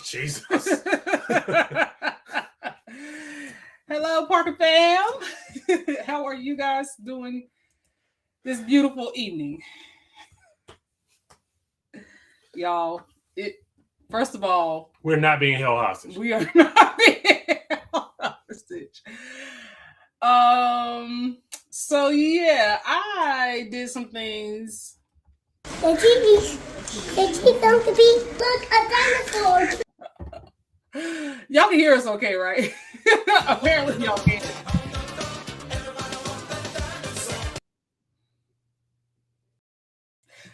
Jesus. Hello, Parker fam. How are you guys doing this beautiful evening? Y'all, first of all, we're not being held hostage. We are not being held hostage. So yeah, I did some things. The TV on the beach, look, a dinosaur. Y'all can hear us okay, right? Apparently y'all can.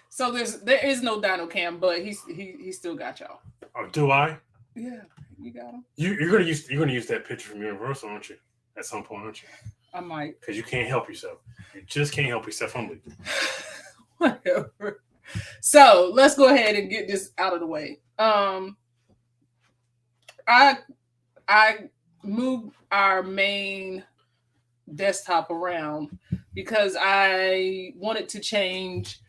So there is no Dino Cam, but he still got y'all. Oh, do I? Yeah, you got him. You're gonna use that picture from Universal, aren't you? At some point, aren't you? I might. Because you can't help yourself. You just can't help yourself. Whatever. So let's go ahead and get this out of the way. I moved our main desktop around because I wanted to change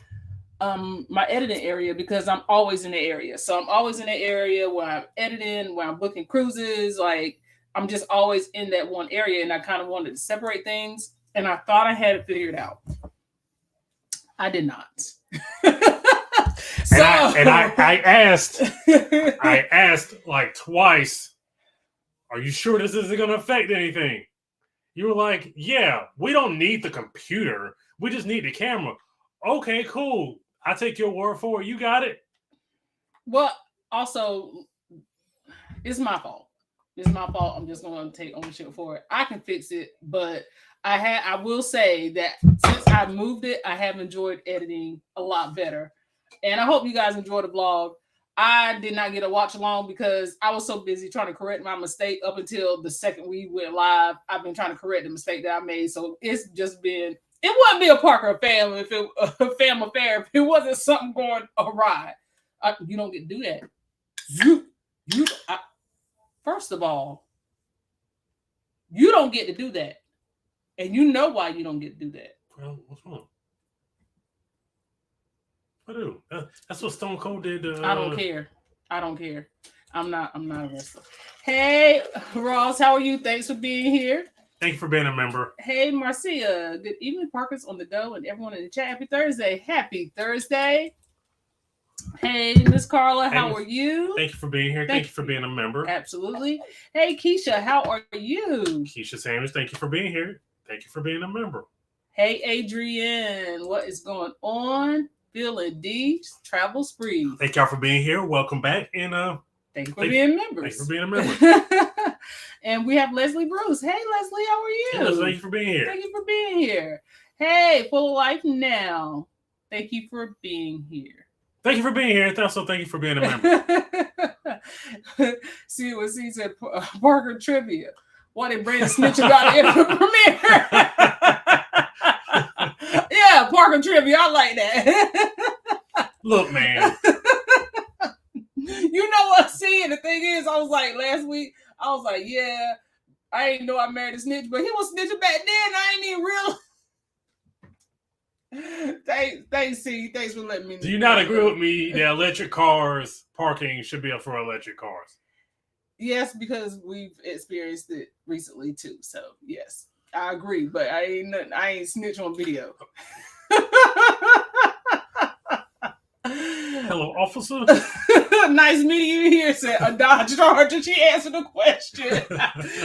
my editing area because I'm always in the area. So I'm always in the area where I'm editing, where I'm booking cruises. Like I'm just always in that one area, and I kind of wanted to separate things. And I thought I had it figured out. I did not. I asked like twice, are you sure this isn't going to affect anything? You were like, yeah, we don't need the computer. We just need the camera. Okay, cool. I take your word for it. You got it. Well, also, it's my fault. It's my fault. I'm just going to take ownership for it. I can fix it, but I will say that since I moved it, I have enjoyed editing a lot better. And I hope you guys enjoy the vlog. I did not get a watch along because I was so busy trying to correct my mistake up until the second we went live. I've been trying to correct the mistake that I made. So it's just been, it wouldn't be a Parker family if it a family affair if it wasn't something going awry. You don't get to do that. First of all, you don't get to do that. And you know why you don't get to do that. Well, what's wrong? I do. That's what Stone Cold did. I don't care. I don't care. I'm not a wrestler. Hey, Ross, how are you? Thanks for being here. Thank you for being a member. Hey, Marcia. Good evening, Parkers on the go, and everyone in the chat. Happy Thursday. Happy Thursday. Hey, Miss Carla, how are you? Thank you for being here. Thank you for being a member. Absolutely. Hey, Keisha, how are you? Keisha Sanders, thank you for being here. Thank you for being a member. Hey, Adrienne, what is going on? Phil and D, travel spree. Thank y'all for being here. Welcome back. And thank you for being members. Thank you for being a member. And we have Leslie Bruce. Hey, Leslie, how are you? Hey, Leslie, thank you for being here. Thank you for being here. Hey, Full of Life Now. Thank you for being here. Thank you for being here. And also, thank you for being a member. See what she said, Parker Trivia. What did Brandon Snitch about in the premiere? Yeah, Parker Trivia. I like that. Look, man. You know what? See, the thing is, I was like, last week, I was like, yeah, I didn't know I married a snitch, but he was snitching back then. I ain't even real. Thanks, C. Thanks for letting me know. Do you not agree with me that electric cars parking should be up for electric cars? Yes, because we've experienced it recently too. So yes, I agree. But I ain't snitch on video. Hello, officer. Nice meeting you here, said a Dodge Charger. She answered the question.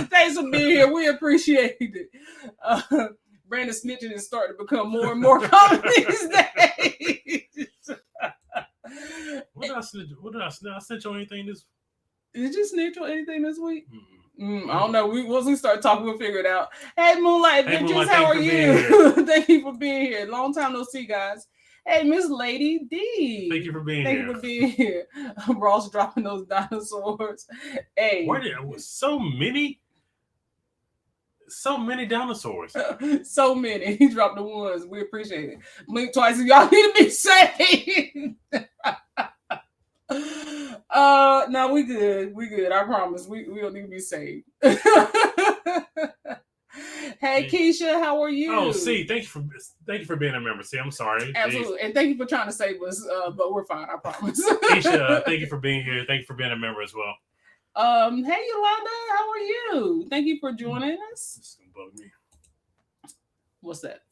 Thanks for being here. We appreciate it. Brandon snitching is starting to become more and more common these days. What did I snitch? I snitch on anything this? Did you snitch on anything this week? I don't know. Once we start talking, we'll figure it out. Hey, Moonlight Adventures, how are you? Thank you for being here. Long time no see, guys. Hey, Miss Lady D. Thank you for being here. Thank you for being here. Ross dropping those dinosaurs. Hey. Why there was so many dinosaurs? So many. He dropped the ones. We appreciate it. Blink twice if y'all need to be saved. No, we good. We good. I promise. We don't need to be saved. Hey, Keisha, how are you? Oh, see, thank you for being a member. See, I'm sorry. Absolutely. And thank you for trying to save us, but we're fine, I promise. Keisha, thank you for being here. Thank you for being a member as well. Hey, Yolanda, how are you? Thank you for joining us. This is gonna bug me. What's that?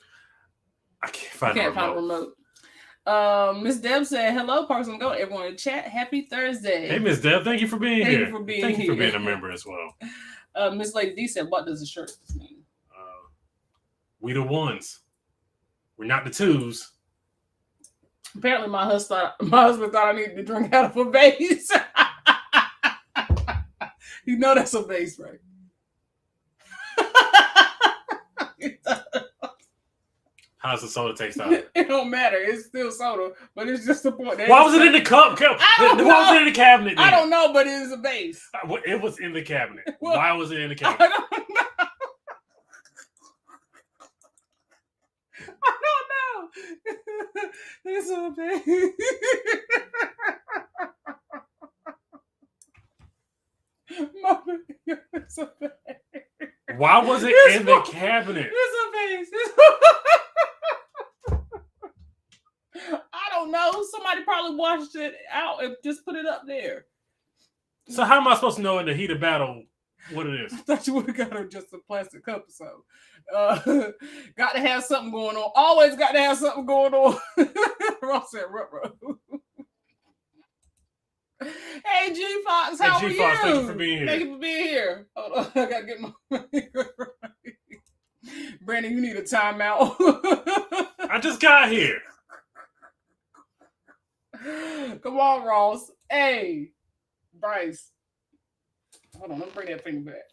I can't find the remote. Miss Deb said, hello, Parks and Go. Everyone in chat. Happy Thursday. Hey, Miss Deb, thank you for being here. Thank you for being a member as well. Miss Lady D said, what does the shirt mean? We the ones. We're not the twos. Apparently, my husband thought I needed to drink out of a vase. You know that's a vase, right? How does the soda taste out? It don't matter. It's still soda, but it's just the point. Why was it in the cup? Why was it in the cabinet? Then? I don't know, but it is a vase. It was in the cabinet. Well, why was it in the cabinet? I don't know. I don't know. It's a vase. Mama, it's a vase. Why was it in the cabinet? It's a vase. I don't know. Somebody probably washed it out and just put it up there. So how am I supposed to know in the heat of battle what it is? I thought you would have got her just a plastic cup or so. Got to have something going on. Always got to have something going on. Ross said, ruh-roh. Hey, G Fox, how are you? Thank you for being here. Thank you for being here. Hold on, I gotta get my right. Brandon, you need a timeout. I just got here. Come on, Ross. Hey, Bryce. Hold on, let me bring that finger back.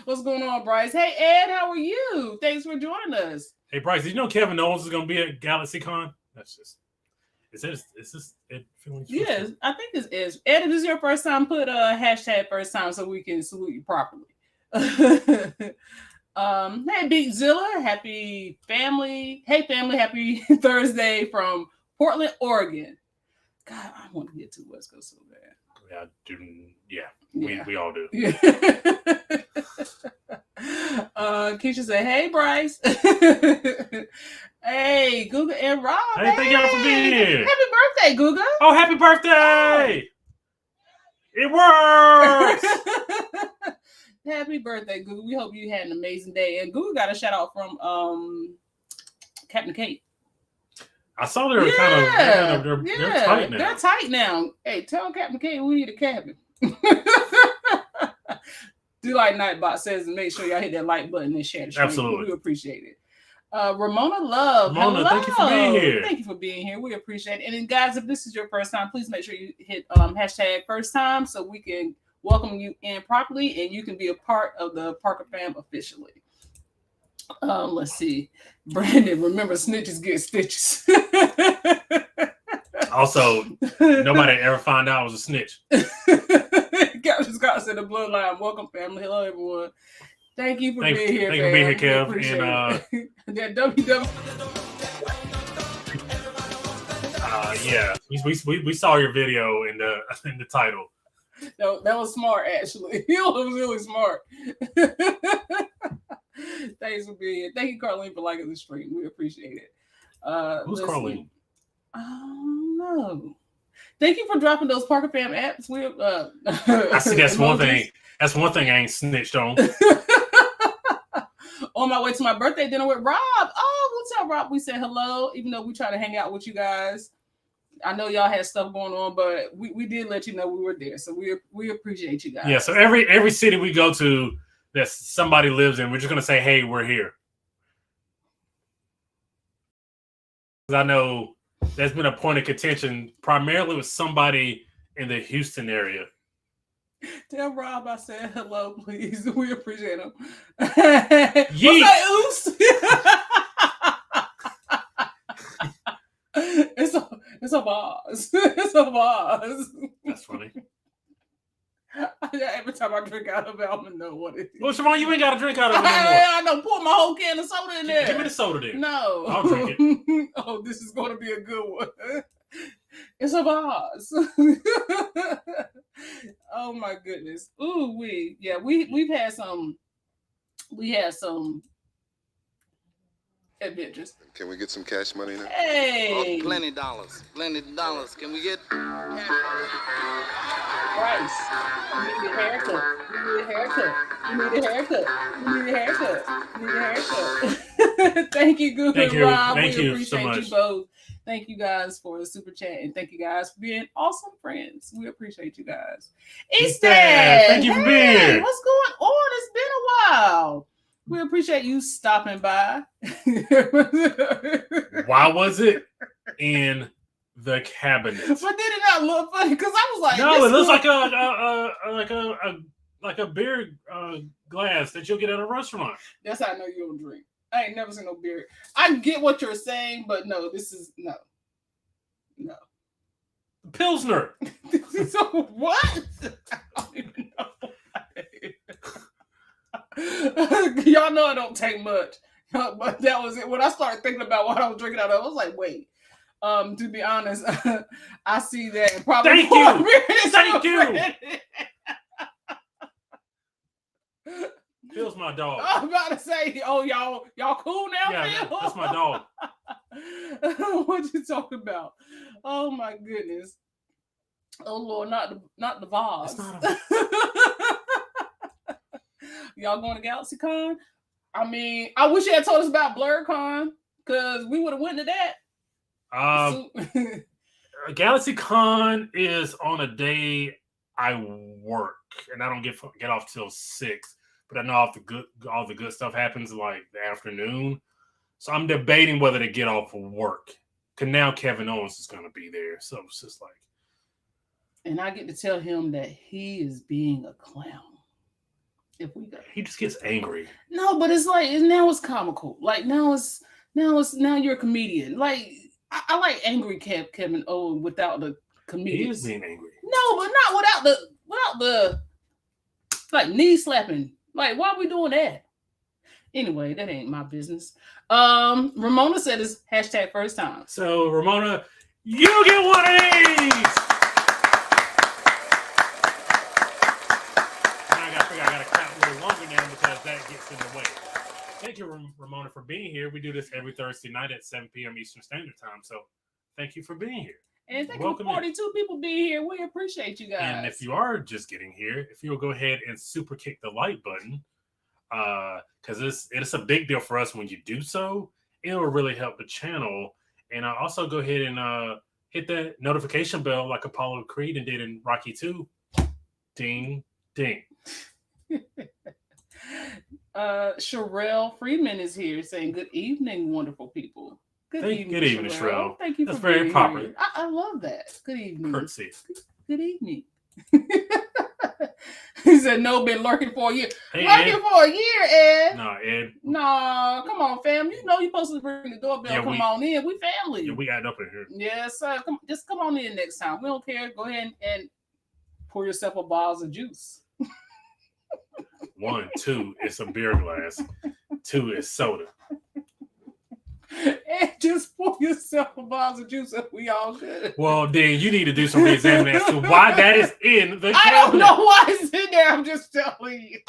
What's going on, Bryce? Hey, Ed, how are you? Thanks for joining us. Hey, Bryce, did you know Kevin Owens is going to be at GalaxyCon? That's just... Is this Ed feeling? Yes, I think this is. Ed, if this is your first time, put a hashtag first time so we can salute you properly. Hey, Big Zilla, happy family. Hey, family, happy Thursday from Portland, Oregon. God, I want to get to West Coast so bad. Yeah, dude. Yeah, Yeah. we all do. Yeah. Keisha said, "Hey, Bryce." Hey, Guga and Rob. Hey, thank y'all for being here. Happy birthday, Guga. Oh, happy birthday! It works. Happy birthday, Guga. We hope you had an amazing day. And Guga got a shout out from Captain Kate. I saw they're they're tight now. They're tight now. Hey, tell Captain Kate we need a cabin. Do like Nightbot says and make sure y'all hit that like button and share the stream. Absolutely. We appreciate it. Ramona Love. Ramona, hello. thank you for being here. Thank you for being here. We appreciate it. And then guys, if this is your first time, please make sure you hit hashtag first time so we can welcome you in properly and you can be a part of the Parker fam officially. Let's see. Brandon, remember snitches get stitches. Also, nobody ever found out I was a snitch. Captain Scott said the bloodline. Welcome, family. Hello, everyone. Thank you for being here. Thank you for being here, Kev. And that WW. Yeah, we saw your video in the title. No, that was smart, actually. It was really smart. Thanks for being here. Thank you, Carlene, for liking the stream. We appreciate it. Who's Carlene? No. Thank you for dropping those Parker Fam apps. We I see that's one thing. That's one thing I ain't snitched on. On my way to my birthday dinner with Rob. Oh, we'll tell Rob we said hello, even though we try to hang out with you guys. I know y'all had stuff going on, but we did let you know we were there. So we appreciate you guys. Yeah, so every city we go to that somebody lives in, we're just gonna say, hey, we're here. Because I know there's been a point of contention primarily with somebody in the Houston area. Tell Rob I said hello, please. We appreciate him. Yeet. Oops. It's a vase. It's a vase. That's funny. Every time I drink out of it, I'm gonna know what it is. Well, Siobhan, you ain't got to drink out of it no more. I know. Pour my whole can of soda in there. Give me the soda then. No. I'll drink it. Oh, this is going to be a good one. It's a vase. Oh my goodness. Ooh, we've had some. We had some adventures. Can we get some cash money now? Hey, Oh, plenty dollars. Can we get Bryce, you need a haircut. You need a haircut. You need a haircut. You need a haircut. You need a haircut. Thank you, Google Thank you. Rob. Thank we you appreciate so much. you both. Thank you guys for the super chat, and thank you guys for being awesome friends. We appreciate you guys. Easton, Thank you for being here. What's going on? It's been a while. We appreciate you stopping by. Why was it in the cabinet? But did it not look funny? Because I was like, No, this it looks look- like a beer glass that you'll get at a restaurant. That's how I know you don't drink. I ain't never seen no beer. I get what you're saying, but no, this is no. Pilsner. So what? I don't even know. Y'all know it don't take much. But that was it. When I started thinking about what I was drinking out of, I was like, wait. To be honest, I see that and probably Thank you. Thank you. Phil's my dog. I was about to say, oh, y'all cool now? Yeah, Phil? that's my dog. What you talking about? Oh my goodness. Oh Lord, not the vase. It's not Y'all going to GalaxyCon? I mean, I wish you had told us about BlurCon because we would have went to that. GalaxyCon is on a day I work, and I don't get off till 6. But I know all the good stuff happens like the afternoon, so I'm debating whether to get off of work. Cause now Kevin Owens is going to be there, so it's just like. And I get to tell him that he is being a clown. If we go, He just gets angry. no, but it's like now it's comical. Like now you're a comedian. Like I like angry Kevin Owen without the He is comedians. being angry. No, but not without the like knee slapping. Like, why are we doing that? Anyway, that ain't my business. Ramona said it's hashtag first time. So, Ramona, you get one of these. I gotta count a little longer now because that gets in the way. Thank you, Ramona, for being here. We do this every Thursday night at 7 p.m. Eastern Standard Time. So, thank you for being here. And thank you Welcome for in. 42 people being here. We appreciate you guys. And if you are just getting here, if you'll go ahead and super kick the like button, because it's a big deal for us when you do so. It'll really help the channel. And also go ahead and hit that notification bell like Apollo Creed and did in Rocky 2. Ding, ding. Sherelle Freeman is here saying, good evening, wonderful people. Good evening, Sherelle. Thank you That's for very being proper. here. I love that. Good evening. Courtesy. Good evening. He said, no, been lurking for a year. Hey, Lurking Ed. for a year, Ed. No, Ed. No, come on, fam. You know you're supposed to ring the doorbell. Yeah, come on in. We family. Yeah, we got up in here. Yes, sir. Just come on in next time. We don't care. Go ahead and pour yourself a bottle of juice. 1, 2, it's a beer glass. 2 is soda. And just pour yourself a bottle of juice and we all good. Well, then you need to do some re-examining as to why that is in the I don't cabinet. know why it's in there. I'm just telling you.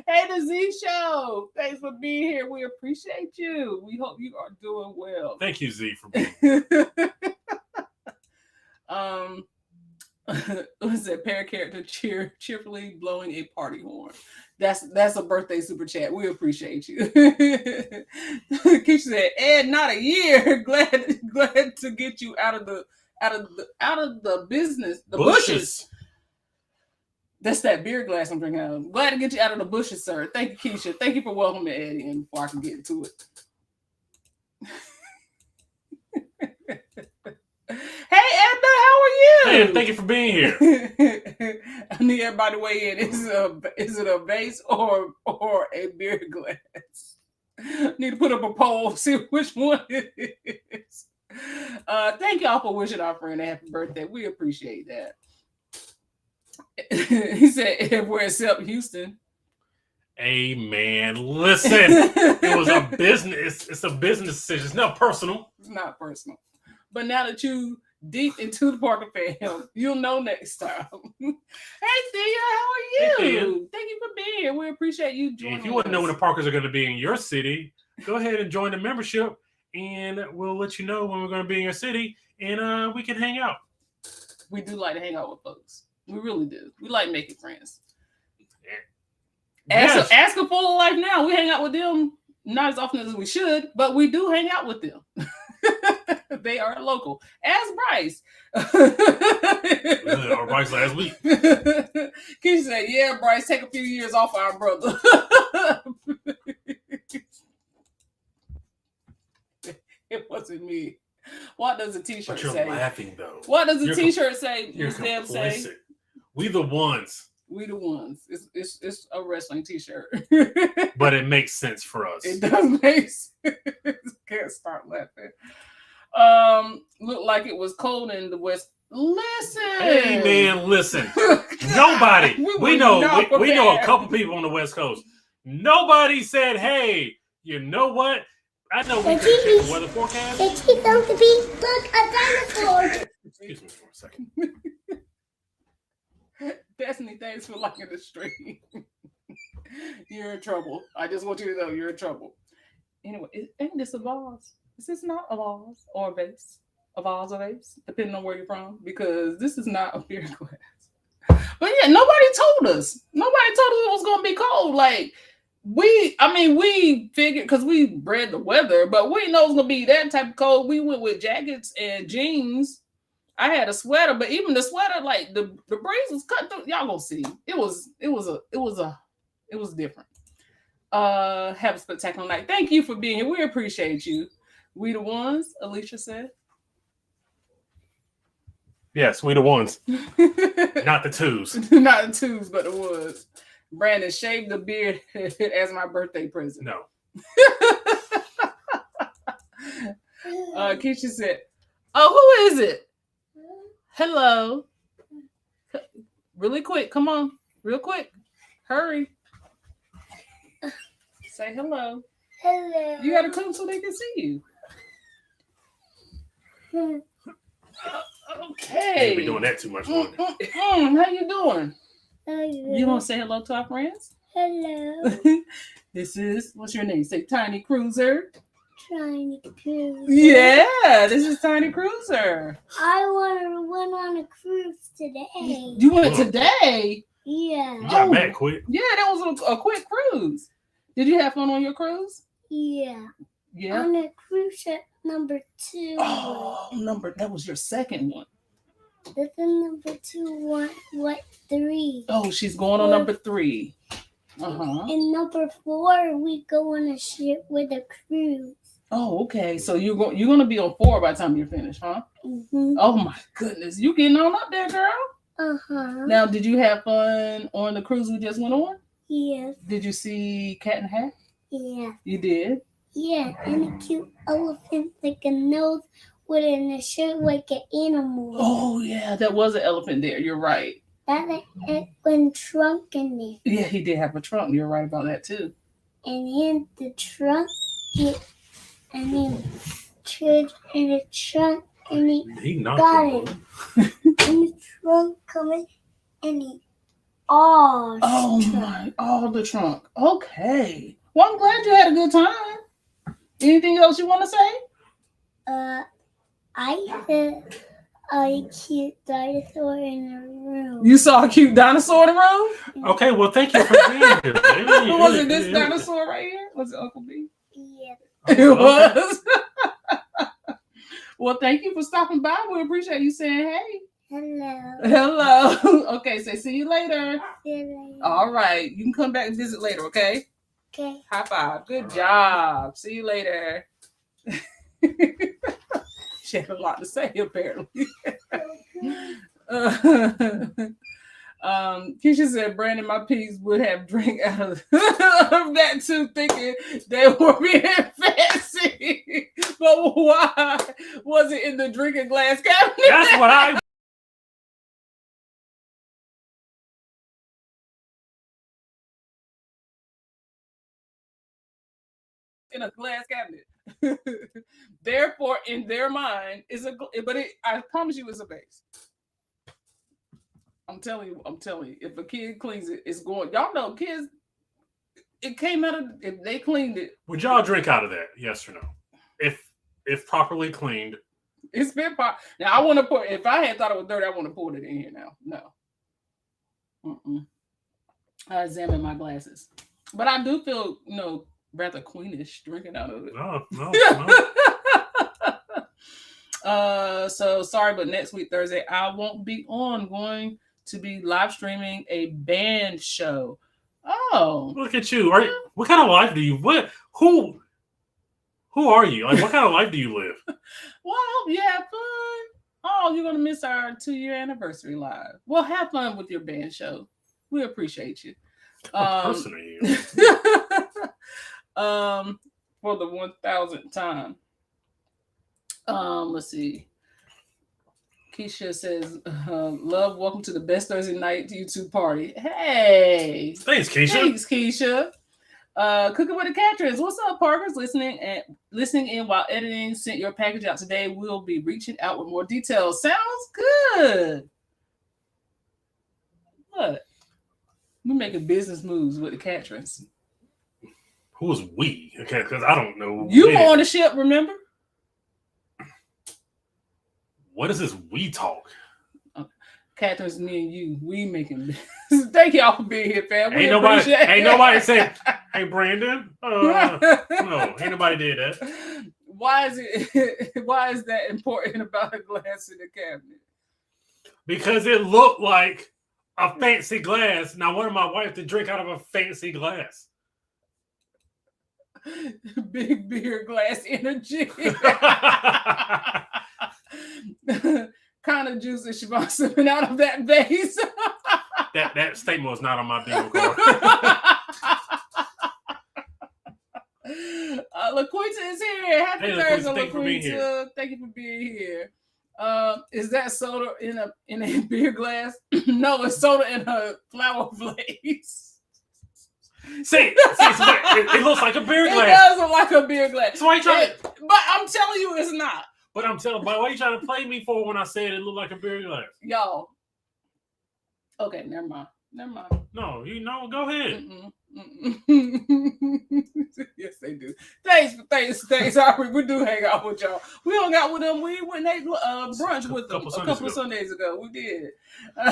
Hey, the Z Show. Thanks for being here. We appreciate you. We hope you are doing well. Thank you, Z, for being Was that parent character cheerfully blowing a party horn? That's a birthday super chat. We appreciate you. Keisha said, Ed, not a year. Glad to get you out of the business, the bushes. That's that beer glass I'm drinking out of. Glad to get you out of the bushes, sir. Thank you, Keisha. Thank you for welcoming Eddie in before I can get into it. Hey, Edna, how are you? Hey, thank you for being here. I need everybody to weigh in. Is it a vase or a beer glass? Need to put up a poll, see which one it is. Thank y'all for wishing our friend a happy birthday. We appreciate that. He said everywhere except Houston. Amen. Listen, it was a business. It's a business decision. It's not personal. It's not personal. But now that you deep into the Parker fam, you'll know next time. Hey, Thea, how are you? Hey, Thea. Thank you for being here. We appreciate you joining If you want to know when us. the Parkers are going to be in your city, go ahead and join the membership, and we'll let you know when we're going to be in your city, and we can hang out. We do like to hang out with folks. We really do. We like making friends. Yes. Ask a Full of Life now. We hang out with them not as often as we should, but we do hang out with them. They are local. Ask Bryce. Or Bryce last week. Keisha said, yeah, Bryce, take a few years off our brother. It wasn't me. What does a t-shirt But you're say? laughing, though. What does a You're t-shirt say? You're Ms. Deb say? complicit. We the ones. We the ones. It's a wrestling t-shirt. But it makes sense for us. It does make sense. Can't start laughing. Looked like it was cold in the West. Listen. Hey, man, listen. Nobody. We know a couple people on the West Coast. Nobody said, hey, you know what? I know we can check the weather forecast. It's going to be like a dinosaur. Excuse me for a second. Destiny, thanks for liking the stream. You're in trouble. I just want you to know you're in trouble. Anyway, ain't this a vase? Is this not a vase or a vase? A vase or vase, depending on where you're from, because this is not a beer glass. But yeah, nobody told us. Nobody told us it was going to be cold. Like, we figured, because we read the weather, but we didn't know it was going to be that type of cold. We went with jackets and jeans. I had a sweater, but even the sweater, like the breeze was cut through. Y'all gonna see. It was different. Have a spectacular night. Thank you for being here. We appreciate you. We the ones, Alicia said. Yes, we the ones. Not the twos. Not the twos, but the ones. Brandon, shaved the beard as my birthday present. No. Keisha said, "Oh, who is it? Hello. Really quick, come on, real quick, hurry. Say hello. Hello. You gotta come so they can see you." Okay. Can't be doing that too much longer. How you doing? Hello. You want to say hello to our friends? Hello. This is, what's your name? Say Tiny Cruiser. Tiny cruise. Yeah, this is Tiny Cruiser. I went on a cruise today. You went today? Yeah. You got Oh. back quick. Yeah, that was a quick cruise. Did you have fun on your cruise? Yeah. Yeah. On a cruise ship number 2. Oh, that was your second one. This is number 2. What 3? Oh, she's going on number 3. Uh-huh. And number 4, we go on a ship with a cruise. Oh, okay. So you're gonna be on 4 by the time you're finished, huh? Mm-hmm. Oh my goodness, you getting on up there, girl. Uh-huh. Now, did you have fun on the cruise we just went on? Yes. Did you see Cat in the Hat? Yeah. You did? Yeah. And a cute elephant like a nose with a shirt like an animal. Oh yeah, that was an elephant there. You're right. That went trunk in there. Yeah, he did have a trunk. You're right about that too. And in the trunk, and then stood in the trunk, and he knocked got him. it. And the trunk coming, and he all The trunk. Okay. Well, I'm glad you had a good time. Anything else you want to say? I said a cute dinosaur in the room. You saw a cute dinosaur in the room? Okay, well, thank you for being here. Was it this dinosaur right here? Was it Uncle B? Yeah. It was. Well, thank you for stopping by. We appreciate you saying hey. Hello. Hello. Okay, say see you later. See you later. All right. You can come back and visit later, okay? Okay. High five. Good job. See you later. She had a lot to say, apparently. Keisha said, Brandon, my pigs would have drank out of that too, thinking they were being fancy. But why was it in the drinking glass cabinet? That's what I. In a glass cabinet. Therefore, in their mind, I promise you it's a vase. I'm telling you, if a kid cleans it, it's going. Y'all know kids, it came out of, if they cleaned it. Would y'all drink out of that? Yes or no? If properly cleaned. It's been pop. Now I want to pour, if I had thought it was dirty, I want to pour it in here now. No. I examine my glasses. But I do feel, rather queenish drinking out of it. No. So sorry, but next week, Thursday, I won't be on. Going to be live streaming a band show. Oh. Look at you. What kind of life do you who are you? Like, what kind of life do you live? Well, I hope you have fun. Oh, you're gonna miss our 2-year anniversary live. Well, have fun with your band show. We appreciate you. What person are you? For the 1000th time. Let's see. Keisha says, love, welcome to the best Thursday night YouTube party. Hey. Thanks, Keisha. Cooking with the Catrins. What's up, Parkers? Listening in while editing. Sent your package out today. We'll be reaching out with more details. Sounds good. What? We're making business moves with the Catrins. Who's we? Okay, because I don't know. You were on the ship, remember? What is this we talk? Catherine's me and you. We making business. Thank y'all for being here, fam. Ain't nobody saying, hey, Brandon. No, ain't nobody did that. Why is that important about a glass in the cabinet? Because it looked like a fancy glass. Now, I wanted my wife to drink out of a fancy glass. Big beer glass energy. Kind of juice is Siobhan sipping out of that vase. that statement was not on my bingo card. LaQuinta is here. Happy Hey, Thursday, thank you for being here. LaQuinta. Thank you for being here. Is that soda in a beer glass? No, it's soda in a flower vase. See, it looks like a beer It glass. does look like a beer glass. So why you trying? But I'm telling you, it's not. But why you trying to play me for when I said it looked like a beer glass? Y'all. Okay, never mind. No, go ahead. Yes, they do. Thanks. Ari, we do hang out with y'all. We hung out with them. We went and ate brunch with them a couple of Sundays ago. We did.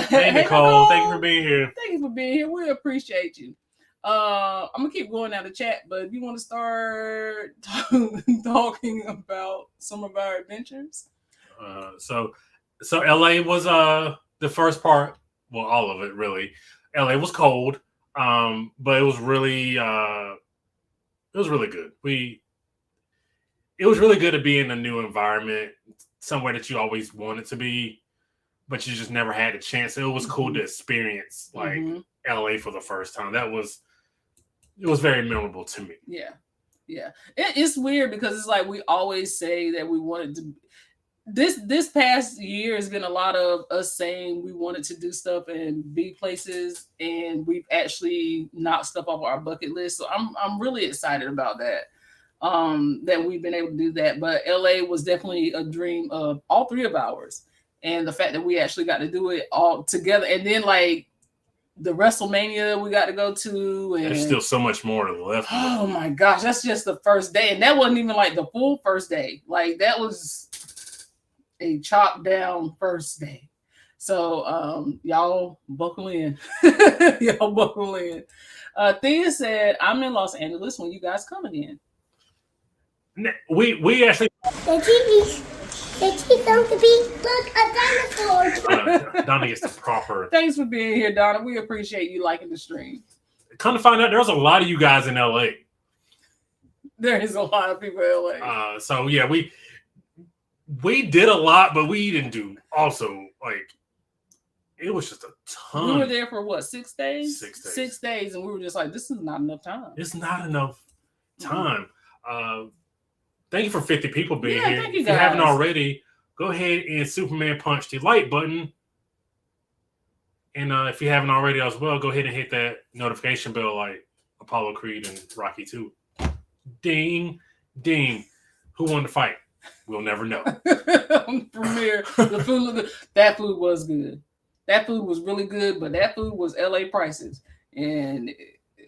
Hey, Nicole, thank you for being here. Thank you for being here. We appreciate you. I'm gonna keep going down the chat, but if you want to start talking about some of our adventures. So LA was the first part. Well, all of it really. LA was cold, but it was really good. It was really good to be in a new environment, somewhere that you always wanted to be, but you just never had a chance. It was cool to experience LA for the first time. It was very memorable to me. Yeah. It's weird because it's like we always say that we wanted to. This past year has been a lot of us saying we wanted to do stuff and be places, and we've actually knocked stuff off our bucket list. So I'm really excited about that. That we've been able to do that. But LA was definitely a dream of all three of ours, and the fact that we actually got to do it all together, and then like the WrestleMania we got to go to, and there's still so much more left. Oh my gosh, that's just the first day, and that wasn't even like the full first day. Like that was a chopped down first day. So y'all buckle in. Y'all buckle in. Thea said, I'm in Los Angeles when you guys coming in. We actually The TV's on the beach. Look, a dinosaur. Donna gets the proper. Thanks for being here, Donna. We appreciate you liking the stream. Come to find out, there's a lot of you guys in LA. There is a lot of people in LA. So yeah, we did a lot, but we didn't do also like it was just a ton. We were there for what, 6 days? 6 days. 6 days, and we were just like, this is not enough time. It's not enough time. Thank you for 50 people being here. Thank you if you haven't guys. already, go ahead and Superman punch the like button. And if you haven't already as well, go ahead and hit that notification bell like Apollo Creed and Rocky 2. Ding, ding. Who won the fight? We'll never know. Premiere, that food was good. That food was really good, but that food was LA prices. And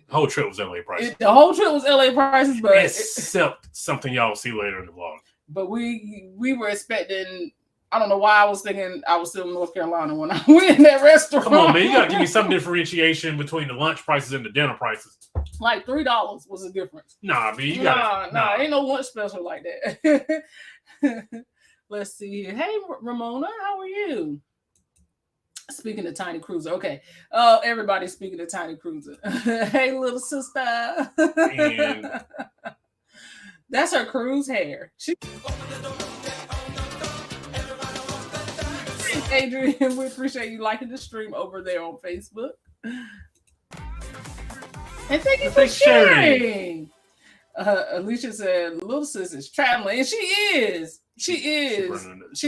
The whole trip was LA prices. the whole trip was LA prices, but Except something y'all will see later in the vlog. But we were expecting. I don't know why I was thinking I was still in North Carolina when I went in that restaurant. Come on, man. You got to give me some differentiation between the lunch prices and the dinner prices. Like $3 was the difference. Nah, man. You got Nah, ain't no lunch special like that. Let's see here. Hey, Ramona, how are you? Speaking of Tiny Cruiser. Okay. Oh, everybody's speaking of Tiny Cruiser. Hey, little sister. And that's her cruise hair. Adrian, we appreciate you liking the stream over there on Facebook. And thank you for sharing. Alicia said, little sis is traveling. And she is. She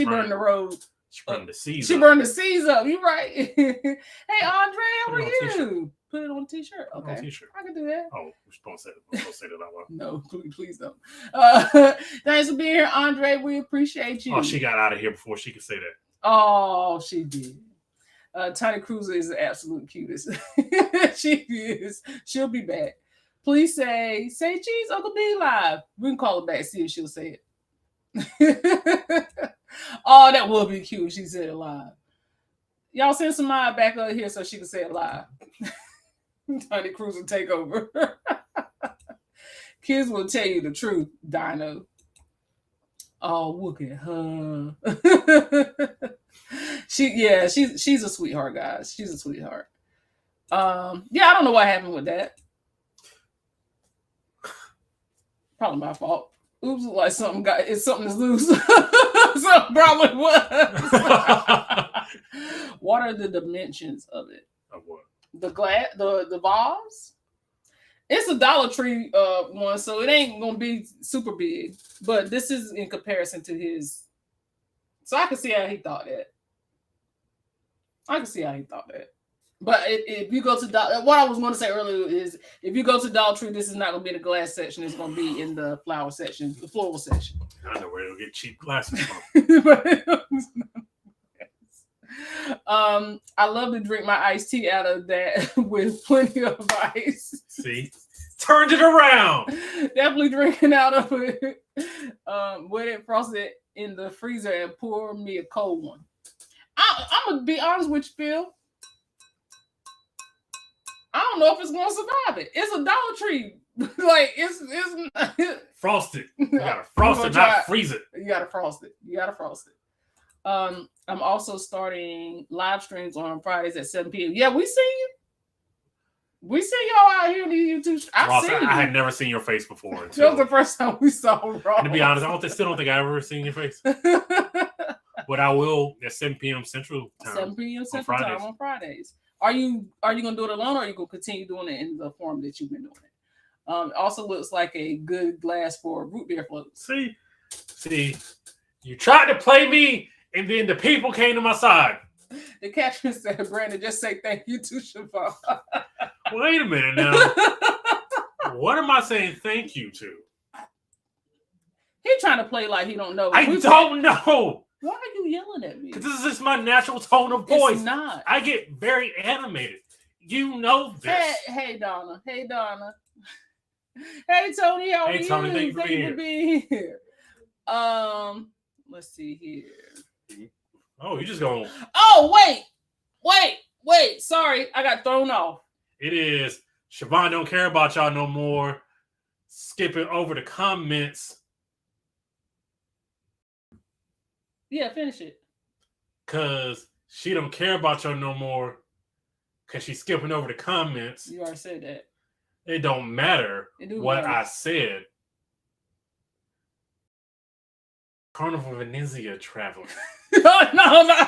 burned the road. She burned the seas She up. burned the seas up. You're right. Hey, Andre, how are you? Put it on a t-shirt. Okay. I can do that. Oh, we're supposed to say that out loud. No, please don't. Thanks for being here, Andre. We appreciate you. Oh, she got out of here before she could say that. Oh, she did. Tiny Cruiser is the absolute cutest. She is. She'll be back. Please say cheese, Uncle B live. We can call her back, see if she'll say it. Oh, that would be cute if she said it live. Y'all send Samaya back up here so she can say it live. Tiny Cruiser takeover. Kids will tell you the truth, Dino. Oh, look at her. She's a sweetheart, guys. She's a sweetheart. I don't know what happened with that. Probably my fault. Oops, like something that's loose. Something probably was. What are the dimensions of it? Of what? The vase. It's a Dollar Tree one, so it ain't gonna be super big. But this is in comparison to his. So I can see how he thought that. But if you go to what I was going to say earlier is if you go to Dollar Tree, this is not going to be in the glass section. It's going to be in the flower section, the floral section. I know where to get cheap glasses from. I love to drink my iced tea out of that with plenty of ice. See, turned it around. Definitely drinking out of it. Wet it, frost it in the freezer, and pour me a cold one. I'm gonna be honest with you, Phil. I don't know if it's gonna survive it. It's a Dollar Tree. Like it's Frosted. You gotta frost it, not freeze it. You gotta frost it. I'm also starting live streams on Fridays at 7 p.m. Yeah, we see you. We see y'all out here in the YouTube. Ross, I had never seen your face before. That was the first time we saw Ross. And to be honest, still don't think I've ever seen your face. But I will at 7 p.m. Central time. 7 p.m. Central time on Fridays. Are you gonna do it alone, or are you gonna continue doing it in the form that you've been doing it? Also looks like a good glass for root beer floats. See, you tried to play me, and then the people came to my side. The caption said, "Brandon, just say thank you to Siobhan." Wait a minute now. What am I saying thank you to? He's trying to play like he don't know. I don't know. Why are you yelling at me? Because this is just my natural tone of voice. It's not. I get very animated. You know this. Hey, Donna. Hey, Tony. How are you? Hey, Tony. Thank you for being here. Let's see here. Oh, you just going. Oh, wait. Sorry, I got thrown off. It is Siobhan don't care about y'all no more. Skipping over the comments. Yeah, finish it. Cause she don't care about y'all no more. Cause she's skipping over the comments. You already said that. It don't matter what I said. Carnival Venezia traveler. No,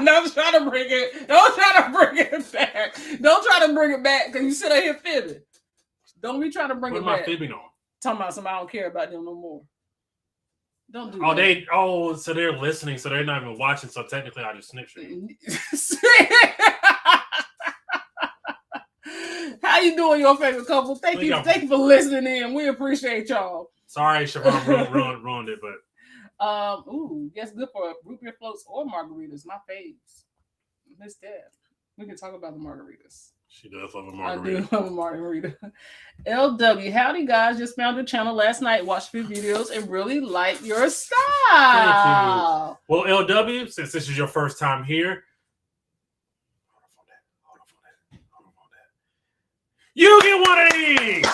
don't try to bring it. Don't try to bring it back. Don't try to bring it back because you sit out here fibbing. Don't be trying to bring it back. What am I fibbing on? Talking about somebody I don't care about them no more. Don't do that. So they're listening, so they're not even watching, so technically I just snitched you. How you doing, your favorite couple? Thank you for listening in. We appreciate y'all. Sorry, Siobhan ruined it, but that's good for root beer floats or margaritas. My faves. Miss that. We can talk about the margaritas. She does love a margarita. I do love a margarita. LW, howdy guys. Just found your channel last night, watched a few videos, and really like your style. Well, LW, since this is your first time here, hold on that. You get one of these!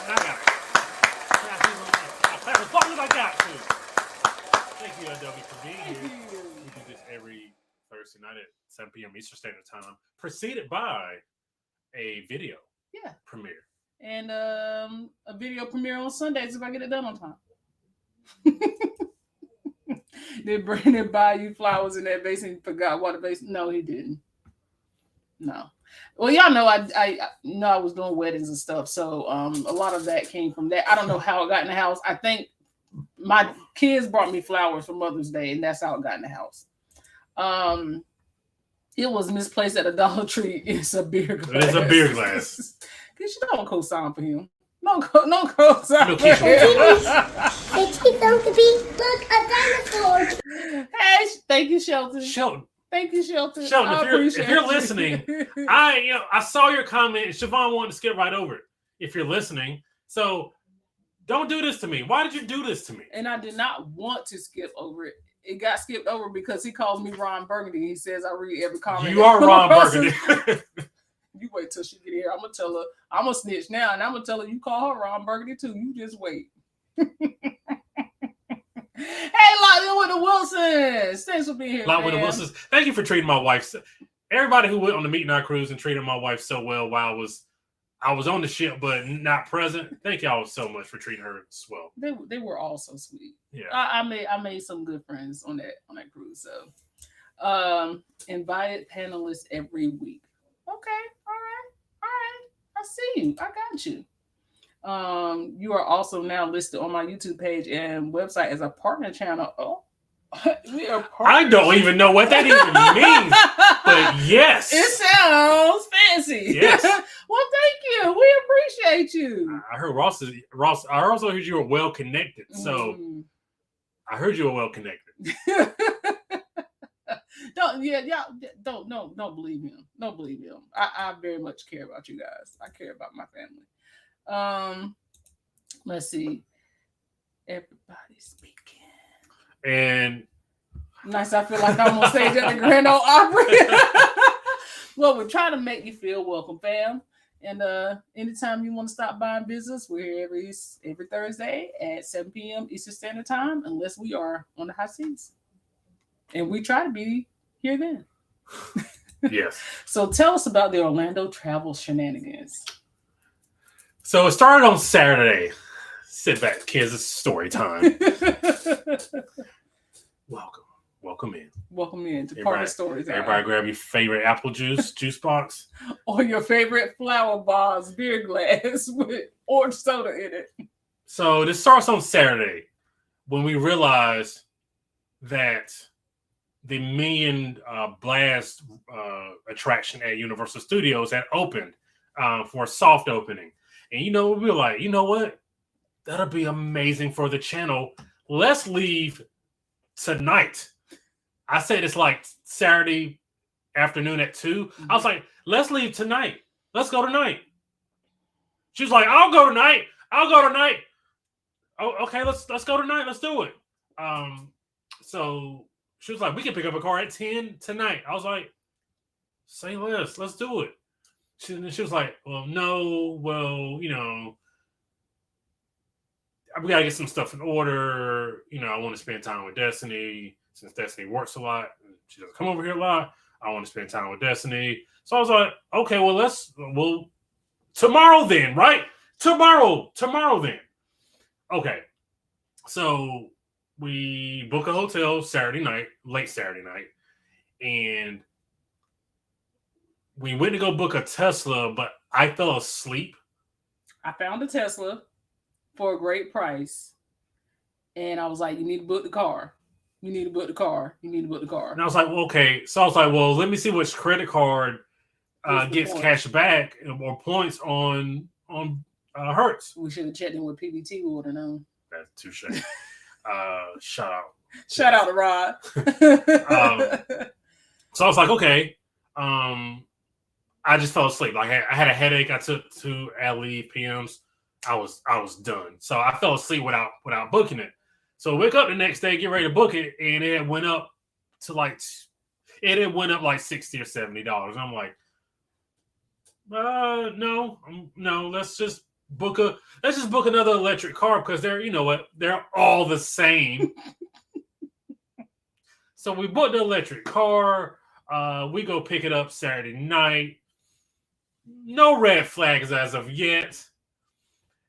I got it. As long as I got to. Thank you, LW, for being here. We do this every Thursday night at 7 p.m. Eastern Standard Time, preceded by a video premiere. And a video premiere on Sundays if I get it done on time. Did Brandon buy you flowers in that vase and he forgot water vase? No, he didn't. No. Well, y'all know I know I was doing weddings and stuff, so a lot of that came from that. I don't know how it got in the house. I think my kids brought me flowers for Mother's Day, and that's how it got in the house. It was misplaced at a Dollar Tree. It's a beer glass. It's a beer glass. Because you don't co-sign for him. No co-sign for him. It's going to be like a dinosaur. Hey, thank you, Shelton. Thank you, Shelton. If you're listening, I saw your comment. Siobhan wanted to skip right over it. If you're listening, so don't do this to me. Why did you do this to me? And I did not want to skip over it. It got skipped over because he calls me Ron Burgundy. He says I read every comment. You are Ron Burgundy. You wait till she get here. I'm gonna tell her. I'm gonna snitch now, and I'm gonna tell her you call her Ron Burgundy too. You just wait. Hey, Lockwood with the Wilsons. Thanks for being here. Lockwood with the Wilsons. Thank you for treating my wife. Everybody who went on the Meet and I cruise and treated my wife so well while I was on the ship but not present. Thank y'all so much for treating her as well. They were all so sweet. Yeah, I made some good friends on that cruise. So, invited panelists every week. Okay, all right. I see you. I got you. You are also now listed on my YouTube page and website as a partner channel. Oh, we are partners. I don't even know what that even means, but yes, it sounds fancy. Yes. Well, thank you. We appreciate you. I heard Ross. I also heard you were well connected. So I heard you were well connected. Don't believe him. Don't believe him. I very much care about you guys. I care about my family. Let's see. Everybody speaking. And nice. I feel like I'm on stage at the Grand Ole Opry. Well, we're trying to make you feel welcome, fam. And anytime you want to stop by and visit us, we're here every Thursday at 7 p.m. Eastern Standard Time, unless we are on the high seas. And we try to be here then. yes. So tell us about the Orlando travel shenanigans. So it started on Saturday. Sit back, kids. It's story time. Welcome in. Welcome in to Party Stories. Everybody grab your favorite apple juice box. Or your favorite Flower Vase beer glass with orange soda in it. So this starts on Saturday when we realized that the Million Blast attraction at Universal Studios had opened for a soft opening. And we were like, you know what? That'll be amazing for the channel. Let's leave tonight. I said it's like Saturday afternoon at 2. Mm-hmm. I was like, let's leave tonight. Let's go tonight. She was like, I'll go tonight. Oh, okay, let's go tonight. Let's do it. So she was like, we can pick up a car at 10 tonight. I was like, say less. Let's do it. She was like, well, no, we got to get some stuff in order. I want to spend time with Destiny since Destiny works a lot. She doesn't come over here a lot. I want to spend time with Destiny. So I was like, okay, well, tomorrow then, right? Tomorrow then. Okay. So we book a hotel late Saturday night. And we went to go book a Tesla, but I fell asleep. I found a Tesla for a great price. And I was like, you need to book the car. And I was like, well, okay. So I was like, well, let me see which credit card gets cash back or points on Hertz. We should have checked in with PBT. We would have known. That's touche. Shout out. Shout out to Rod. So I was like, okay. I just fell asleep. Like I had a headache. I took 2 ad-lib PMs. I was done. So I fell asleep without booking it. So wake up the next day, get ready to book it, and it went up to like $60 or $70. I'm like, no, let's just book another electric car because they're all the same. So we booked the electric car. We go pick it up Saturday night. No red flags as of yet.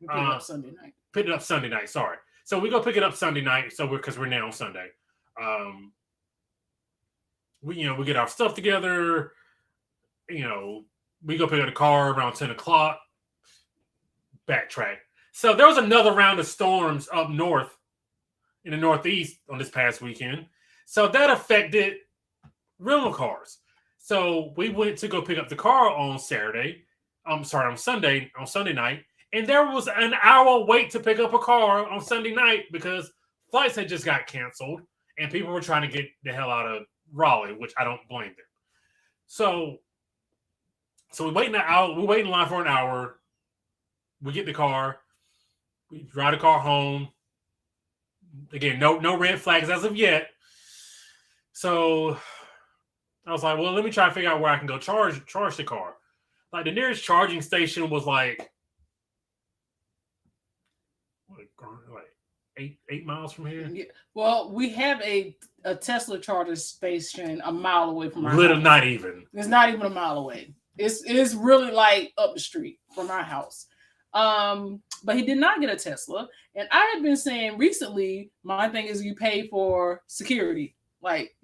We picked it up Sunday night. Picked it up Sunday night. Sorry. So we go pick it up Sunday night. So because we're now on Sunday. We get our stuff together. We go pick up the car around 10 o'clock. Backtrack. So there was another round of storms up north in the Northeast on this past weekend. So that affected rental cars. So we went to go pick up the car on Sunday night. And there was an hour wait to pick up a car on Sunday night because flights had just got canceled and people were trying to get the hell out of Raleigh, which I don't blame them. So we wait in line for an hour. We get the car. We drive the car home. Again, no red flags as of yet. So I was like, well, let me try to figure out where I can go charge the car. Like the nearest charging station was like 8 miles from here. Yeah. Well, we have a Tesla charger station a mile away from our house. Not even. It's not even a mile away. It's really like up the street from our house. But he did not get a Tesla. And I have been saying recently, my thing is you pay for security. Like,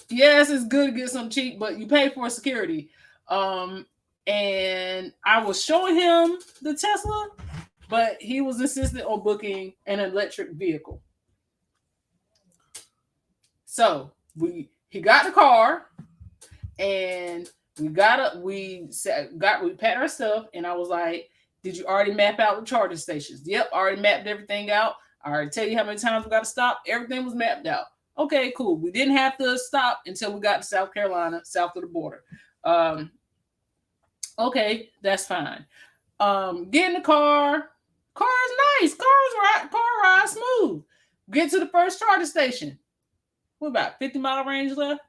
yes, it's good to get some cheap, but you pay for security. and I was showing him the Tesla, but he was insistent on booking an electric vehicle. So he got the car, and we packed our stuff, and I was like, "Did you already map out the charging stations?" Yep, already mapped everything out. I already tell you how many times we got to stop. Everything was mapped out. Okay, cool. We didn't have to stop until we got to South Carolina, south of the border. Okay, that's fine. Get in the car. Car is nice. Car ride smooth. Get to the first charging station. What about 50-mile range left?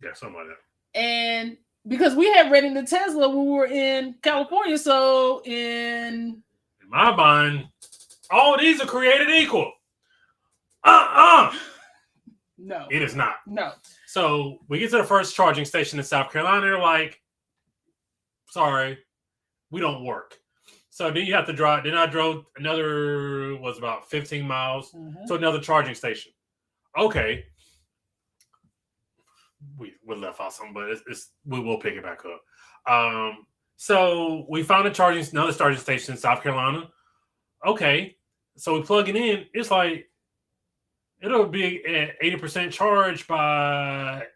Yeah, something like that. And because we had rented the Tesla when we were in California, so in my mind, all these are created equal. No, it is not. No. So we get to the first charging station in South Carolina. They're like, "Sorry, we don't work." So then you have to drive. Then I drove another, was about 15 miles to another charging station. Okay. We left out something, but we will pick it back up. So we found another charging station in South Carolina. Okay. So we plug it in. It's like, it'll be at 80% charge by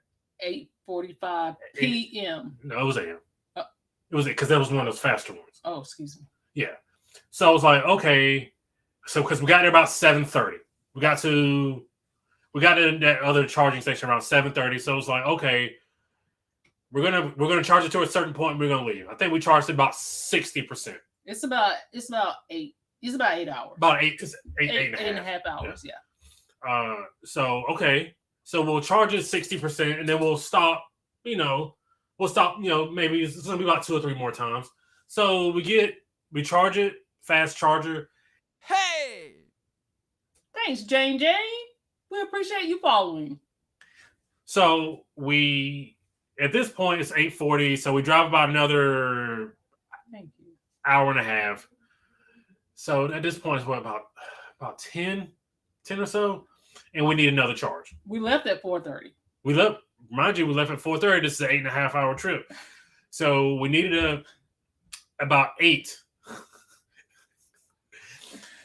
8:45 p.m. No, it was a.m. It was because that was one of those faster ones. Oh, excuse me. Yeah. So I was like, okay. So because we got there about 7:30. We got in that other charging station around 7:30. So it was like, okay, we're gonna charge it to a certain point and we're gonna leave. I think we charged it about 60%. It's about 8. It's about 8 hours. About eight and a half hours, yeah. So okay. So we'll charge it 60% and then we'll stop, maybe it's gonna be about 2 or 3 more times. So we charge it, fast charger. Hey! Thanks, Jane. We appreciate you following. So at this point, it's 8:40. So we drive about another hour and a half. So at this point, it's about 10 or so. And we need another charge. We left at 4:30. We left at 4:30. This is an 8.5 hour trip. So we needed about 8.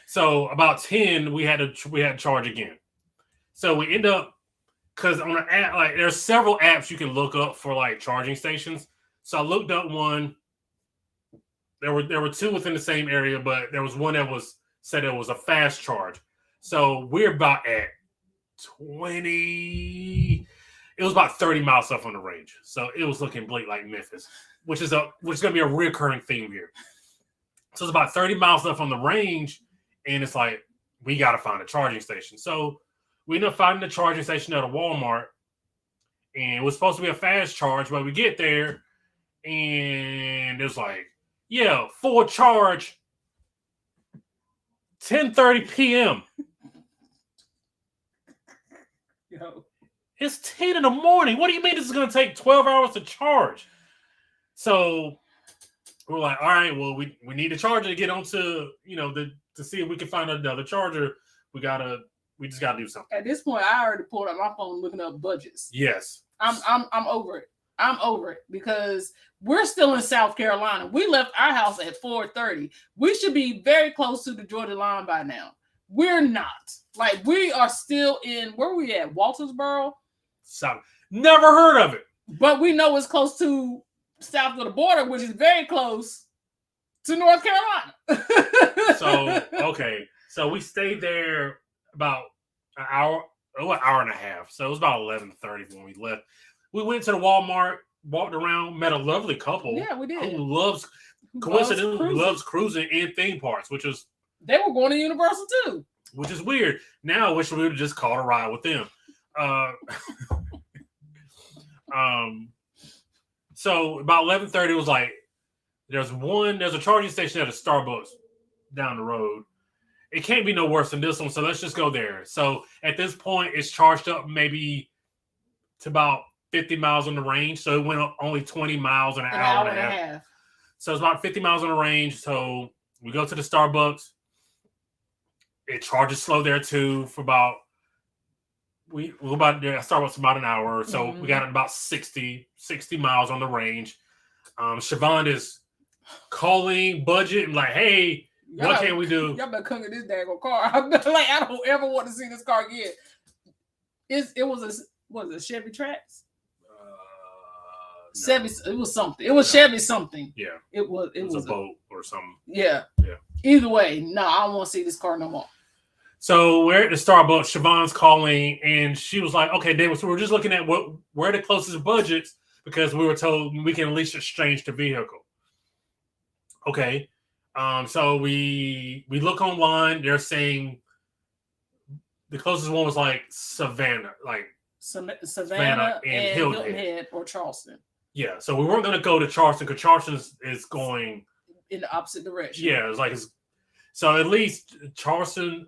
So about 10, we had to charge again. So we end up, because on the app, like there's several apps you can look up for like charging stations. So I looked up one. There were 2 within the same area, but there was one that said it was a fast charge. So we're about at 20. It was about 30 miles off on the range. So it was looking bleak like Memphis, which is going to be a recurring theme here. So it's about 30 miles left on the range, and it's like we got to find a charging station. So we end up finding the charging station at a Walmart, and it was supposed to be a fast charge, but we get there, and it's like, yeah, full charge, 10:30 p.m. Yo. It's 10 in the morning. What do you mean this is going to take 12 hours to charge? So we're like, all right, well, we need a charger to get onto, to see if we can find another charger. We just gotta do something. At this point, I already pulled out my phone looking up budgets. Yes. I'm over it. I'm over it because we're still in South Carolina. We left our house at 4:30. We should be very close to the Georgia line by now. We're not. Like, we are still in, where are we at? Waltersboro? Never heard of it. But we know it's close to south of the border, which is very close to North Carolina. So, okay. So we stayed there about an hour and a half. So it was about 11:30 when we left. We went to the Walmart, walked around, met a lovely couple. Yeah, we did. Who loves cruising and theme parks, which is... They were going to Universal too. Which is weird. Now I wish we would have just called a ride with them. So about 11:30, it was like, there's a charging station at a Starbucks down the road. It can't be no worse than this one, so let's just go there. So at this point, it's charged up maybe to about 50 miles on the range. So it went up only 20 miles in an hour and a half. So it's about 50 miles on the range. So we go to the Starbucks. It charges slow there too for about, we're about there. Starbucks about an hour. So we got about 60 miles on the range. Siobhan is calling budget and like, hey, what can we do? Y'all better come get this daggone car. I don't ever want to see this car again. It was a Chevy Trax? No. Chevy, it was something. It was Chevy something. Yeah. It was a boat or something. Yeah. Yeah. Either way, no, I don't want to see this car no more. So we're at the Starbucks. Siobhan's calling, and she was like, "Okay, David, so we're just looking at where the closest budgets because we were told we can at least exchange the vehicle." Okay, so we look online. They're saying the closest one was like Savannah, like Savannah and Hilton Head or Charleston. Yeah, so we weren't going to go to Charleston because Charleston is going in the opposite direction. Yeah, so at least Savannah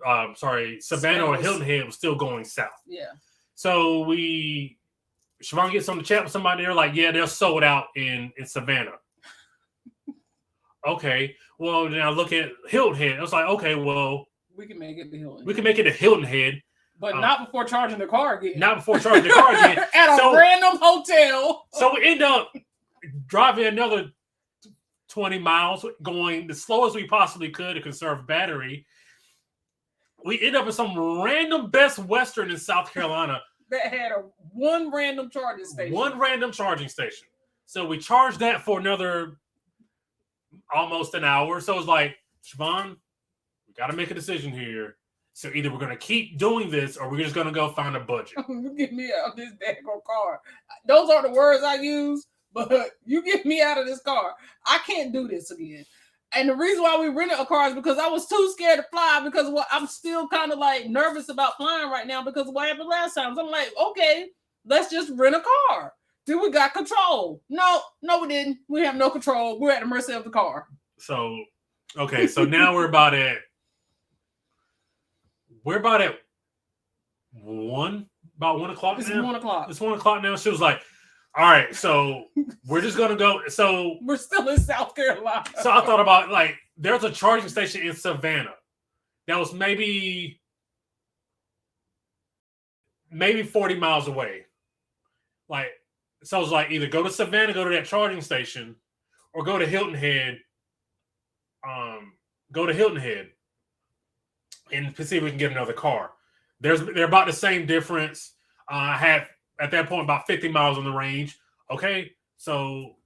or Hilton Head was still going south. Yeah. So Siobhan gets on the chat with somebody. They're like, yeah, they're sold out in Savannah. Okay, well then I look at Hilton Head. I was like, okay, well we can make it to Hilton. We can make it to Hilton Head. But not before charging the car again. Not before charging the car again. At a random hotel. So we end up driving another 20 miles, going the slowest we possibly could to conserve battery. We end up at some random Best Western in South Carolina. That had one random charging station. One random charging station. So we charged that for another almost an hour. So it's like, Siobhan, we got to make a decision here. So either we're going to keep doing this or we're just going to go find a budget. Get me out of this daggone car. Those are the words I use, but you get me out of this car. I can't do this again. And the reason why we rented a car is because I was too scared to fly because I'm still kind of like nervous about flying right now because of what happened last time. So I'm like, okay, let's just rent a car. Then we got control. No, we didn't. We have no control. We're at the mercy of the car. So, okay, so now we're about at 1 o'clock. It's now. 1 o'clock. It's 1 o'clock now. She was like, all right, so we're just gonna go. So we're still in South Carolina. So I thought about like there's a charging station in Savannah that was maybe 40 miles away. Like, so I was like, either go to Savannah, go to that charging station, or go to Hilton Head. Go to Hilton Head and see if we can get another car. They're about the same difference. I had at that point about 50 miles on the range. Okay, so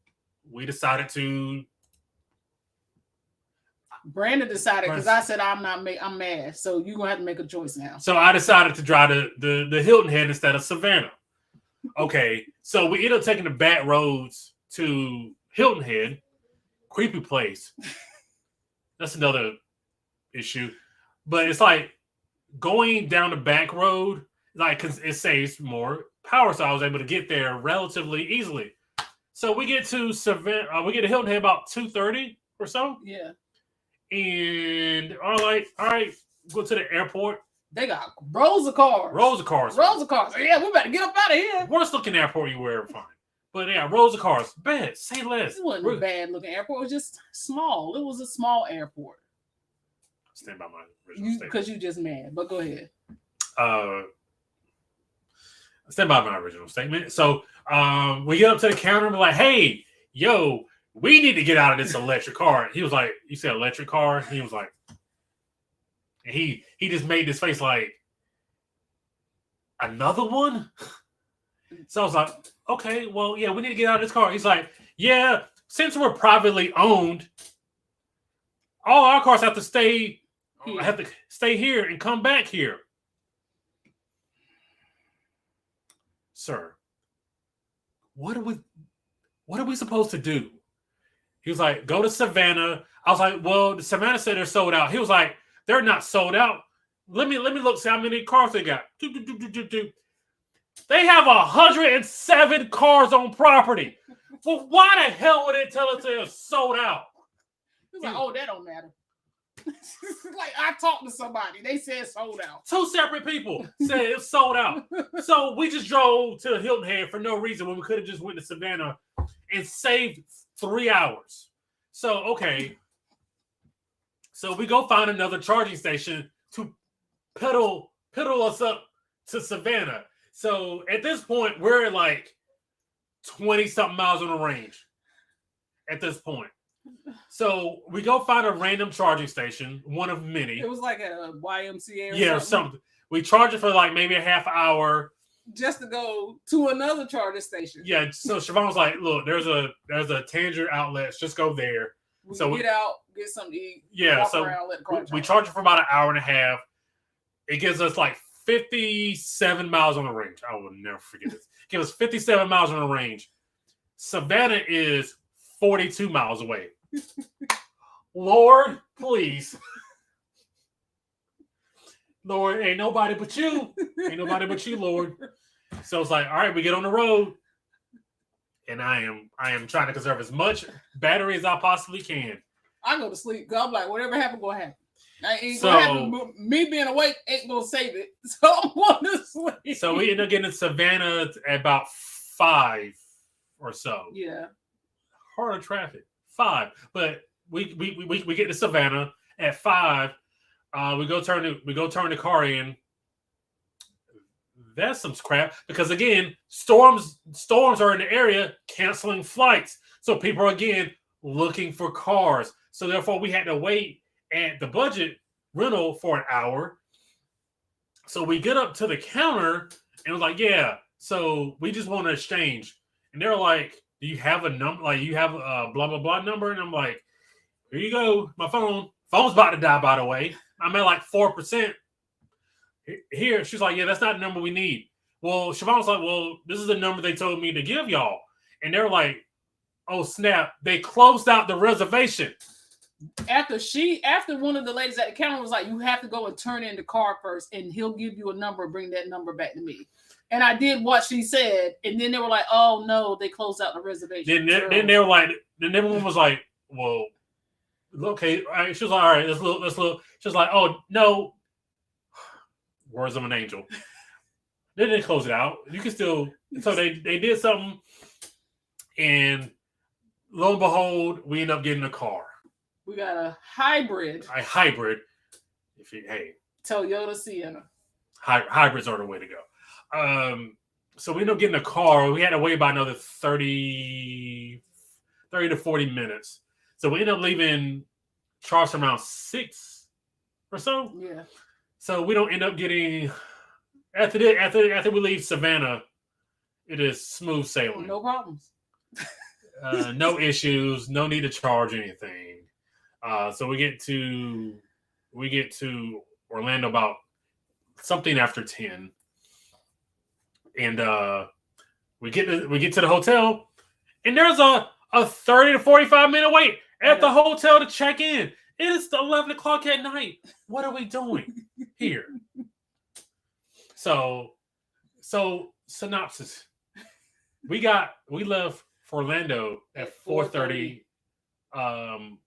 we decided to. Brandon decided because I said I'm mad. So you're gonna have to make a choice now. So I decided to drive the Hilton Head instead of Savannah. Okay, so we ended up taking the back roads to Hilton Head. Creepy place. That's another issue. But it's like going down the back road, like, because it saves more power. So I was able to get there relatively easily. So we get to Savannah, we get to Hilton Head about 2:30 or so. Yeah. And all right, go to the airport. They got rows of cars. Yeah, we better get up out of here. Worst looking airport you will ever find. But yeah, rows of cars. Bad. Say less. It wasn't a bad looking airport. It was just small. It was a small airport. Stand by my original statement. Because you just mad. But go ahead. Stand by my original statement. So we get up to the counter and we're like, hey, yo, we need to get out of this electric car. He was like, you said electric car? He was like, and he just made this face like, another one? So I was like, okay, well, yeah, we need to get out of this car. He's like, yeah, since we're privately owned, all our cars have to stay here and come back here. Sir, what are we supposed to do? He was like, go to Savannah. I was like, well, the Savannah said they're sold out. He was like, they're not sold out. Let me look, see how many cars they got. They have 107 cars on property. Well, why the hell would they tell us they're sold out? He's like, oh, that don't matter. Like, I talked to somebody. They said sold out. 2 separate people said it's sold out. So we just drove to Hilton Head for no reason when we could have just went to Savannah and saved 3 hours. So, okay. So we go find another charging station to pedal us up to Savannah. So at this point, we're at like 20-something miles on the range. at this point. So we go find a random charging station, one of many. It was like a YMCA Or or something. We charge it for like maybe a half hour. just to go to another charging station. Yeah, so Siobhan was like, look, there's a Tanger outlet. Just go there. We So get out, get something to eat. Yeah, walk so around, let the car we charge it for about an hour and a half. It gives us like 57 miles on the range. I will never forget this. Give us 57 miles on the range. Savannah is 42 miles away. Lord, please. Lord, ain't nobody but you. Ain't nobody but you, Lord. So it's like, all right, we get on the road. And I am trying to conserve as much battery as I possibly can. I go to sleep. I'm like, whatever happened, gonna happen. I ain't So- gonna happen. Me being awake ain't gonna save it. So I'm going to sleep. So we end up getting to Savannah at about 5 or so. Yeah. Heart of traffic. 5. But we get to Savannah at 5. We go turn the car in. That's some crap because again, storms are in the area, canceling flights. So people are again looking for cars. So therefore, we had to wait at the budget rental for an hour. So we get up to the counter and was like, yeah. So we just want to exchange. And they're like, do you have a number? Like you have a blah blah blah number? And I'm like, here you go, my phone. Phone's about to die, by the way. I'm at like 4%. Here, she's like, yeah, that's not the number we need. Well, Siobhan was like, well, this is the number they told me to give y'all. And they're like, oh, snap. They closed out the reservation. After one of the ladies at the counter was like, you have to go and turn in the car first, and he'll give you a number, bring that number back to me. And I did what she said, and then they were like, oh, no, they closed out the reservation. Then they were like, then everyone was like, well, okay. All right. She was like, all right, let's look. She was like, oh, no. Words of an angel. They didn't close it out. You can still. So they did something, and lo and behold, we end up getting a car. We got a hybrid A hybrid. Hey, Toyota Sienna. hybrids are the way to go. So we end up getting a car. We had to wait about another 30 to 40 minutes. So we end up leaving Charleston around 6 or so. Yeah. So we don't end up getting after we leave Savannah, it is smooth sailing. No problems. No issues, no need to charge anything. So we get to Orlando about something after 10. And we get to the hotel, and there's a 30 to 45 minute wait at the hotel to check in. It is 11 o'clock at night. What are we doing here? So synopsis. We left for Orlando at 4:30 a.m.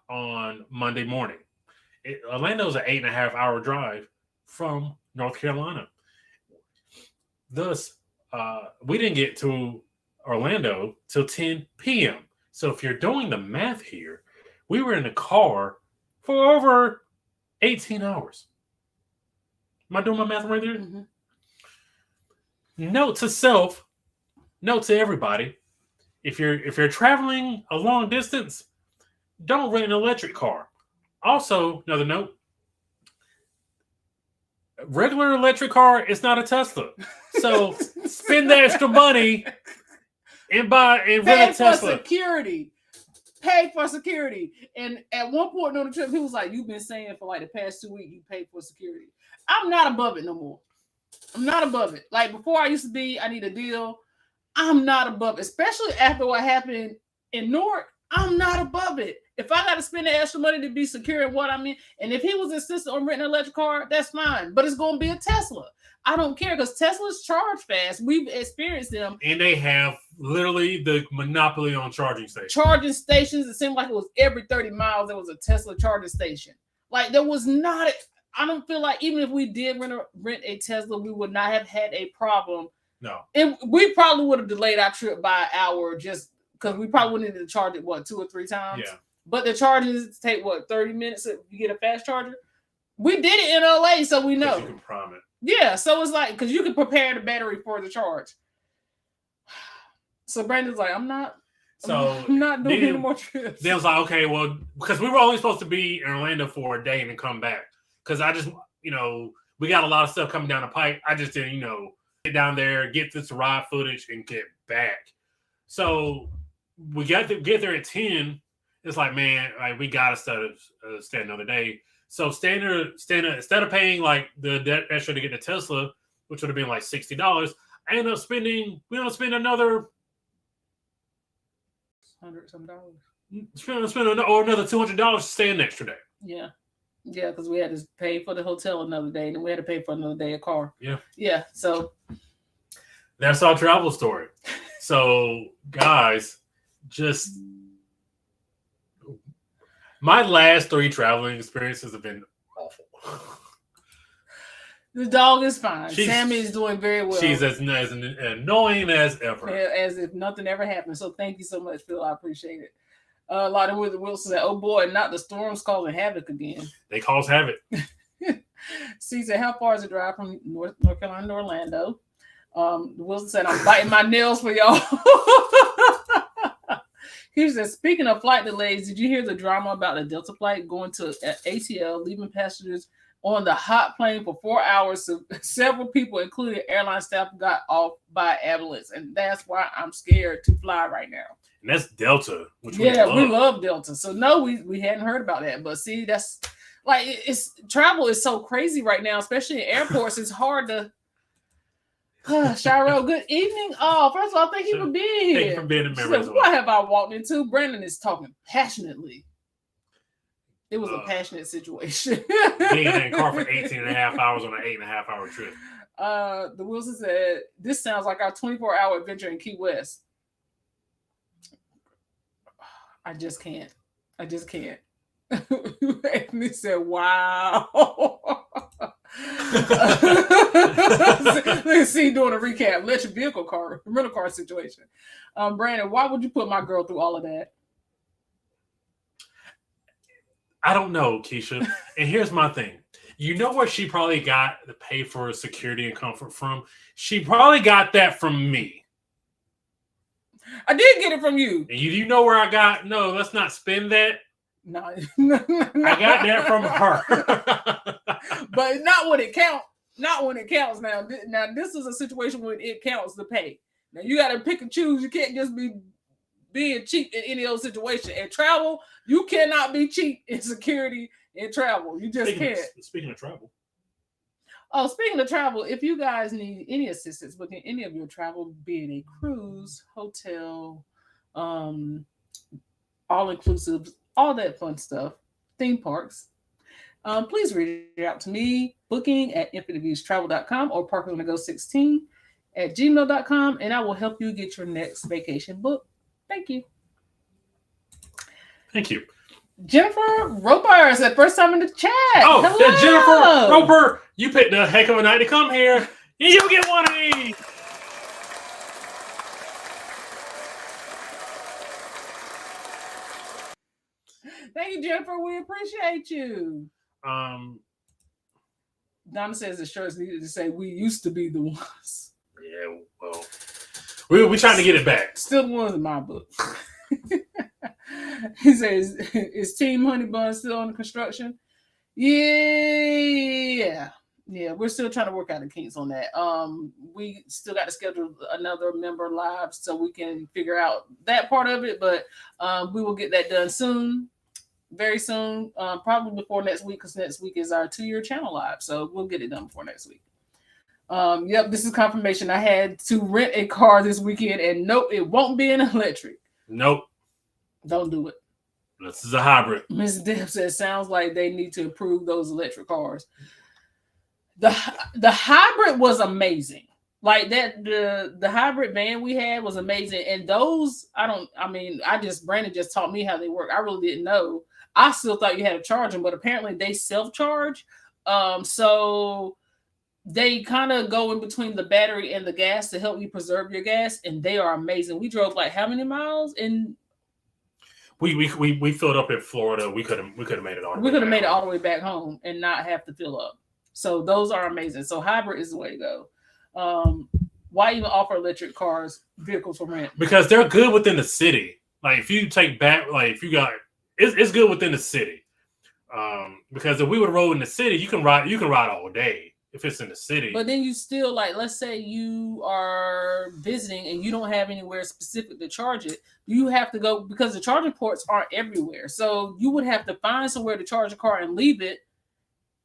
on Monday morning. Orlando's an 8.5 hour drive from North Carolina. Thus, we didn't get to Orlando till 10 p.m. So if you're doing the math here, we were in the car for over 18 hours. Am I doing my math right there? Mm-hmm. Note to self, note to everybody, if you're traveling a long distance, don't rent an electric car. Also, another note, regular electric car is not a Tesla. So spend the extra money and rent a Tesla. Security. Pay for security. And at one point on the trip, he was like, you've been saying for like the past 2 weeks you pay for security. I'm not above it no more. I'm not above it. Like before I used to be, I need a deal. I'm not above it. Especially after what happened in Newark. I'm not above it. If I got to spend the extra money to be secure in what I'm in, and if he was insistent on renting an electric car, that's fine. But it's going to be a Tesla. I don't care because Teslas charge fast. We've experienced them. And they have literally the monopoly on charging stations. Charging stations, it seemed like it was every 30 miles there was a Tesla charging station. Like there was not, I don't feel like even if we did rent a Tesla, we would not have had a problem. No. We probably would have delayed our trip by an hour just because we probably would need to charge it, 2 or 3 times? Yeah. But the charges take 30 minutes if you get a fast charger? We did it in LA, so we know. You can prime it. Yeah, so it's like, because you can prepare the battery for the charge. So Brandon's like, I'm not So doing any then, more trips. then I was like, okay, well, because we were only supposed to be in Orlando for a day and then come back. Because I just, we got a lot of stuff coming down the pipe. I just didn't, get down there, get this ride footage, and get back. So we get there at 10. It's like, man, like we gotta stay another day. So instead of paying like the extra to get the Tesla, which would have been like $60, we ended up spending another $100 some. Spend another $200 to stay an extra day. Yeah. Yeah, because we had to pay for the hotel another day, and then we had to pay for another day of car. Yeah. Yeah. So that's our travel story. So guys, just my last 3 traveling experiences have been awful. The dog is fine. Sammy is doing very well. She's as annoying as ever. As if nothing ever happened. So thank you so much, Phil. I appreciate it. A lot of Wilson said, "Oh boy, not the storms causing havoc again." They cause havoc. C said, "How far is the drive from North Carolina to Orlando?" Wilson said, "I'm biting my nails for y'all." He said, "Speaking of flight delays, did you hear the drama about the Delta flight going to ATL, leaving passengers on the hot plane for 4 hours? So several people, including airline staff, got off by ambulance, and that's why I'm scared to fly right now." And that's Delta, which we love Delta. So no, we hadn't heard about that. But see, that's like travel is so crazy right now, especially in airports. It's hard to. Shiro, good evening. Oh, first of all, thank you for being here. Thank you for being a member. So what have I walked into? Brandon is talking passionately. It was a passionate situation. Being in a car for 18 and a half hours on an 8.5 hour trip. The Wilson said, "This sounds like our 24-hour adventure in Key West." I just can't. And he said, "Wow." Let's see, doing a recap. Electric vehicle rental car situation. Brandon, why would you put my girl through all of that? I don't know, Keisha. And here's my thing. You know where she probably got the pay for security and comfort from? She probably got that from me. I did get it from you. And you know where I got? No, let's not spend that. No. I got that from her. But not when it counts. Not when it counts. Now, this is a situation when it counts to pay. Now, you got to pick and choose. You can't just be being cheap in any old situation. And travel, you cannot be cheap in security and travel. You just can't. Speaking of travel. Oh, speaking of travel, if you guys need any assistance booking any of your travel, be it a cruise, hotel, all-inclusive, all that fun stuff, theme parks, please reach out to me, booking at infiniteviewstravel.com or parkingtogo16@gmail.com, and I will help you get your next vacation booked. Thank you. Thank you. Jennifer Roper is the first time in the chat. Oh, hello. Jennifer Roper, you picked a heck of a night to come here. You get one of these. Thank you, Jennifer. We appreciate you. Donna says the shirts needed to say we used to be the ones. Yeah, well, we're trying to get it back. Still the ones in my book. He says, "Is Team Honey Bun still under construction?" Yeah. We're still trying to work out the kinks on that. We still got to schedule another member live so we can figure out that part of it. But we will get that done soon, very soon, probably before next week, because next week is our 2-year channel live. So we'll get it done before next week. Yep, this is confirmation. I had to rent a car this weekend, and nope, it won't be an electric. Nope. Don't do it. This is a hybrid. Ms. Deb says, sounds like they need to improve those electric cars. The hybrid was amazing. Like that, the hybrid van we had was amazing. And those, Brandon just taught me how they work. I really didn't know. I still thought you had to charge them, but apparently they self-charge. So they kind of go in between the battery and the gas to help you preserve your gas, and they are amazing. We drove like how many miles? And we filled up in Florida. We could have made it all. We could have made it all the way back home and not have to fill up. So those are amazing. So hybrid is the way to go. Why even offer electric vehicles for rent? Because they're good within the city. Like if you take back, like if you got, it's good within the city. Because if we would roll in the city, you can ride all day if it's in the city. But then you still like, let's say you are visiting and you don't have anywhere specific to charge it. You have to go because the charging ports aren't everywhere. So you would have to find somewhere to charge a car and leave it,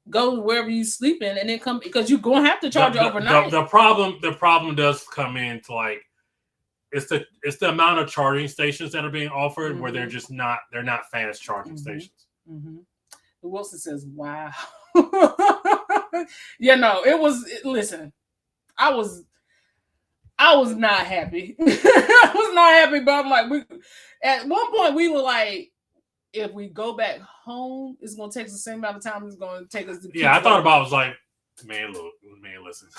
go wherever you sleep in, and then come because you're gonna have to charge it overnight. The problem does come into like it's the amount of charging stations that are being offered where they're not fast charging stations. Mm-hmm. Wilson says, "Wow." Yeah, no, it was. Listen, I was not happy. I was not happy, but I'm like, at one point we were like, if we go back home, it's gonna take us the same amount of time it's gonna take us to. Yeah, I thought about it, I was like, man, listen.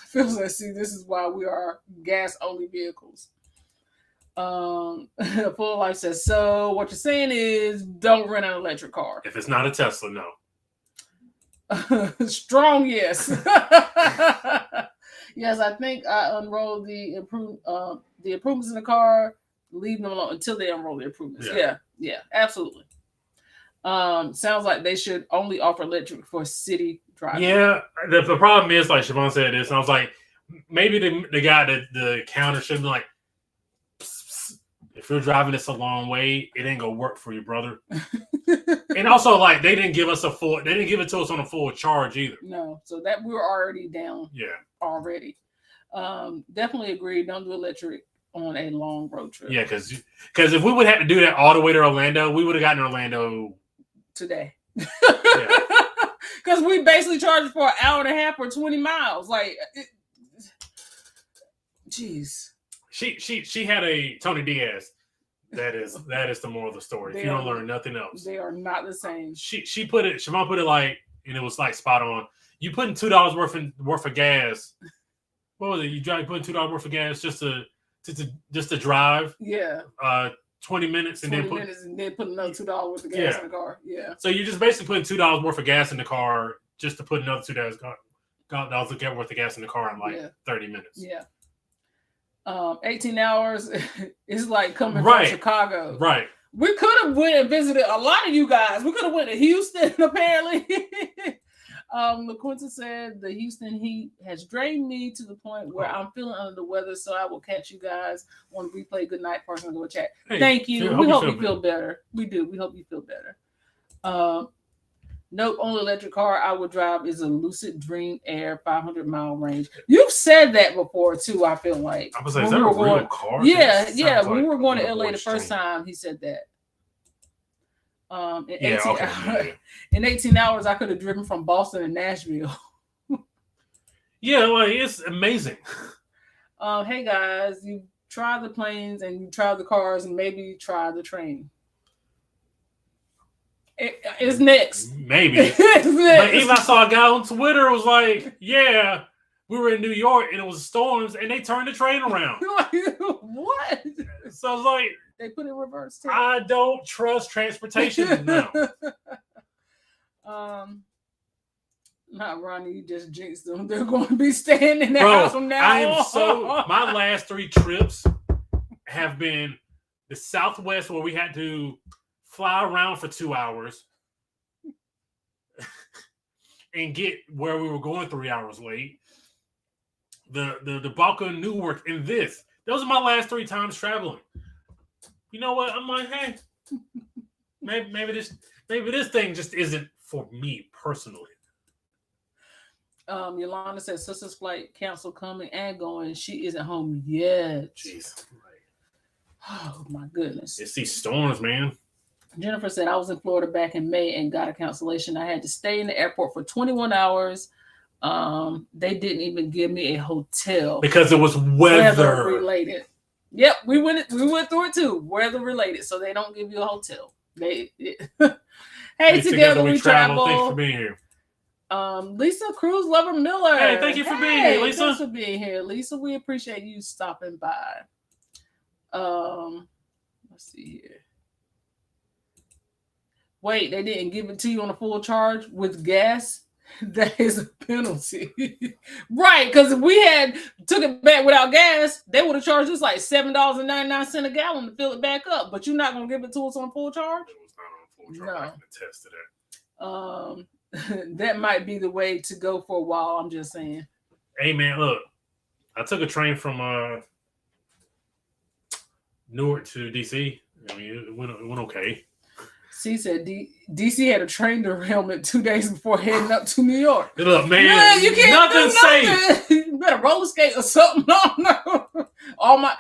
Feels like, see, this is why we are gas only vehicles. Full Life says, so what you're saying is don't rent an electric car. If it's not a Tesla, no. Strong yes. Yes, I think I unrolled the improvements in the car, leave them alone until they unroll the improvements. Yeah, absolutely. Sounds like they should only offer electric for city driving. Yeah, the problem is, like Siobhan said this, and I was like, maybe the guy that the counter should be like, if you're driving this a long way, it ain't gonna work for you, brother. And also, like, they didn't give it to us on a full charge either. No, so that we were already down. Yeah, already. Definitely agree. Don't do electric on a long road trip. Yeah, because if we would have to do that all the way to Orlando, we would have gotten Orlando today. Because we basically charged for an hour and a half or 20 miles. Like, jeez. She had a Tony Diaz. That is the moral of the story. If you don't learn nothing else, they are not the same. Siobhan put it like, and it was like spot on. You putting $2 worth of gas. What was it? You putting $2 worth of gas just to drive. Yeah. 20 minutes and then put another $2 worth of gas in the car. Yeah. So you're just basically putting $2 worth of gas in the car just to put another $2 worth of gas in the car in like 30 minutes. Yeah. 18 hours is like coming from Chicago. Right. We could have went and visited a lot of you guys. We could have went to Houston, apparently. LaQuinta said the Houston heat has drained me to the point where I'm feeling under the weather, so I will catch you guys on replay. Good night, person. Go chat. Hey, thank you. We hope you feel better. We do. We hope you feel better. Nope, only electric car I would drive is a Lucid Dream Air 500-mile range. You've said that before too. I feel like. I was like, is that a real car? Yeah. When we were going to LA the first time, he said that. In 18 hours, I could have driven from Boston to Nashville. Yeah, like it's amazing. Hey guys, you try the planes and you try the cars and maybe you try the train. It's next. Maybe. It's next. But even I saw a guy on Twitter was like, yeah, we were in New York and it was storms and they turned the train around. What? So I was like, they put it in reverse too. I don't trust transportation now. Not Ronnie, you just jinxed them. They're going to be staying in the house from now on. My last 3 trips have been the Southwest where we had to fly around for 2 hours and get where we were going 3 hours late. The Balka Newark and this. Those are my last 3 times traveling. You know what? I'm like, hey, maybe this thing just isn't for me personally. Yolanda says sister's flight canceled coming and going. She isn't home yet. Jeez. Oh my goodness. It's these storms, man. Jennifer said I was in Florida back in May and got a cancellation. I had to stay in the airport for 21 hours. They didn't even give me a hotel because it was weather related. Yep, we went through it too. Weather related, so they don't give you a hotel. Hey, together we travel. Thanks for being here. Lisa Cruz Lover Miller. Hey, thank you for being here, Lisa. Thanks for being here, Lisa. We appreciate you stopping by. Let's see here. Wait, they didn't give it to you on a full charge with gas? That is a penalty. Right, because if we had took it back without gas, they would have charged us like $7.99 a gallon to fill it back up. But you're not going to give it to us on full charge? It was not on full charge. No. I can attest to that. That might be the way to go for a while. I'm just saying. Hey, man, look. I took a train from Newark to D.C. I mean, it went okay. C said DC had a train derailment 2 days before heading up to New York. Look, man, Man, you can't nothing do safe. nothing. You better roller skate or something. I don't know. All my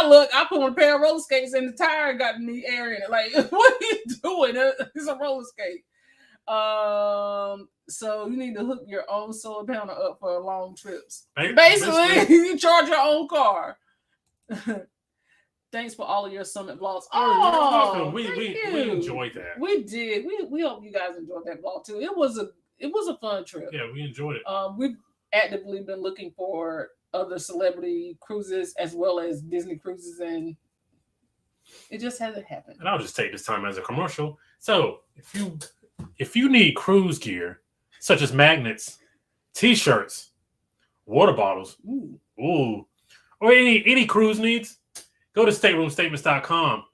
luck, I put on a pair of roller skates and the tire got in the air in it. Like, what are you doing? It's a roller skate. So you need to hook your own solar panel up for long trips. Basically, you charge your own car. Thanks for all of your summit vlogs. Oh, we you. enjoyed that. We did. We hope you guys enjoyed that vlog too. It was a fun trip. Yeah, we enjoyed it. We've actively been looking for other celebrity cruises as well as Disney cruises, and it just hasn't happened. And I'll just take this time as a commercial. So if you need cruise gear, such as magnets, t-shirts, water bottles, or any cruise needs, go to stateroomstatements.com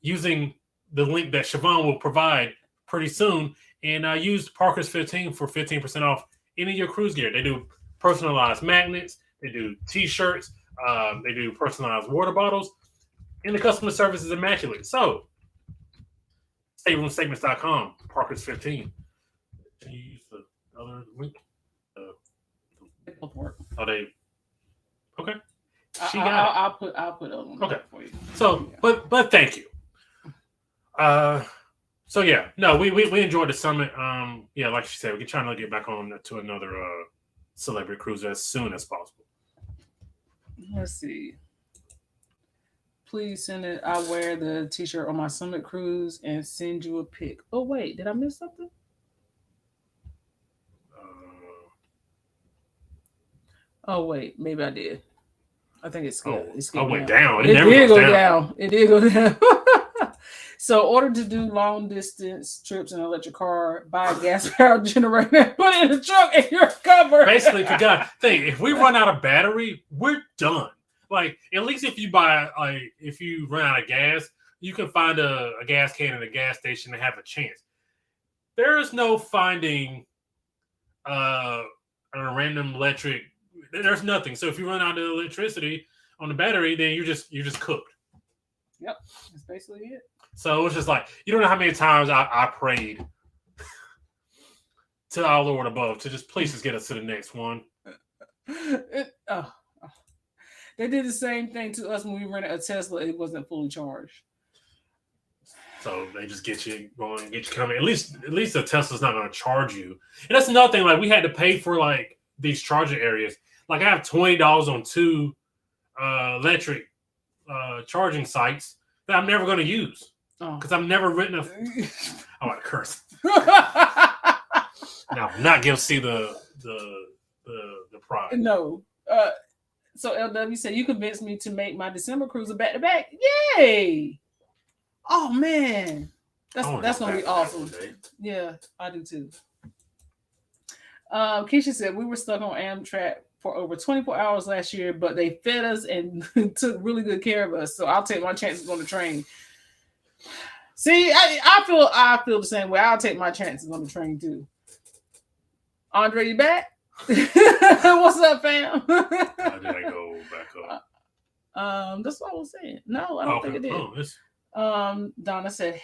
using the link that Siobhan will provide pretty soon, and use Parker's 15 for 15% off any of your cruise gear. They do personalized magnets, they do t-shirts, they do personalized water bottles, and the customer service is immaculate. So, stateroomstatements.com, Parker's 15. Can you use the other link? It both work. Are they okay? I'll put it on Okay. for you. So, but thank you. So yeah, no, we enjoyed the summit. Yeah, like she said, we're trying to get back on to another celebrity cruise as soon as possible. Let's see. Please send it. I'll wear the t-shirt on my summit cruise and send you a pic. Oh wait, did I miss something? Oh wait, maybe I did. I think it's good. I went down. It never did goes go down. It did go down. So, in order to do long distance trips in an electric car, buy a gas powered generator, put it in the trunk, and you're covered. Basically, for God, think if we run out of battery, we're done. Like, at least if you run out of gas, you can find a gas can at a gas station and have a chance. There is no finding a random electric. There's nothing. So if you run out of electricity on the battery, then you're just cooked. Yep, that's basically it. So it's just like, you don't know how many times I prayed to our Lord above to just please just get us to the next one. They did the same thing to us when we rented a Tesla. It wasn't fully charged. So they just get you going, get you coming. At least the Tesla's not going to charge you. And that's another thing. Like, we had to pay for like these charging areas. Like, I have $20 on 2 electric charging sites that I'm never going to use because I've never written a. I want to curse. Now, I'm not going to see the pride. No. So LW said, you convinced me to make my December cruiser back to back. Yay! Oh man, that's gonna be awesome. Yeah, I do too. Keisha said, we were stuck on Amtrak for over 24 hours last year, but they fed us and took really good care of us. So I'll take my chances on the train. See, I feel the same way. I'll take my chances on the train too. Andre, you back? What's up, fam? How did I go back up? That's what I was saying. No, I don't think it did. Donna said,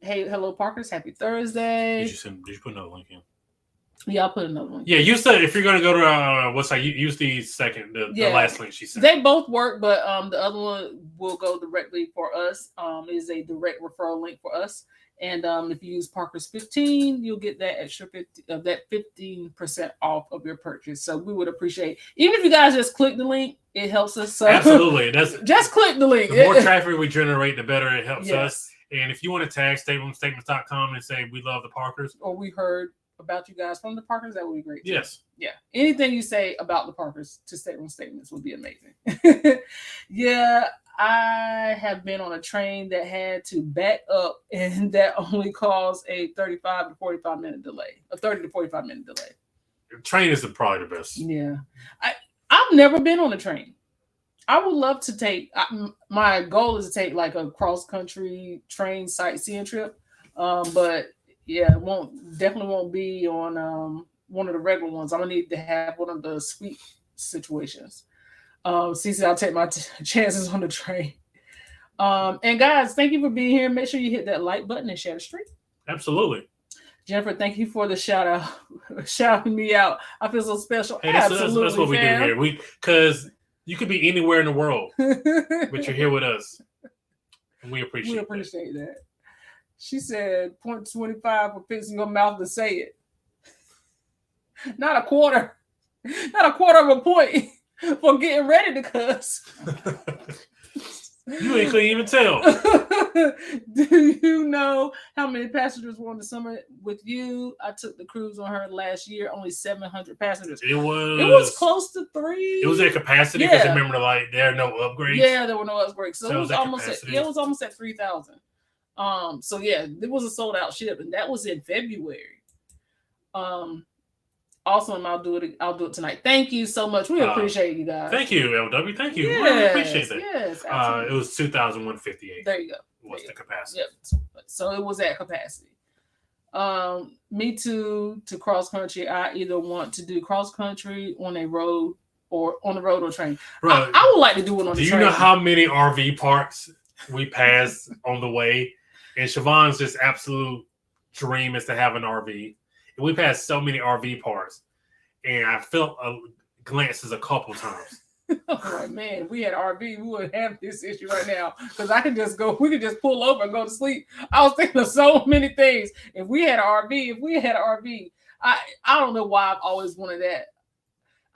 hello Parkers, happy Thursday. Did you put another link in? Yeah, I'll put another one. Yeah, you said if you're gonna go to website, use the last link she said. They both work, but the other one will go directly for us. Is a direct referral link for us. And if you use Parker's 15, you'll get that extra 15% off of your purchase. So we would appreciate, even if you guys just click the link, it helps us. So absolutely, just click the link. The more traffic we generate, the better it helps yes. us. And if you want to tag stateroomstatements.com and say we love the Parkers, or we heard about you guys from the Parkers, that would be great. Too. Yes. Yeah. Anything you say about the Parkers to state-run statements would be amazing. Yeah, I have been on a train that had to back up, and that only caused a 35 to 45 minute delay, a 30 to 45 minute delay. Train is probably the best. Yeah. I've never been on a train. I would love to take, my goal is to take like a cross-country train sightseeing trip. But yeah, definitely won't be on one of the regular ones. I'm gonna need to have one of the suite situations. Cece, I'll take my chances on the train. And guys, thank you for being here. Make sure you hit that like button and share the stream. Absolutely. Jennifer, thank you for the shout out, shouting me out. I feel so special. Hey, that's what we do here. Because you could be anywhere in the world, but you're here with us. And we appreciate that. She said 0.25 for fixing your mouth to say it. Not a quarter. Not a quarter of a point for getting ready to cuss. You ain't couldn't even tell. Do you know how many passengers were on the summer with you? I took the cruise on her last year, only 700 passengers. It was close to 3. It was at capacity because remember, like, there are no upgrades. Yeah, there were no upgrades. So it was almost capacity. it was almost at 3,000. So yeah, it was a sold out ship, and that was in February. Awesome. I'll do it tonight. Thank you so much. We appreciate you guys. Thank you, LW. Thank you. Yes, we really appreciate that. Yes, absolutely. It was 2,158. There you go. What's the capacity? Yep. So it was at capacity. Me too. To cross country, I either want to do cross country on a road or train. Bro, I would like to do it on the train. Do you know how many RV parks we passed on the way? And Siobhan's just absolute dream is to have an RV. And we passed so many RV parks, and I felt glances a couple times. Oh man, if we had RV, we wouldn't have this issue right now. Because we could just pull over and go to sleep. I was thinking of so many things. If we had an RV, I don't know why I've always wanted that.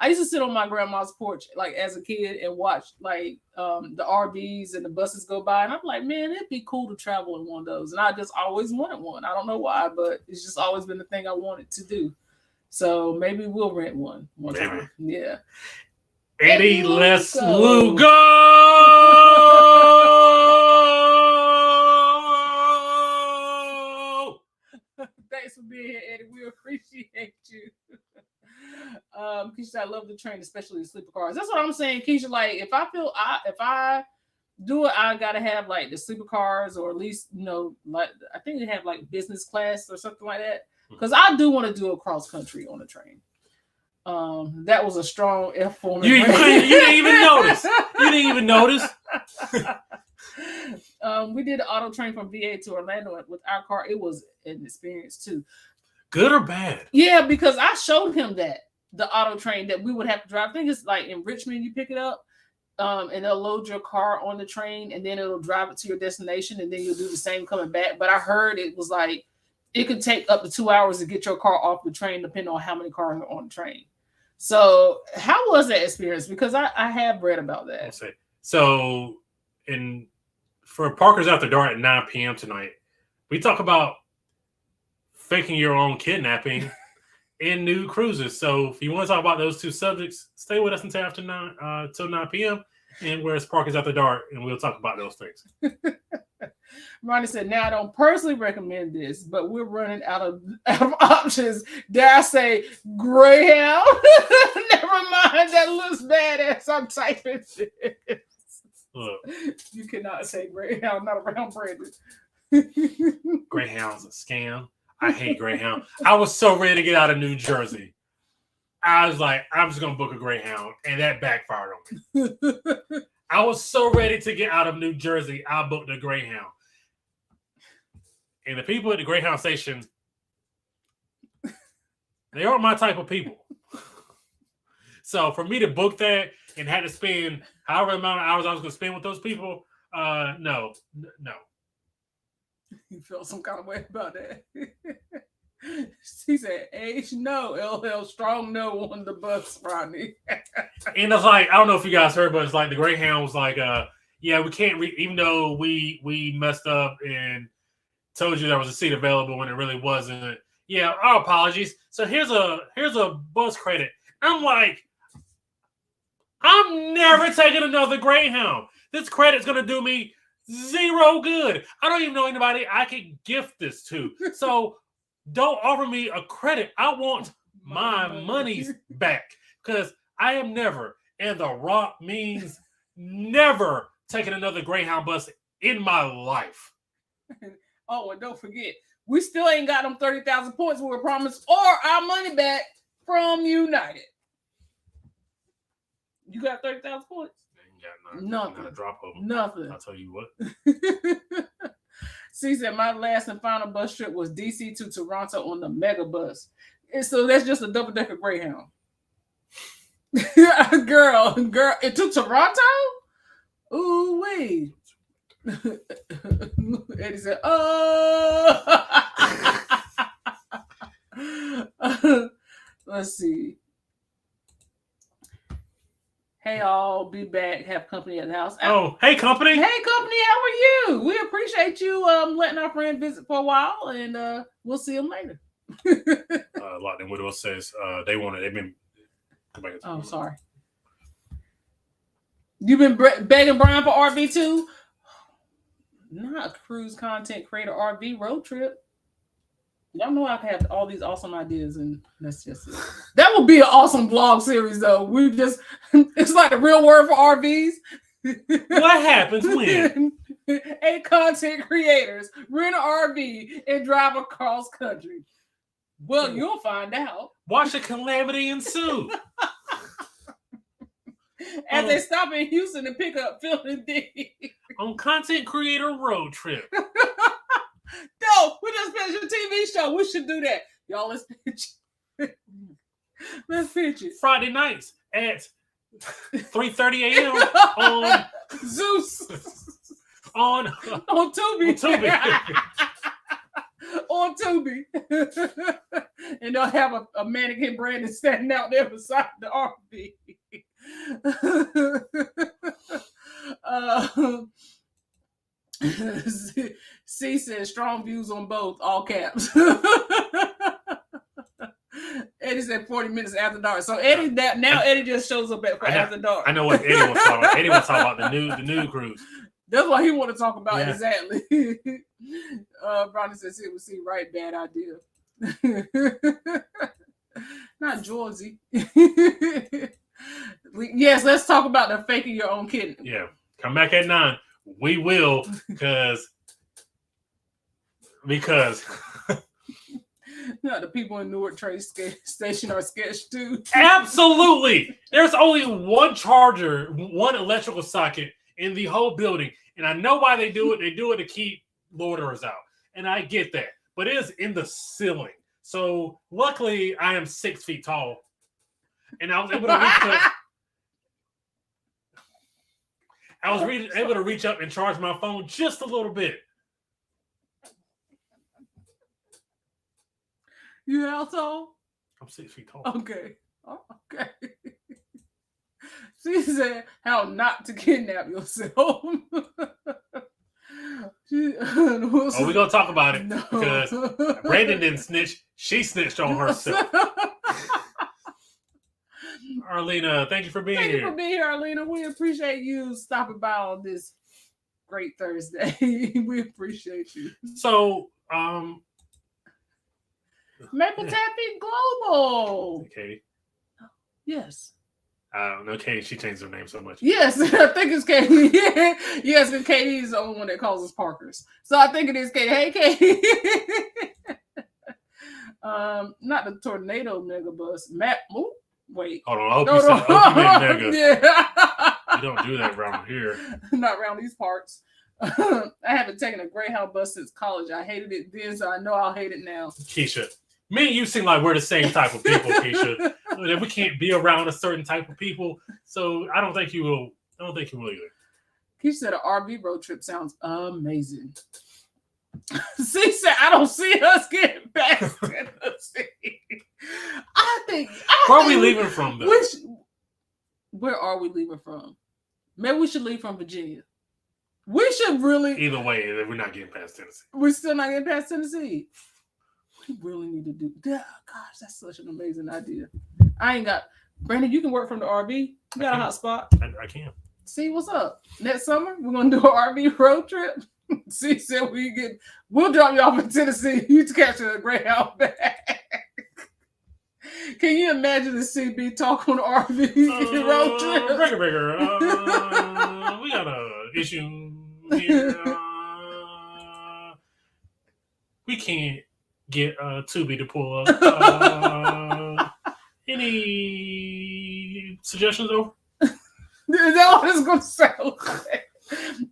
I used to sit on my grandma's porch like as a kid and watch like the RVs and the buses go by, and I'm like, man, it'd be cool to travel in one of those. And I just always wanted one. I don't know why, but it's just always been the thing I wanted to do. So maybe we'll rent one time. Yeah. Eddie Les Lugo. Thanks for being here, Eddie. We appreciate you. Keisha, I love the train, especially the sleeper cars. That's what I'm saying, Keisha. Like, if I do it, I gotta have like the sleeper cars, or at least like I think they have like business class or something like that. Because I do want to do a cross country on a train. That was a strong F for me. You didn't even notice. You didn't even notice. We did an auto train from VA to Orlando with our car. It was an experience too. Good or bad? Yeah, because I showed him the auto train that we would have to drive. I think it's like in Richmond, you pick it up, and they'll load your car on the train, and then it'll drive it to your destination, and then you'll do the same coming back. But I heard it was like it could take up to 2 hours to get your car off the train, depending on how many cars are on the train. So how was that experience? Because I have read about that. So for Parkers After Dark at 9 p.m. tonight, we talk about faking your own kidnapping in new cruises. So if you want to talk about those two subjects, stay with us until after 9 p.m. and where's Parkers After Dark, and we'll talk about those things. Ronnie said, now I don't personally recommend this, but we're running out of options. Dare I say Greyhound? Never mind, that looks bad as I'm typing this. Look, you cannot say Greyhound, not around Brandon. Greyhound's a scam. I hate Greyhound. I was so ready to get out of New Jersey. I was like, I'm just going to book a Greyhound, and that backfired on me. I was so ready to get out of New Jersey, I booked a Greyhound. And the people at the Greyhound station, they aren't my type of people. So for me to book that and had to spend however amount of hours I was going to spend with those people, no. You felt some kind of way about that. He said, H no, LL strong no on the bus, Rodney. And it's like, I don't know if you guys heard, but it's like the Greyhound was like, yeah, we can't even though we messed up and told you there was a seat available when it really wasn't. Yeah, our apologies. So here's a bus credit. I'm like, I'm never taking another Greyhound. This credit's gonna do me zero good. I don't even know anybody I can gift this to. So don't offer me a credit. I want my monies back because I am never, and The Rock means never taking another Greyhound bus in my life. Oh, and don't forget, we still ain't got them 30,000 points we were promised or our money back from United. You got 30,000 points? Nothing. Not a drop of them. Nothing. I'll tell you what. She said my last and final bus trip was DC to Toronto on the mega bus. And so that's just a double-decker Greyhound. girl, it took Toronto? Ooh, wait. Eddie said, oh. Let's see. Hey, all, be back. Have company at the house. Oh, hey, company. Hey, company, how are you? We appreciate you letting our friend visit for a while, and we'll see them later. Locked in Widow says they've been. Oh, sorry. You've been begging Brian for RV too? Not a cruise content creator RV road trip. Y'all know I have all these awesome ideas, and that's just it. That would be an awesome vlog series, though. It's like a real word for RVs. What happens when 8 content creators rent an RV and drive across country? Well, you'll find out. Watch a calamity ensue. As they stop in Houston and pick up Phil and D. On Content Creator Road Trip. No, we just finished a TV show. We should do that. Y'all, let's pitch it. Let's pitch it. Friday nights at 3:30 a.m. on Zeus. On Tubi. On Tubi. And they'll have a mannequin Brandon standing out there beside the RV. C says strong views on both, all caps. Eddie said 40 minutes after dark. So Eddie Eddie just shows up after dark. I know what Eddie wants to talk about. Eddie wants to talk about the new cruise. That's what he want to talk about, yeah. Exactly. Brownie says it was right, bad idea. Not Georgie. Yes, let's talk about the faking your own kidney. Yeah. Come back at 9. We will, because no, the people in Newark train station are sketched too. Absolutely. There's only one charger, one electrical socket in the whole building. And I know why they do it. They do it to keep loiterers out. And I get that. But it is in the ceiling. So luckily I am 6 feet tall. And I was able to reach up. Able to reach up and charge my phone just a little bit. You how tall? I'm 6 feet tall. Okay. Oh, okay. She said how not to kidnap yourself. We're gonna talk about it no. because Brandon didn't snitch. She snitched on herself. Arlena, thank you for being here. Thank you for being here, Arlena. We appreciate you stopping by on this great Thursday. We appreciate you. So, Maple Taffy Global. Katie. Yes. I don't know, Katie. She changed her name so much. Yes, I think it's Katie. Yes, because Katie is the only one that calls us Parkers. So I think it is Katie. Hey, Katie. Not the tornado mega bus. Wait. Hold on. I hope you meant mega. Yeah. You don't do that around here. Not around these parts. I haven't taken a Greyhound bus since college. I hated it then, so I know I'll hate it now. Keisha, me and you seem like we're the same type of people, Keisha. That we can't be around a certain type of people, so I don't think you will. I don't think you will either. Keisha said an RV road trip sounds amazing. She said, "I don't see us getting back to Tennessee." Where are we leaving from, though? Where are we leaving from? Maybe we should leave from Virginia. We should really. Either way, we're not getting past Tennessee. We're still not getting past Tennessee. We really need to do. Yeah, gosh, that's such an amazing idea. I ain't got. Brandon, you can work from the RV. You got a hot spot. I can't. See what's up. Next summer, we're gonna do an RV road trip. See, so we'll drop you off in Tennessee. You catch a Greyhound back. Can you imagine the CB talk on the RV road trip? Breaker. We got a issue here. We can't get Tubi to pull up. Any suggestions over? Is that what it's gonna sound like?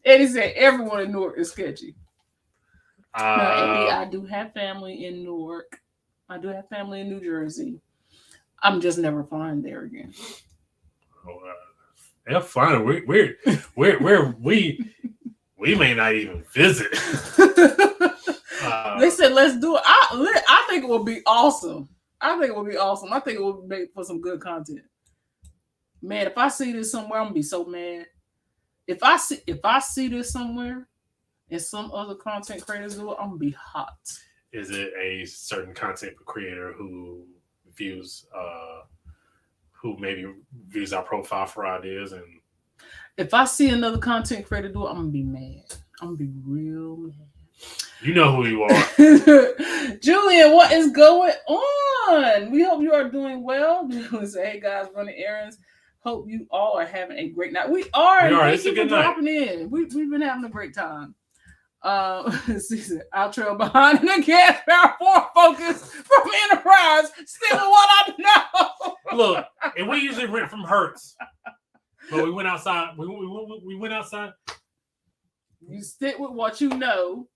Eddie said everyone in Newark is sketchy. No, Eddie, I do have family in Newark. I do have family in New Jersey. I'm just never flying there again. Yeah, fine. We may not even visit. They said let's do it. I think it will be awesome. I think it will make for some good content. Man, if I see this somewhere, I'm gonna be so mad. If I see this somewhere and some other content creators do it, I'm gonna be hot. Is it a certain content creator who maybe views our profile for ideas? And if I see another content creator do it, I'm gonna be mad. I'm gonna be real mad. You know who you are. Julian, what is going on? We hope you are doing well. Julian said, hey guys, running errands. Hope you all are having a great night. We are. Thank you for dropping in. We've been having a great time. I'll trail behind in the gas power 4 Focus from Enterprise. Still what I know. Look, and we usually rent from Hertz, but we went outside. We went outside. You stick with what you know,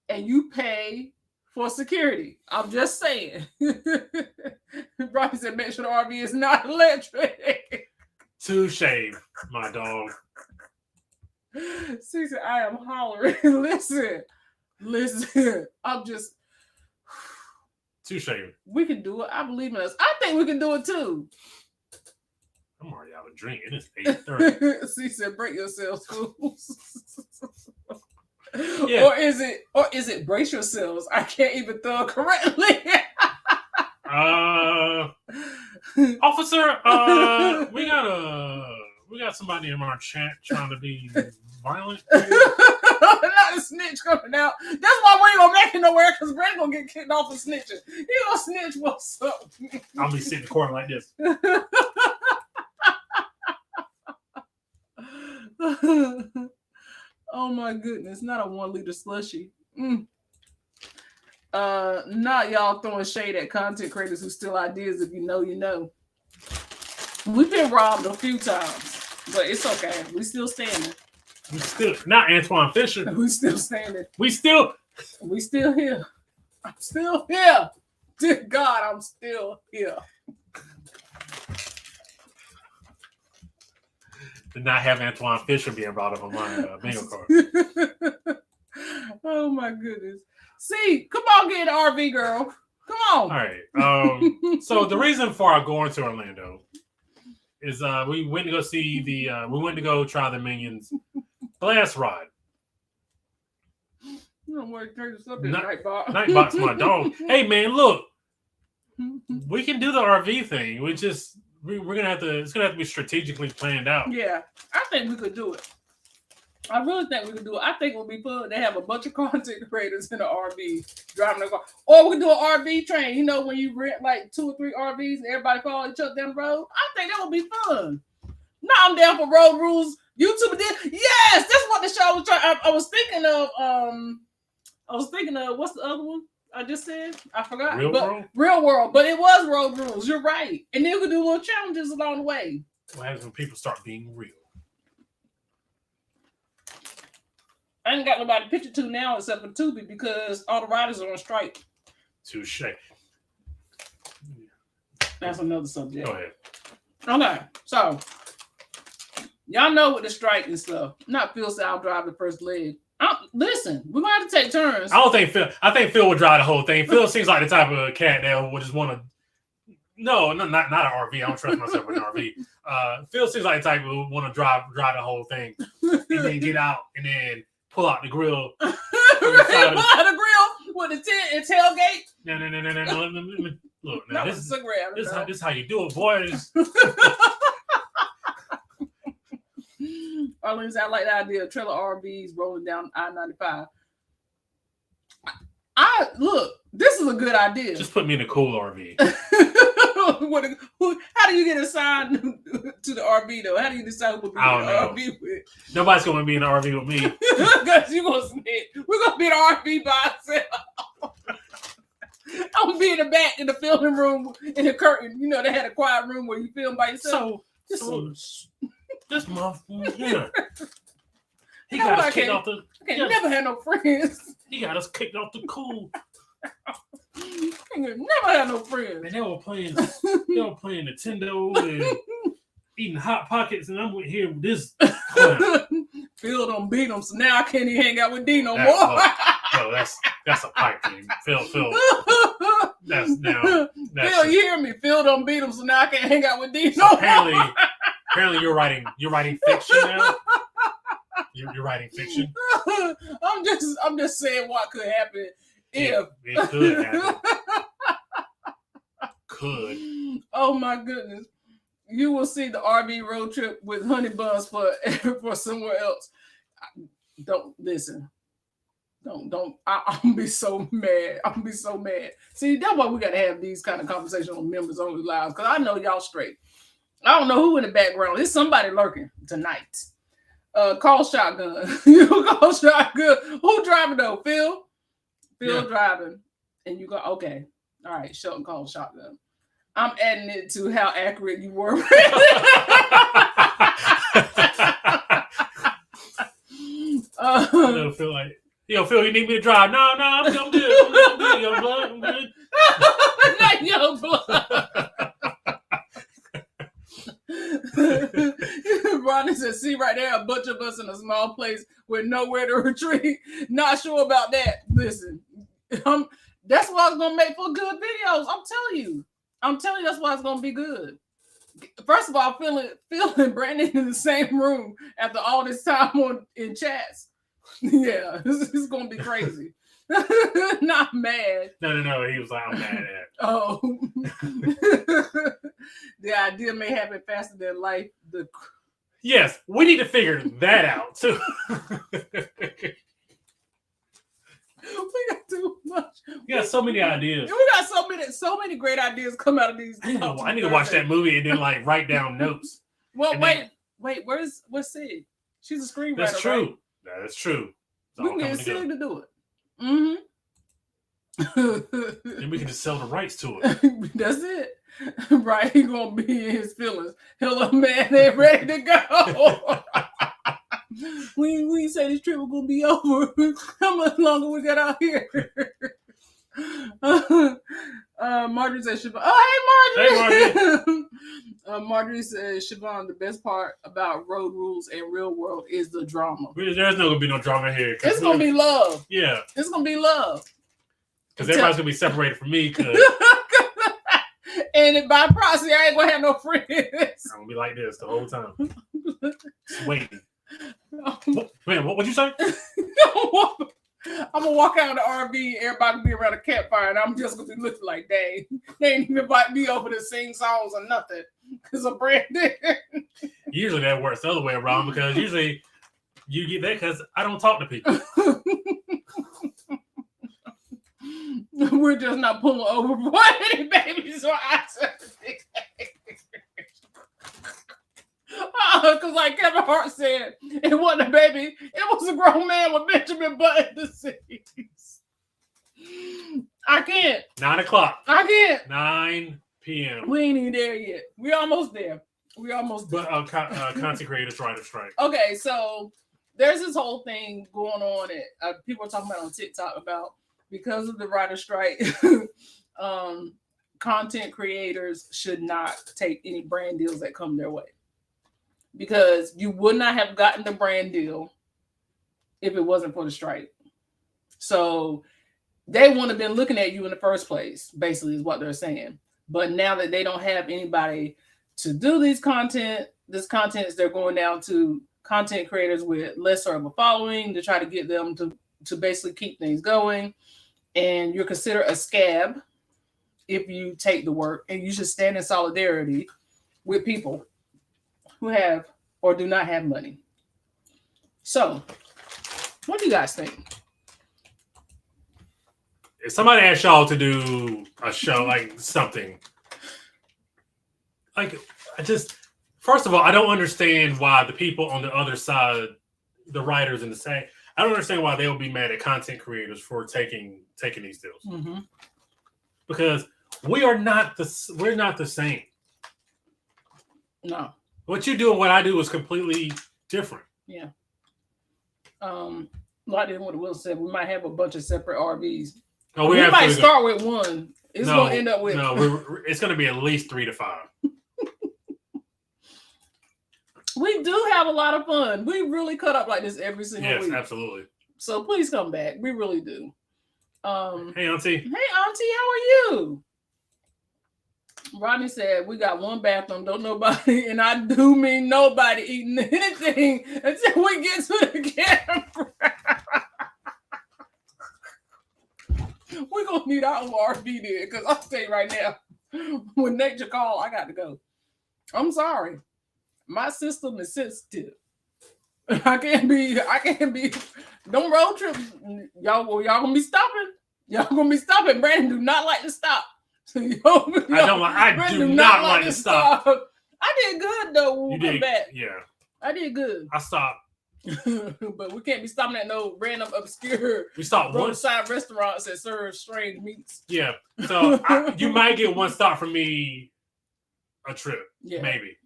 and you pay for security. I'm just saying. Brian said, make sure the RV is not electric. Touche, my dog. She said, I am hollering. Listen. I'm just. Touche. We can do it. I believe in us. I think we can do it too. I'm already out of drink. It is 8:30. She said, break yourselves, fools. Yeah. Or is it brace yourselves? I can't even throw it correctly. Officer, we got somebody in our chat trying to be violent. Not a snitch coming out. That's why we ain't gonna make it nowhere, because Brandon gonna get kicked off for snitching. He gonna snitch what's up. I'll be sitting in the corner like this. Oh my goodness, not a 1 liter slushy. Not y'all throwing shade at content creators who steal ideas. If you know, you know. We've been robbed a few times, but it's okay. We still standing. We still not Antoine Fisher. We still standing. We still here. I'm still here. Dear God, I'm still here. Did not have Antoine Fisher being brought up on my bingo card. Oh my goodness. See, come on, get an RV, girl. Come on. All right. So the reason for our going to Orlando is we went to go see try the Minions Blast Ride. Nightbot's my dog. Hey man, look. We can do the RV thing. We're gonna have to. It's gonna have to be strategically planned out. Yeah, I think we could do it. I really think we could do it. I think it would be fun to have a bunch of content creators in an RV driving a car, or we could do an RV train. You know, when you rent like 2 or 3 RVs and everybody follow each other down the road. I think that would be fun. Now I'm down for road rules. YouTube did. Yes, that's what the show was trying. I was thinking of. What's the other one? I just said I forgot. Real world, but it was road rules. You're right, and then we could do little challenges along the way. What happens when people start being real? I ain't got nobody to pitch it to now except for Tubi because all the riders are on strike. Touche. That's another subject. Go ahead. Okay, so y'all know with the strike and stuff. Not Phil said I'll drive the first leg. Listen, we're gonna have to take turns. I think Phil would drive the whole thing. Phil seems like the type of cat that would just want to. No, not an RV. I don't trust myself with an RV. Phil seems like the type who would want to drive the whole thing and then get out and then pull out the grill. Pull out the grill with the tent and tailgate. No. Look, now, That was a cigarette. this is how you do it, boys. Arlene's, I like the idea of trailer RVs rolling down I-95. Look, this is a good idea. Just put me in a cool RV. How do you get assigned to the RV though? How do you decide who will be in the RV with? Nobody's gonna be in the RV with me. Because you gonna snitch. We're gonna be in the RV by ourselves. I'm gonna be in the back in the filming room in the curtain. You know they had a quiet room where you film by yourself. So this motherfucker here. He No, got I us kicked can't. off the. I can't never have no friends. He got us kicked off the cool. I can't never have no friends. And they were playing Nintendo and eating Hot Pockets, and I'm here with this. Phil don't beat him, so now I can't even hang out with D no more. No, that's a pipe dream. Phil. That's Phil, you hear me? Phil don't beat him, so now I can't hang out with D no more. Apparently you're writing fiction now. You're writing fiction. I'm just saying what could happen if it could happen. Could. Oh my goodness. You will see the RV road trip with honey buns for somewhere else. Don't listen. Don't. I'm be so mad. I'm be so mad. See, that's why we got to have these kind of conversations on members only lives, because I know y'all straight. I don't know who in the background. There's somebody lurking tonight. Call shotgun. You call shotgun. Who driving though? Phil driving. And you go, okay. All right, Shelton call shotgun. I'm adding it to how accurate you were. I feel like, Phil, you need me to drive? No, I'm good. I'm good, young blood. I'm good. Not young blood. Ronnie said, see right there, a bunch of us in a small place with nowhere to retreat. Not sure about that. Listen, that's what I was going to make for good videos. I'm telling you, that's why it's going to be good. First of all, feeling Brandon in the same room after all this time in chats. Yeah, it's going to be crazy. Not mad. No. He was like, I'm mad at. Oh. The idea may happen faster than life. Yes, we need to figure that out too. We got too much. We got so many ideas. We got so many great ideas come out of these. I need to watch that movie and then like write down notes. Well, and wait. What's Sid? She's a screenwriter. That's true. Right? That's true. We can get Sid to do it. And we can just sell the rights to it. That's it. Right, he gonna be in his feelings. Hello, man, they ready to go. we say this trip was gonna be over. How much longer we got out here? Marjorie says, Siobhan. Oh, hey, Marjorie. Marjorie says, Siobhan, the best part about road rules and real world is the drama. There's not gonna be no drama here. It's gonna be love. Yeah, it's gonna be love. Because everybody's gonna be separated from me. And by proxy, I ain't gonna have no friends. I'm gonna be like this the whole time. Just waiting. Man, what'd you say? I'm gonna walk out of the RV, everybody will be around a campfire, and I'm just gonna be looking like, dang, they ain't even invite me over to sing songs or nothing. Because of Brandon. Usually that works the other way around, because usually you get that because I don't talk to people. We're just not pulling over for any babies or because like Kevin Hart said, it wasn't a baby, it was a grown man with Benjamin Button disease. I can't. 9 o'clock. I can't. 9 p.m. We ain't even there yet. We almost there. But content creators writer strike. Okay, so there's this whole thing going on that people are talking about on TikTok about, because of the writer strike, content creators should not take any brand deals that come their way. Because you would not have gotten the brand deal if it wasn't for the strike. So they wouldn't have been looking at you in the first place, basically is what they're saying. But now that they don't have anybody to do this content, they're going down to content creators with lesser of a following to try to get them to basically keep things going. and you're considered a scab if you take the work, and you should stand in solidarity with people who have or do not have money. So, what do you guys think? If somebody asked y'all to do a show, like something, like first of all, I don't understand why the people on the other side, the writers and the same, I don't understand why they would be mad at content creators for taking these deals. Mm-hmm. Because we're not the same. No. What you do and what I do is completely different. Yeah. Like what Will said, we might have a bunch of separate RVs. Oh, we might start with one. It's gonna end up with it's gonna be at least 3 to 5. We do have a lot of fun. We really cut up like this every single week. Yes, absolutely. So please come back. We really do. Hey, Auntie. Hey, Auntie, how are you? Rodney said, we got one bathroom, don't nobody, and I do mean nobody eating anything until we get to the camera. We're going to need our own RV there, because I'll tell you right now, when nature call, I got to go. I'm sorry. My system is sensitive. I can't be, don't road trip. Y'all going to be stopping. Y'all going to be stopping. Brandon do not like to stop. I do not like to stop. I did good though when we come back. Yeah. I did good. I stopped. But we can't be stopping at no random obscure we stopped roadside restaurants that serve strange meats. Yeah. So you might get one stop from me a trip. Yeah. Maybe.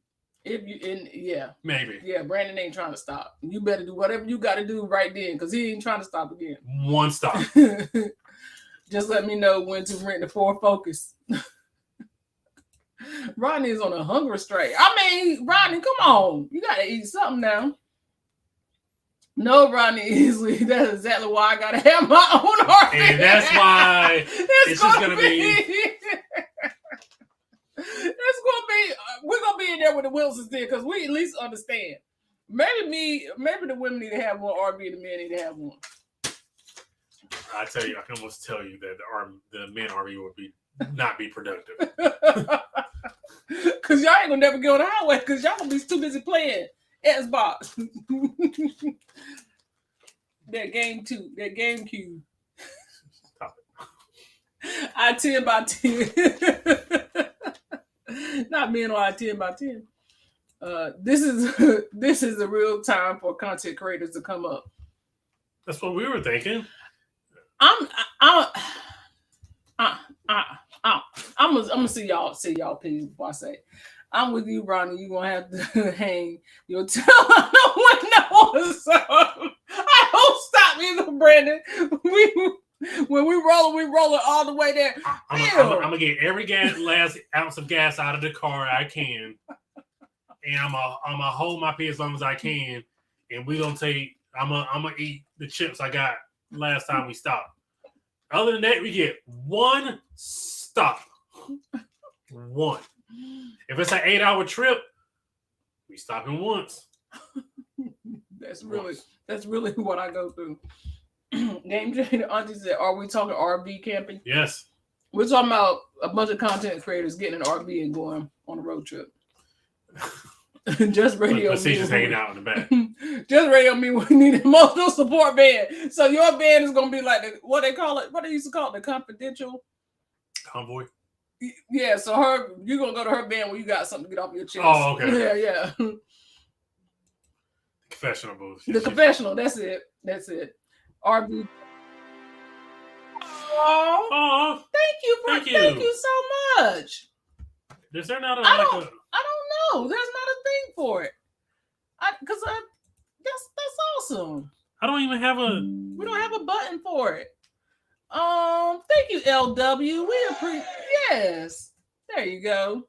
Maybe. Yeah, Brandon ain't trying to stop. You better do whatever you got to do right then, because he ain't trying to stop again. One stop. Just let me know when to rent the Ford Focus. Rodney is on a hunger strike. I mean, Rodney, come on. You got to eat something now. No, Rodney Easley. That's exactly why I got to have my own RV. And that's why it's just going to be... We're going to be in there with the Wilsons there, because we at least understand. Maybe the women need to have one RV and the men need to have one. I tell you, I can almost tell you that the men RV would not be productive. Because y'all ain't gonna never get on the highway, because y'all gonna be too busy playing Xbox. That GameCube. Stop it. I-10 by 10. Not men on I-10 by 10. This is a real time for content creators to come up. That's what we were thinking. I'm gonna see y'all please before I say I'm with you, Ronnie. You're gonna have to hang your tail on the window. So I don't stop either, Brandon. When we rolling all the way there. I'm gonna get every last ounce of gas out of the car I can, and I'm gonna hold my pee as long as I can, and we gonna take. I'm gonna eat the chips I got last time we stopped. Other than that, we get one stop. One. If it's an 8-hour trip, we stop in once. That's really what I go through. Game Changer Auntie said, "Are we talking RV camping?" Yes. We're talking about a bunch of content creators getting an RV and going on a road trip. Just radio. But she's just hanging out in the back. Just radio me we need an emotional support band. So your band is gonna be like what they call it? What they used to call it, the confidential convoy. Yeah. So you're gonna go to her band when you got something to get off your chest. Oh, okay. Yeah. Confessional booth. The confessional. That's it. RV. Oh, thank you so much. Is there not I don't know. There's not a thing for it. Because that's awesome. I don't even have we don't have a button for it. Thank you, LW. We appreciate. Yes. There you go.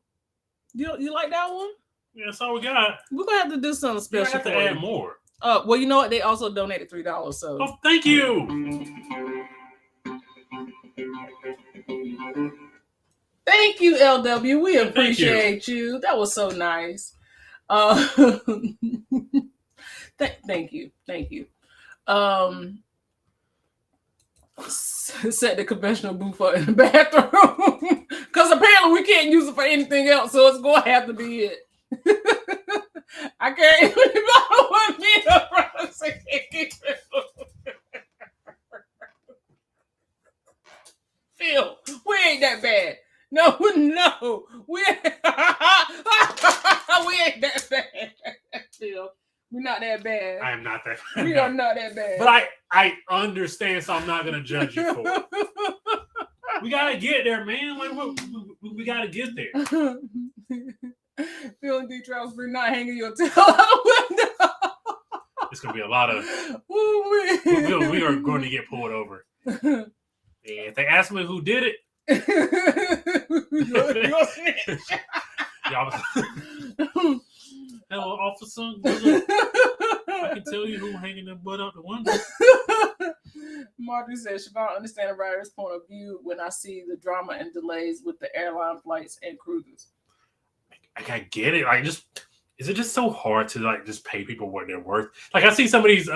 You like that one? Yeah, that's all we got. We're gonna have to do something special. We have to add more. Well, you know what? They also donated $3. So. Oh, thank you. Thank you, LW. We appreciate you. That was so nice. Thank you. set the confessional booth up in the bathroom because apparently we can't use it for anything else, so it's gonna have to be it. I can't even with me up front. Phil, we ain't that bad. No, we ain't that bad. Phil, we're not that bad. I am not that. We are not that bad. But I understand, so I'm not gonna judge you for it. We gotta get there, man. Like we gotta get there. Phil and D. Trousbury not hanging your tail out the window. It's gonna be a lot of. We are going to get pulled over. And if they ask me who did it, You're snitch. y'all. Hello, officer. I can tell you who hanging their butt out the window. Marjorie says, Siobhan, understand the writer's point of view when I see the drama and delays with the airline flights and cruises. Like, I get it. Like, is it just so hard to like just pay people what they're worth? Like, I see some of these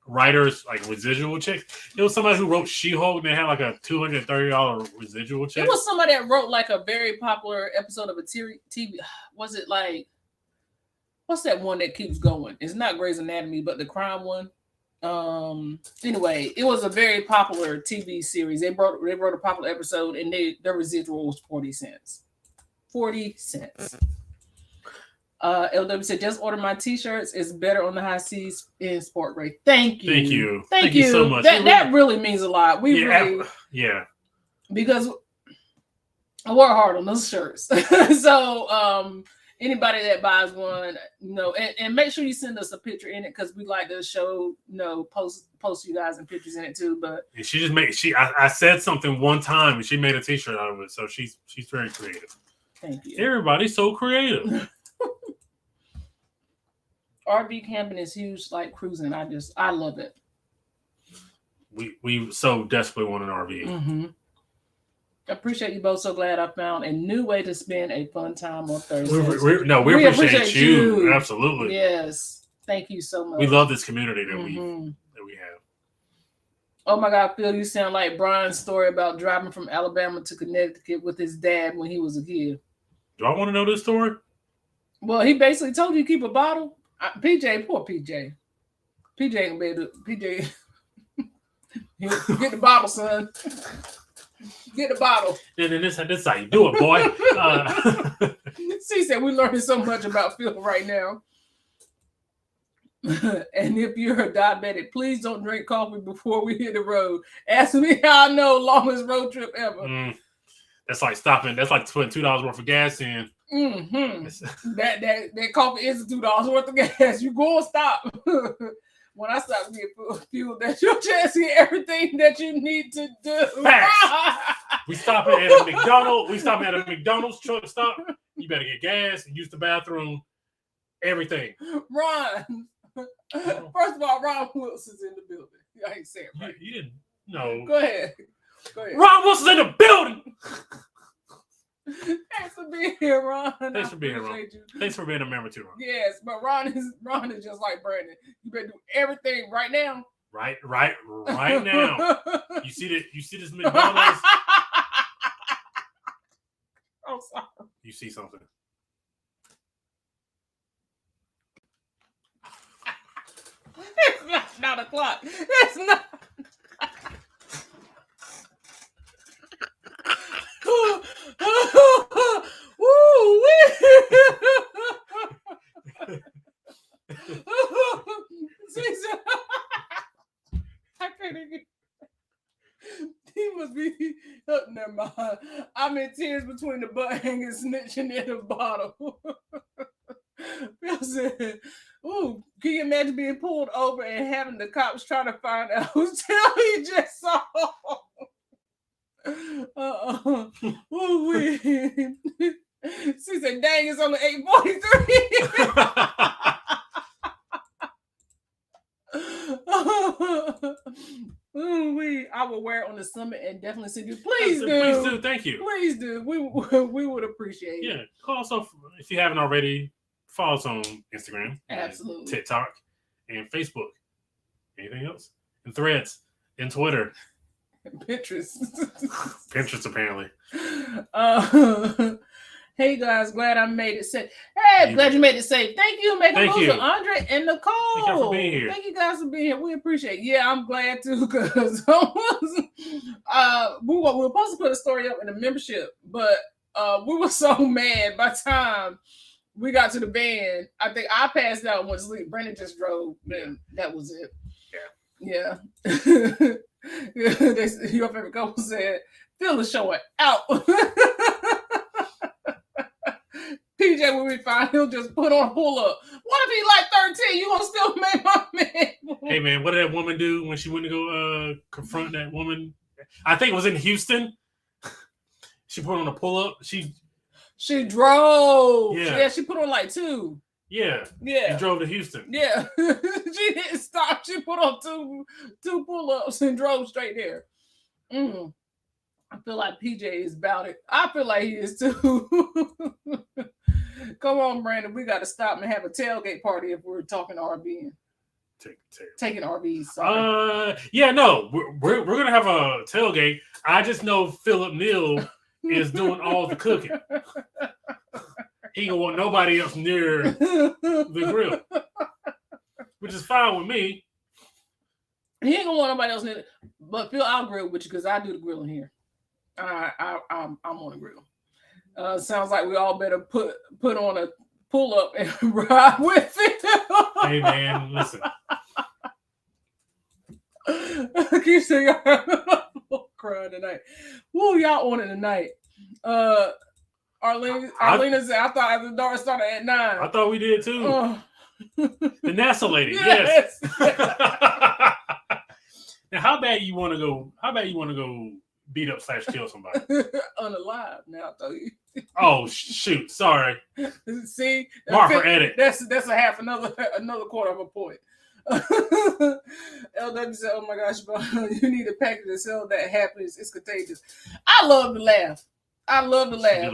writers like residual checks. It was somebody who wrote She-Hulk and they had like a $230 residual check. It was somebody that wrote like a very popular episode of a TV. Was it like, what's that one that keeps going? It's not Grey's Anatomy, but the crime one. Anyway, it was a very popular TV series. They wrote a popular episode and their residual was 40 cents. 40 cents. LW said, just order my t-shirts. It's better on the high seas in sport gray. Thank you. Thank you so much. That really means a lot. Yeah. Because I work hard on those shirts. So anybody that buys one, and make sure you send us a picture in it because we like to show, post you guys and pictures in it too. But and she just I said something one time and she made a t-shirt out of it. So she's very creative. Thank you. Everybody's so creative. RV camping is huge, like cruising. I love it. We so desperately want an RV. Mm-hmm. I appreciate you both. So glad I found a new way to spend a fun time on Thursday. We appreciate you. Absolutely. Yes. Thank you so much. We love this community that we have. Oh my God, Phil, you sound like Brian's story about driving from Alabama to Connecticut with his dad when he was a kid. Do I want to know this story? Well, he basically told you to keep a bottle. PJ, poor PJ. PJ ain't gonna be able to. PJ, get the bottle, son. Get the bottle. And then this is how you do it, boy. She said we're learning so much about Phil right now. And if you're a diabetic, please don't drink coffee before we hit the road. Ask me how I know longest road trip ever. That's like stopping. That's like putting $2 worth of gas in. Mm-hmm. That coffee is $2 worth of gas. You go and stop. When I stop to get fuel, that's your chance to get everything that you need to do. We stopping at a McDonald's. We stopping at a McDonald's truck stop. You better get gas and use the bathroom. Everything. Ron. First of all, Ron Wilson's in the building. I ain't saying right. You didn't know. Go ahead. Ron Wilson's in the building. Thanks for being here, Ron. Thanks for being here, Ron. Thanks for being a member too, Ron. Yes, but Ron is just like Brandon. You better do everything right now. Right now. You see this McDonald's? I'm sorry. You see something. It's not 9:00. It's not. Woo! I can't even. He must be. Oh, never mind. I'm in tears between the butt hanging, snitching in the bottle. Phil said, "Ooh, can you imagine being pulled over and having the cops trying to find out whose tail he just saw?" Ooh, she said, "Dang, it's only 8:43." I will wear it on the summit and definitely send you. Please do. Thank you. Please do. We would appreciate it. Yeah. Call us off if you haven't already. Follow us on Instagram, absolutely, TikTok, and Facebook. Anything else? And Threads, and Twitter. Pinterest. Pinterest, apparently. Hey guys, glad I made it safe. Hey, glad you made it safe. Thank you, Thank you. Andre and Nicole. Thank you for being here. Thank you guys for being here. We appreciate it. Yeah, I'm glad too, because we were supposed to put a story up in the membership, but we were so mad by the time we got to the band. I think I passed out and went to sleep. Brandon just drove, and that was it. Yeah. Your favorite couple said, Phil is showing out. PJ will be fine. He'll just put on a pull up. What if he like 13? You gonna still make my man? Hey man, what did that woman do when she went to go confront that woman? I think it was in Houston. She put on a pull up. She drove. Yeah. Yeah, she put on like 2. Yeah. Yeah. She drove to Houston. Yeah. She didn't stop. She put on two pull-ups and drove straight there. I feel like PJ is about it. I feel like he is too. Come on, Brandon. We got to stop and have a tailgate party if we're talking RVing. Taking RVs. Sorry. Yeah, no. We're gonna have a tailgate. I just know Philip Neal is doing all the cooking. He don't want nobody else near the grill, which is fine with me. He ain't gonna want nobody else near. But Phil, I'll grill with you because I do the grilling here. I'm on the grill. Sounds like we all better put on a pull up and ride with it. Hey man, listen. Keep saying y'all crying tonight. Woo, y'all on it tonight. Arlena said, I thought the door started at 9. I thought we did too. The NASA lady, yes. Now, how bad you want to go? How bad you want to go beat up / kill somebody? Unalive now, I tell you. Oh shoot! Sorry. See, mark for edit. That's a half another quarter of a point. LW said, "Oh my gosh, bro, you need a package to sell that happiness. It's contagious." I love to laugh. I love to laugh.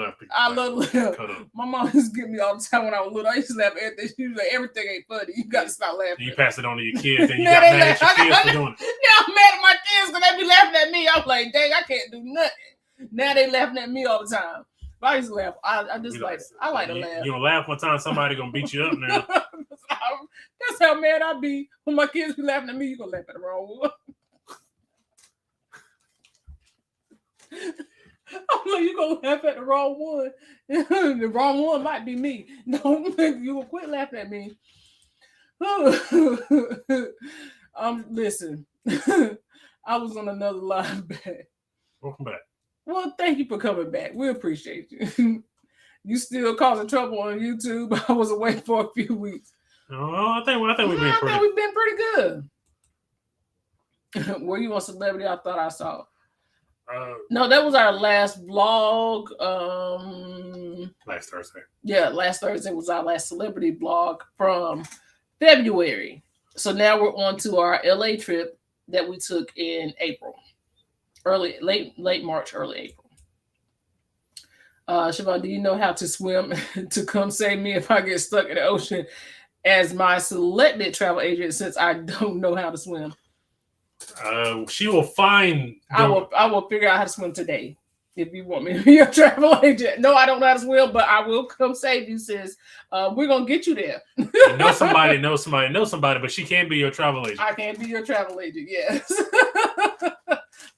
My mom used to give me all the time when I was little. I used to laugh at everything. She was like, "Everything ain't funny. You got to stop laughing." You pass it on to your kids, and you got mad at your kids for doing it. Now I'm mad at my kids because they be laughing at me. I'm like, dang, I can't do nothing. Now they laughing at me all the time. But I used to laugh. I just like it. I like to laugh. You gonna laugh one time, somebody gonna beat you up now. That's how mad I be when my kids be laughing at me. You gonna laugh at the wrong one. I'm like, you gonna laugh at the wrong one. The wrong one might be me. No, you will quit laughing at me. Listen. I was on another live back. Welcome back. Well, thank you for coming back. We appreciate you. You still causing trouble on YouTube. I was away for a few weeks. Oh, I think we've been pretty. We've been pretty good. Were you on Celebrity? I thought I saw. No, that was our last vlog. Last Thursday. Yeah, last Thursday was our last celebrity vlog from February. So now we're on to our LA trip that we took in April. Late March, early April. Siobhan, do you know how to swim to come save me if I get stuck in the ocean as my selected travel agent since I don't know how to swim? She will find. I will figure out how to swim today. If you want me to be your travel agent. No, I don't know how to swim, but I will come save you, sis. We're gonna get you there. You know somebody, but she can be your travel agent. I can be your travel agent, yes.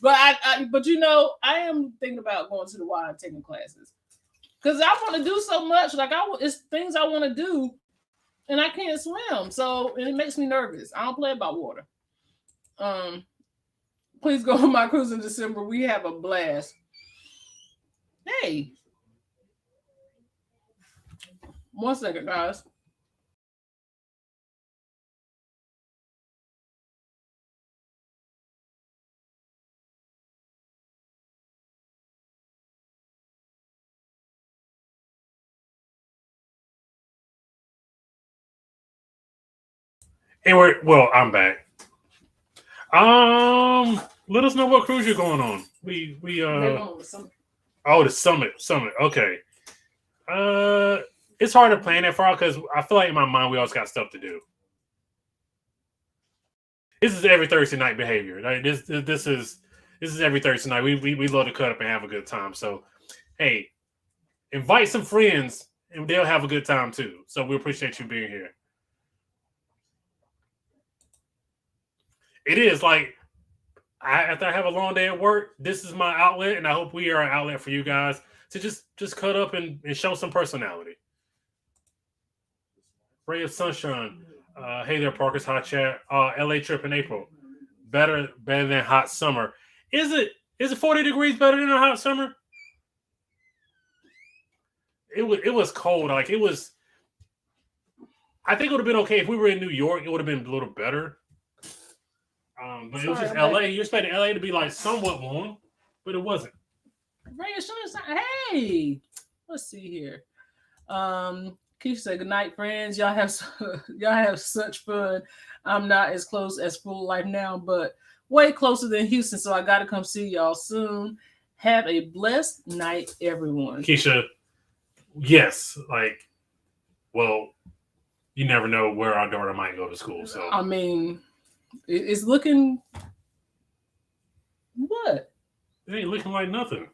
But but you know, I am thinking about going to the Y and taking classes. Because I want to do so much. Like it's things I want to do, and I can't swim. So and it makes me nervous. I don't play about water. Please go on my cruise in December. We have a blast. Hey. 1 second, guys. Anyway, well, I'm back. Let us know what cruise you're going on. The summit. Okay. It's hard to plan that far because I feel like in my mind we always got stuff to do. This is every Thursday night behavior. Like this This is every Thursday night. We love to cut up and have a good time. So, hey, invite some friends and they'll have a good time too. So we appreciate you being here. It is like after I have a long day at work, this is my outlet, and I hope we are an outlet for you guys to just cut up and show some personality. Ray of Sunshine. Hey there, Parker's Hot Chat. LA trip in April. Better than hot summer. Is it 40 degrees better than a hot summer? It was cold. Like it was. I think it would have been okay if we were in New York. It would have been a little better. But it was just LA. You expected LA to be like somewhat warm, but it wasn't. Ray of Sunshine. Hey, let's see here. Keisha said, "Good night, friends. Y'all have such fun. I'm not as close as Full Life now, but way closer than Houston. So I got to come see y'all soon. Have a blessed night, everyone." Keisha, yes, like, well, you never know where our daughter might go to school. So I mean, it's looking what? It ain't looking like nothing.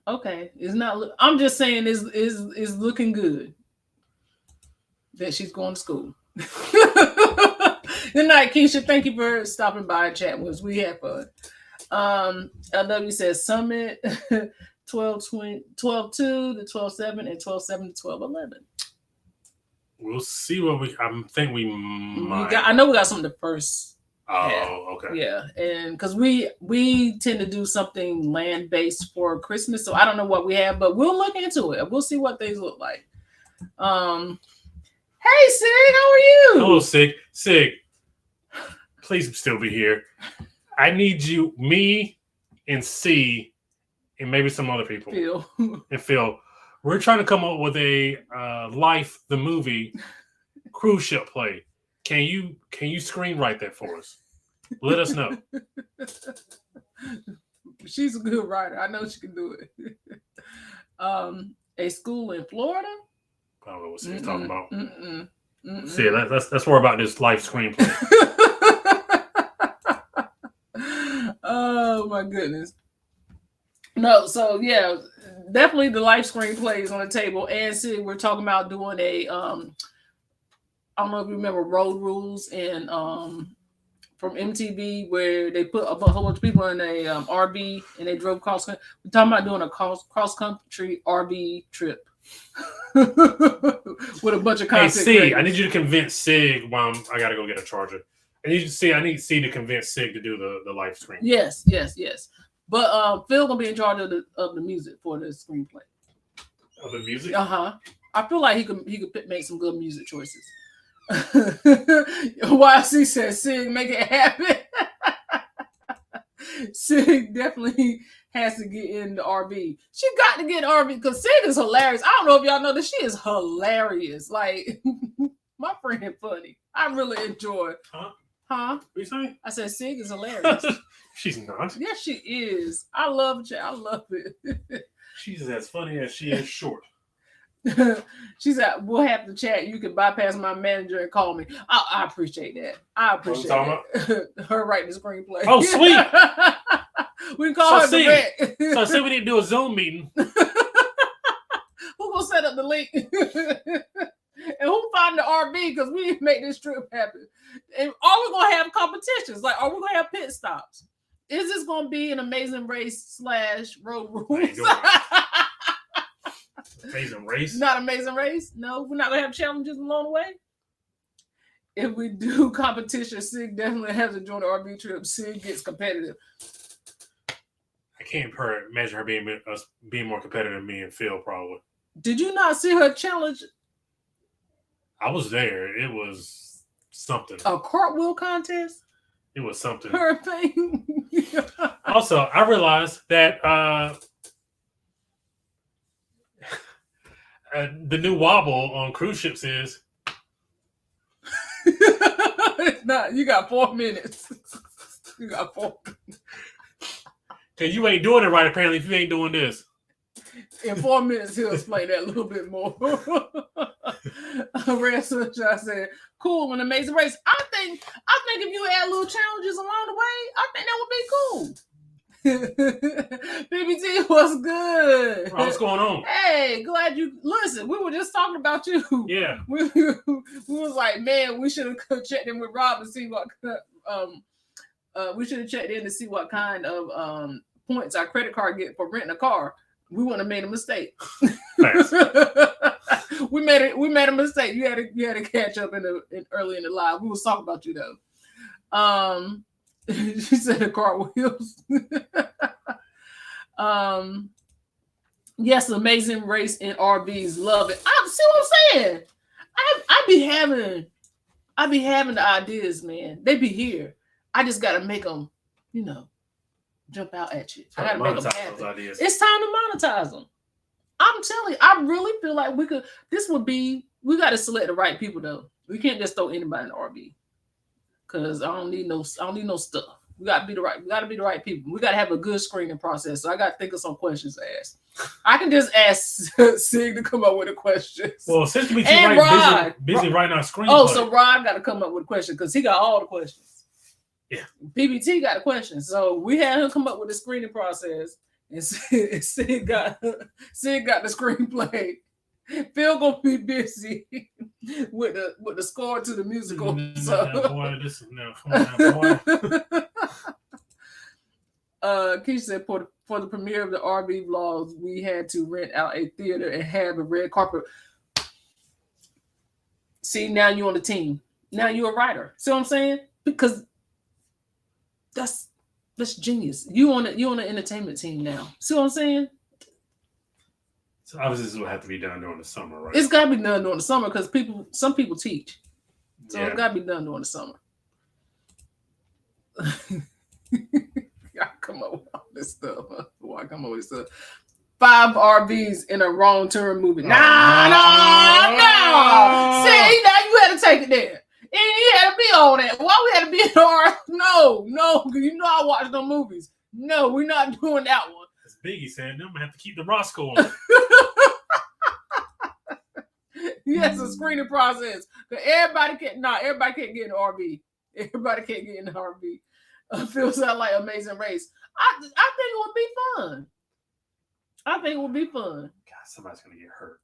Okay, it's not. I'm just saying, is looking good that she's going to school. Good night, Keisha. Thank you for stopping by and chatting with us. We had fun. LW says Summit 12-2 to 12-7 and 12-7 to 12-11. We'll see what I think we might. I know we got something the first. Oh, okay. Yeah, and because we tend to do something land-based for Christmas, so I don't know what we have, but we'll look into it. We'll see what things look like. Hey, Sig, how are you? Hello, Sig. Sig, please still be here. I need you, me, and C, and maybe some other people. Phil. And Phil. We're trying to come up with a Life, the movie, cruise ship play. Can you screenwrite that for us? Let us know. She's a good writer. I know she can do it. A school in Florida? I don't know what she's talking about. Mm-mm. See, that's more about this Life screenplay. Oh my goodness. No, so yeah, definitely the Life screenplay is on the table. And see, we're talking about doing a I don't know if you remember Road Rules and from MTV where they put a whole bunch of people in a RV and they drove cross country. We're talking about doing a cross country RV trip with a bunch of content. Hey, C, creators. I need you to convince Sig. I gotta go get a charger. I need C to convince Sig to do the Life screen. Yes. But Phil gonna be in charge of the music for the screenplay. Of the music? I feel like he could make some good music choices. YC says Sig, make it happen. Sig definitely has to get in the RV. She got to get RV because Sig is hilarious. I don't know if y'all know that she is hilarious. Like my friend funny. I really enjoy. Huh? What are you saying? I said Sig is hilarious. She's not. Yes, she is. I love it. She's as funny as she is short. She said, "We'll have to chat. You can bypass my manager and call me." I appreciate that. I appreciate her writing the screenplay. Oh, sweet. We can call her direct. So I said we need to do a Zoom meeting. Who gonna set up the link? And who find the RV? Because we need to make this trip happen. And are we gonna have competitions? Like, are we gonna have pit stops? Is this gonna be an Amazing Race / Road Rules? Amazing Race? Not Amazing Race? No, we're not gonna have challenges along the way. If we do competition, Sig definitely has to join the RV trip. Sig gets competitive. I can't imagine her being more competitive than me and Phil, probably. Did you not see her challenge? I was there. It was something. A cartwheel contest? It was something. Her thing. Also, I realized that the new wobble on cruise ships is It's not. You got 4 minutes. You got 4. Because you ain't doing it right, apparently, if you ain't doing this. In 4 minutes, he'll explain that a little bit more. Red Sunshine said, "Cool, an Amazing Race." I think if you add little challenges along the way, I think that would be cool. PBT, what's good? What's going on? Hey, glad you listen. We were just talking about you. Yeah. We was like, man, we should have checked in with Rob and see what we should have checked in to see what kind of points our credit card get for renting a car. We wouldn't have made a mistake. we made a mistake. You had to catch up early in the live. We was talking about you though. She said the cartwheels. Yes, Amazing Race in RVs. Love it. I see what I'm saying. I be having the ideas, man. They be here. I just gotta make them, jump out at you. I gotta make them happen. It's time to monetize them. I'm telling you, I really feel like we got to select the right people though. We can't just throw anybody in the RV. Cause I don't need no stuff. We gotta be the right people. We gotta have a good screening process. So I gotta think of some questions to ask. I can just ask Sig to come up with a question. Well, since we busy writing our screenplay. Oh, so Rod got to come up with a question because he got all the questions. Yeah. PBT got a question. So we had him come up with the screening process, and Sig got the screenplay. Phil gonna be busy with the score to the musical. Keisha said for the premiere of the RV vlogs, we had to rent out a theater and have a red carpet. See, now you're on the team. Now you're a writer. See what I'm saying? Because that's genius. You on the entertainment team now. See what I'm saying? So obviously this will have to be done during the summer, right? It's gotta be done during the summer because some people teach. So it's gotta be done during the summer. I come up with all this stuff. Why come up with stuff? 5 RVs in a Wrong Turn movie. No. See, now you had to take it there. And you had to be on that. Why we had to be in our no, I watch those movies. No, we're not doing that one. As Biggie said, I'm gonna have to keep the Roscoe on. Yes, a screening process. Everybody can't get in the RV. Everybody can't get in the RV. Feels like Amazing Race. I think it would be fun. God, somebody's gonna get hurt.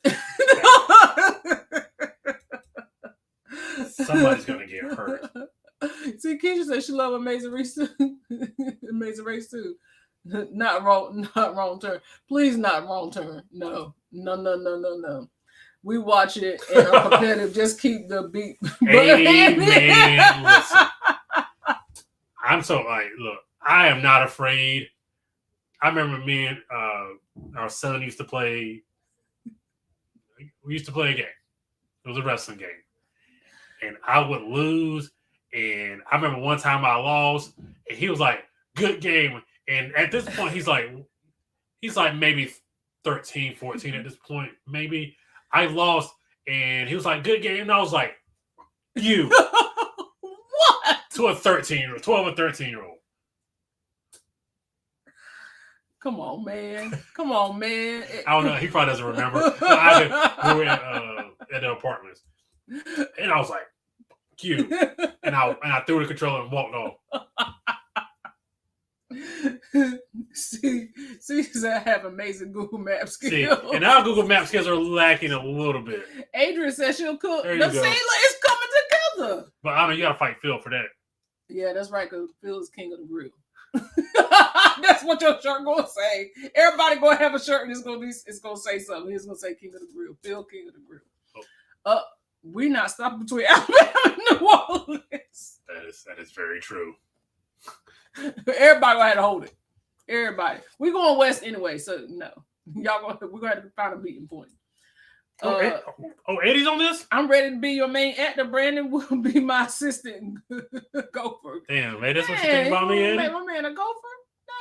Somebody's gonna get hurt. See, Keisha said she loved Amazing Race too. Amazing Race too. Not wrong turn. Please, not Wrong Turn. No. We watch it and are competitive. Just keep the beat. Amen. Listen. I'm so look, I am not afraid. I remember me and our son used to play. We used to play a game. It was a wrestling game. And I would lose. And I remember one time I lost. And he was like, good game. And at this point, he's like maybe 13, 14 at this point, maybe. I lost. And he was like, good game. And I was like, you. What? To a 13-year-old, 12 or 13-year-old. Come on, man. I don't know. He probably doesn't remember. We were at the apartments. And I was like, you. And I threw the controller and walked off. See, I have amazing Google Maps skills. See, and our Google Maps skills are lacking a little bit. Adrian says she'll cook. There you go. See, it's coming together. But I know you gotta fight Phil for that. Yeah, that's right, because Phil is king of the grill. That's what your shirt gonna say. Everybody gonna have a shirt and it's gonna say something. It's gonna say king of the grill. Phil, king of the grill. Oh. We're not stopping between Alabama and New Orleans. That is very true. Everybody gonna have to hold it. Everybody. We're going west anyway, so no. We're gonna have to find a meeting point. Eddie's on this? I'm ready to be your main actor. Brandon will be my assistant gopher. Damn, man, that's what you think about me, Eddie? My man, a gopher?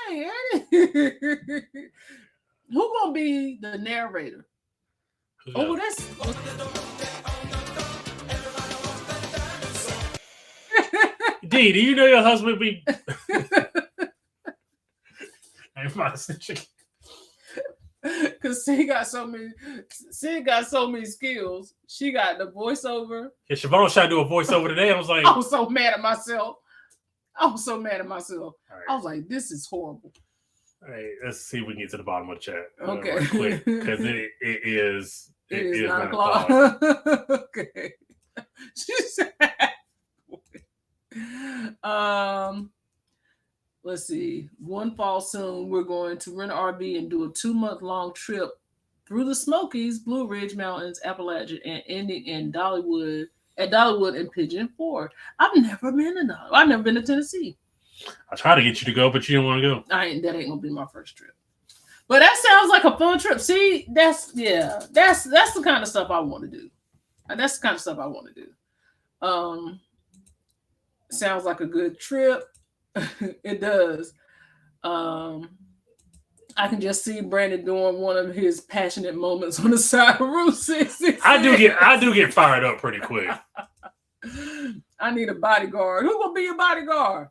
Dang, Eddie. Who gonna be the narrator? Oh, that's D, do you know your husband be because she got so many skills. She got the voiceover. Yeah, Siobhan tried to do a voiceover today. I was like, I was so mad at myself. Right. I was like, this is horrible. Hey, let's see if we can get to the bottom of the chat. Okay. Right quick, because it is It is 9 9 o'clock. Okay. She said, let's see. One fall soon, we're going to rent an RV and do a 2-month-long trip through the Smokies, Blue Ridge Mountains, Appalachia, and ending in Dollywood and Pigeon Forge. I've never been to Dollywood. I've never been to Tennessee. I tried to get you to go, but you didn't want to go. That ain't gonna be my first trip. But that sounds like a fun trip. See, that's the kind of stuff I want to do. That's the kind of stuff I want to do. Sounds like a good trip. It does. I can just see Brandon doing one of his passionate moments on the side of Route 66. I do get fired up pretty quick. I need a bodyguard. Who gonna be your bodyguard?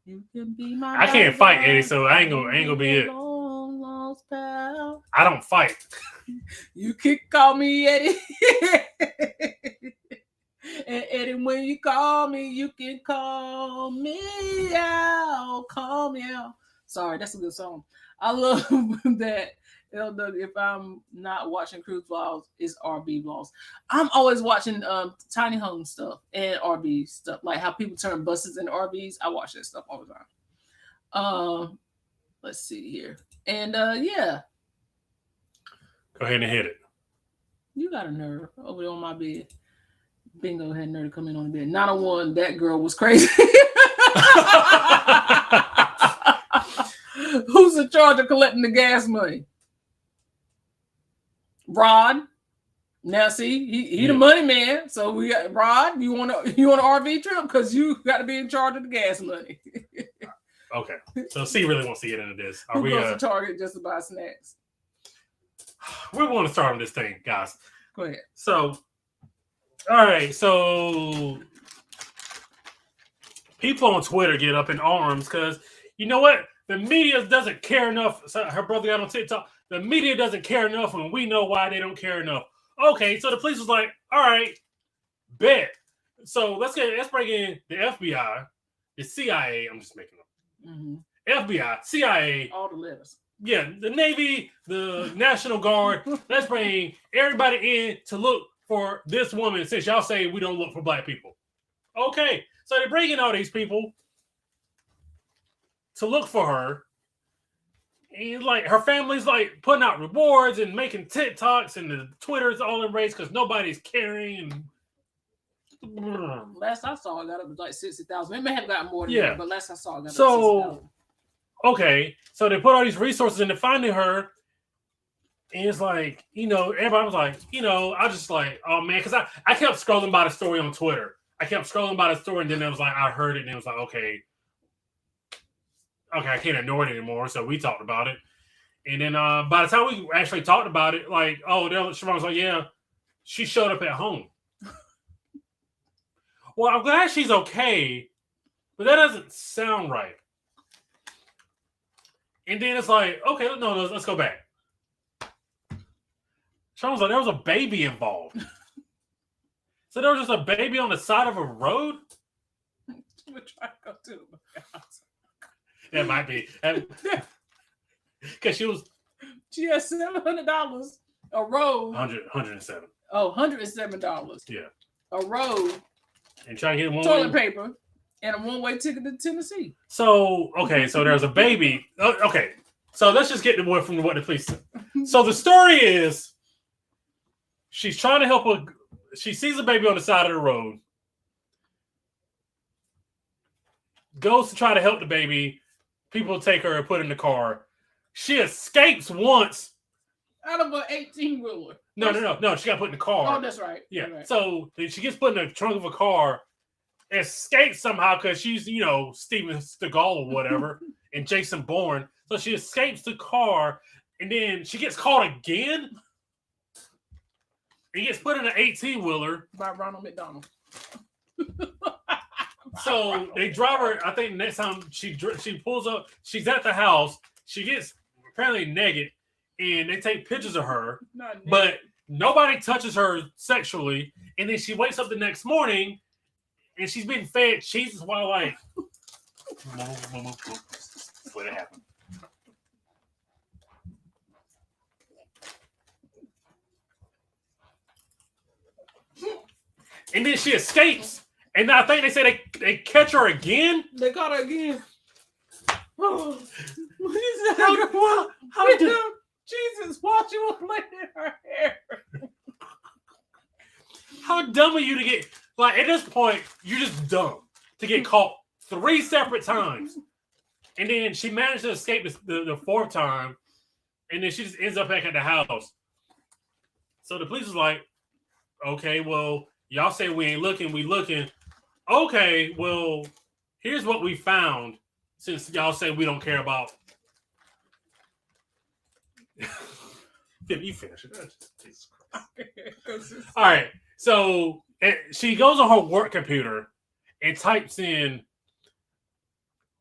You can be my I can't fight, Eddie, so I ain't bodyguard. gonna be it. Long lost pal. I don't fight. You can call me Eddie. And Eddie, when you call me, you can call me out. Call me out. Sorry, that's a good song. I love that. If I'm not watching cruise vlogs, it's RV vlogs. I'm always watching tiny home stuff and RV stuff, like how people turn buses into RVs. I watch that stuff all the time. Let's see here. And yeah. Go ahead and hit it. You got a nerve over there on my bed. Bingo had nerve to come in on the bed. 901, that girl was crazy. Who's in charge of collecting the gas money? Rod. Now see, he the money man. So we got Rod. You want an RV trip because you got to be in charge of the gas money. Okay, so C really wants to get into this. Are Who we? goes to Target just to buy snacks? We want to start on this thing, guys. Go ahead. So, all right. So, people on Twitter get up in arms because you know what? The media doesn't care enough. So her brother got on TikTok. The media doesn't care enough, and we know why they don't care enough. Okay, so the police was like, "All right, bet." So let's bring in the FBI, the CIA. I'm just making up. FBI, CIA, all the letters. Yeah, the Navy, the National Guard. Let's bring everybody in to look for this woman since y'all say we don't look for black people. Okay, so they're bringing all these people to look for her. And like her family's like putting out rewards and making TikToks and the Twitter's all enraged because nobody's caring. And last I saw, it got up to like 60,000. It may have gotten more than that, but last I saw, it got up to 60,000. Okay, so they put all these resources into finding her, and it's like, everybody was like, I just like, oh man, because I kept scrolling by the story on Twitter. I kept scrolling by the story, and then it was like, I heard it, and it was like, okay, I can't ignore it anymore. So we talked about it, and then by the time we actually talked about it, like, Siobhan was like, yeah, she showed up at home. Well, I'm glad she's okay, but that doesn't sound right. And then it's like, okay, no, let's go back. Sean was like, there was a baby involved. So there was just a baby on the side of a road? We're trying to go to the house. That might be. Because she has $700 a road. 107. Oh, $107. Yeah. A road. And trying to get one toilet paper. And a one-way ticket to Tennessee. So, okay, so there's a baby. Okay, so let's just get to what the police said. So the story is she's trying to help her. She sees a baby on the side of the road. Goes to try to help the baby. People take her and put her in the car. She escapes once. Out of an 18-wheeler. No. She got put in the car. Oh, that's right. Yeah. Right. So she gets put in the trunk of a car. Escapes somehow because she's, Steven Seagal or whatever, and Jason Bourne. So she escapes the car, and then she gets caught again. And gets put in an 18-wheeler by Ronald McDonald. So they drive her. I think next time she pulls up, she's at the house. She gets apparently naked, and they take pictures of her. But nobody touches her sexually. And then she wakes up the next morning. And she's being fed cheese while like, what happened? and then she escapes. And I think they say they catch her again. They caught her again. Oh, How did Jesus, why she was playing her hair? how dumb are you to get like at this point? You're just dumb to get caught 3 separate times, and then she managed to escape the 4th time, and then she just ends up back at the house. So the police is like, okay, well, y'all say we ain't looking, we looking. Okay, well, here's what we found. Since y'all say we don't care about, you finish it. Jesus Christ. All right, so she goes on her work computer and types in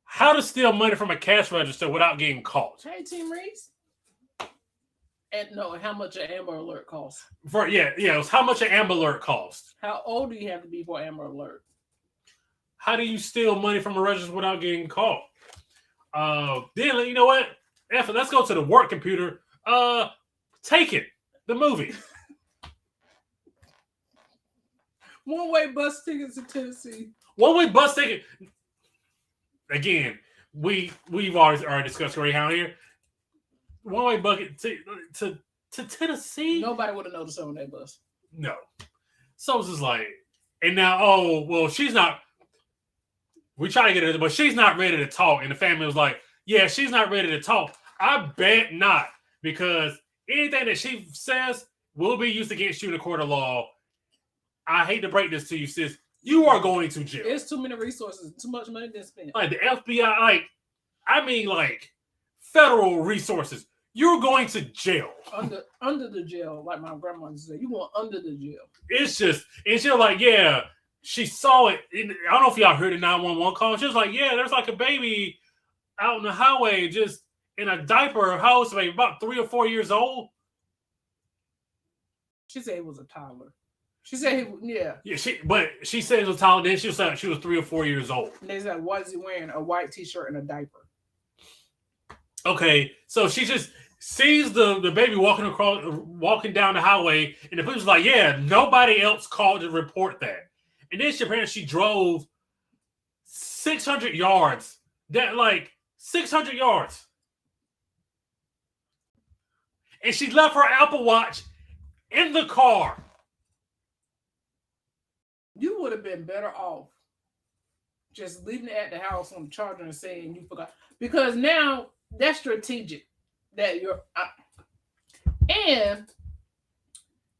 how to steal money from a cash register without getting caught. Hey, Team Reese. And no, how much an Amber Alert costs? It was how much an Amber Alert costs. How old do you have to be for Amber Alert? How do you steal money from a register without getting caught? Then you know what? Let's go to the work computer. Take It, the movie. One-way bus tickets to Tennessee. One-way bus ticket. Again, we've already discussed Greyhound here. One-way bucket to Tennessee. Nobody would have noticed on that bus. No. So it's just like, and now, she's not. We try to get her, but she's not ready to talk. And the family was like, yeah, she's not ready to talk. I bet not, because anything that she says will be used against you in a court of law. I hate to break this to you, sis. You are going to jail. There's too many resources, too much money to spend. Like the FBI, federal resources. You're going to jail. Under the jail, like my grandma used to say. You going under the jail. It's just, and she's like, yeah, she saw it. I don't know if y'all heard the 911 call. She was like, yeah, there's like a baby out on the highway just in a diaper. How old is the baby? About 3 or 4 years old. She said it was a toddler. She said, yeah. Yeah, she said it was a toddler. Then she was 3 or 4 years old. And they said, why is he wearing a white t-shirt and a diaper? Okay, so she just sees the baby walking down the highway, and the police was like, yeah, nobody else called to report that. And then she drove 600 yards. 600 yards. And she left her Apple Watch in the car. You would have been better off just leaving it at the house on the charger and saying you forgot. Because now that's strategic. And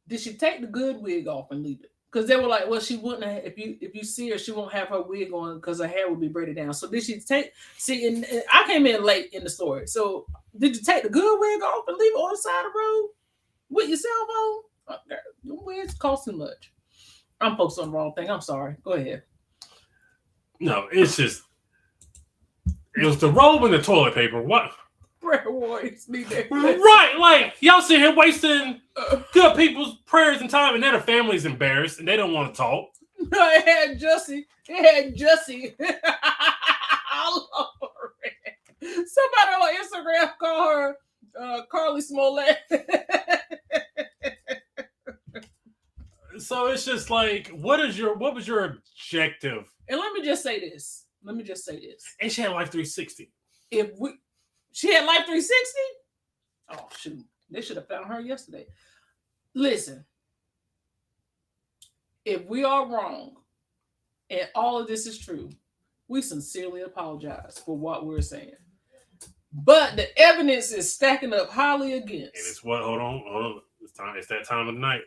did she take the good wig off and leave it? Because they were like, well, she wouldn't have, if you see her, she won't have her wig on because her hair would be braided down. So did she and I came in late in the story. So did you take the good wig off and leave it on the side of the road with your cell phone? The wigs cost too much. I'm focused on the wrong thing. I'm sorry. Go ahead. No, it's just, it was the robe and the toilet paper. What? Prayer warriors need that. Right, like y'all sit here wasting good people's prayers and time, and then the family's embarrassed and they don't want to talk. No, it had Jussie all over it. Somebody on Instagram called her Carly Smollett. So it's just like, what was your objective? And let me just say this. And she had Life 360. She had Life 360? Oh, shoot. They should have found her yesterday. Listen. If we are wrong and all of this is true, we sincerely apologize for what we're saying. But the evidence is stacking up highly against. And it's what? Hold on. It's that time of the night.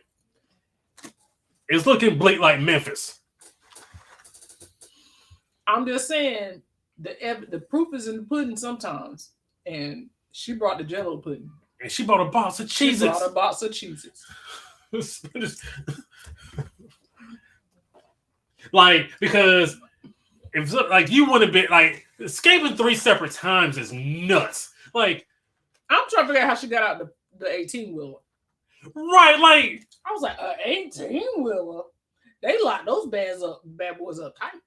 It's looking bleak like Memphis. I'm just saying the proof is in the pudding sometimes. And she brought the Jell-O pudding. And she bought a box of Cheez-Its. Because if you would have been escaping 3 separate times is nuts. I'm trying to figure out how she got out the 18-wheeler. Right, I was like, 18-wheeler? They locked those bad boys up tight.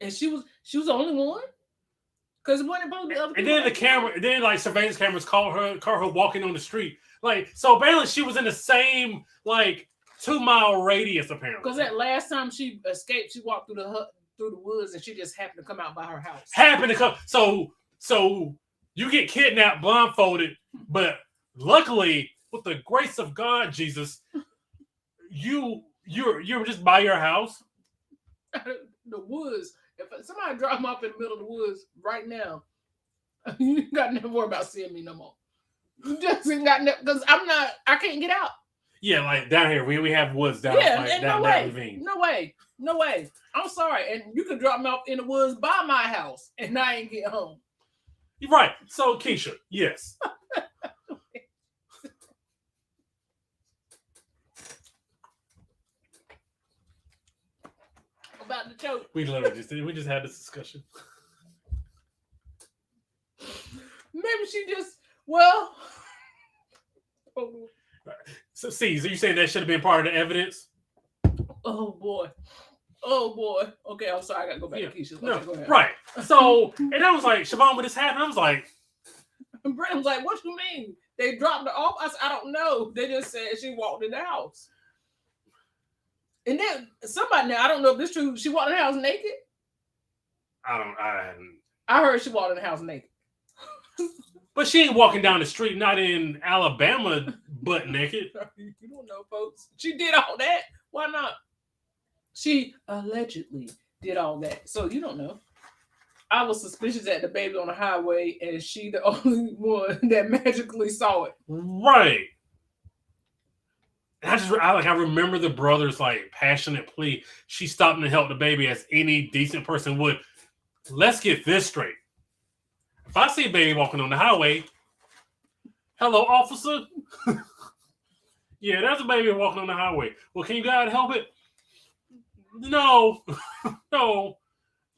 And she was the only one? Because when it other and then surveillance cameras caught her walking on the street. So apparently she was in the same 2-mile radius apparently. Because that last time she escaped, she walked through the woods, and she just happened to come out by her house. Happened to come. So you get kidnapped blindfolded, but luckily, with the grace of God, Jesus, you're just by your house. The woods. If somebody drop me off in the middle of the woods right now, you got never worry about seeing me no more. You just ain't got because I can't get out. Yeah, like down here, we have woods down, Yeah, like, and down no that way, ravine. no way. I'm sorry, and you can drop me off in the woods by my house, and I ain't get home. You're right. So Keisha, yes. About the choke. We just had this discussion. Maybe she just oh, So, C's, are you saying that should have been part of the evidence? oh boy. Okay, I'm sorry. I gotta go back to Keisha. No, Okay, go ahead. right. So, and I was like, Siobhan, when this happened, I was like, And Brandon's like, "What you mean? They dropped her off?" I said, "I don't know. They just said she walked in the house." And then somebody now, I don't know if this is true. She walked in the house naked. I hadn't. I heard she walked in the house naked. But she ain't walking down the street, not in Alabama, butt naked. You don't know, folks. She did all that. Why not? She allegedly did all that. So you don't know. I was suspicious at the baby on the highway, and she the only one that magically saw it. Right. And I remember the brother's like passionate plea. She stopped to help the baby as any decent person would. Let's get this straight. If I see a baby walking on the highway, hello, officer. Yeah, there's a baby walking on the highway. Well, can you go out and help it? No.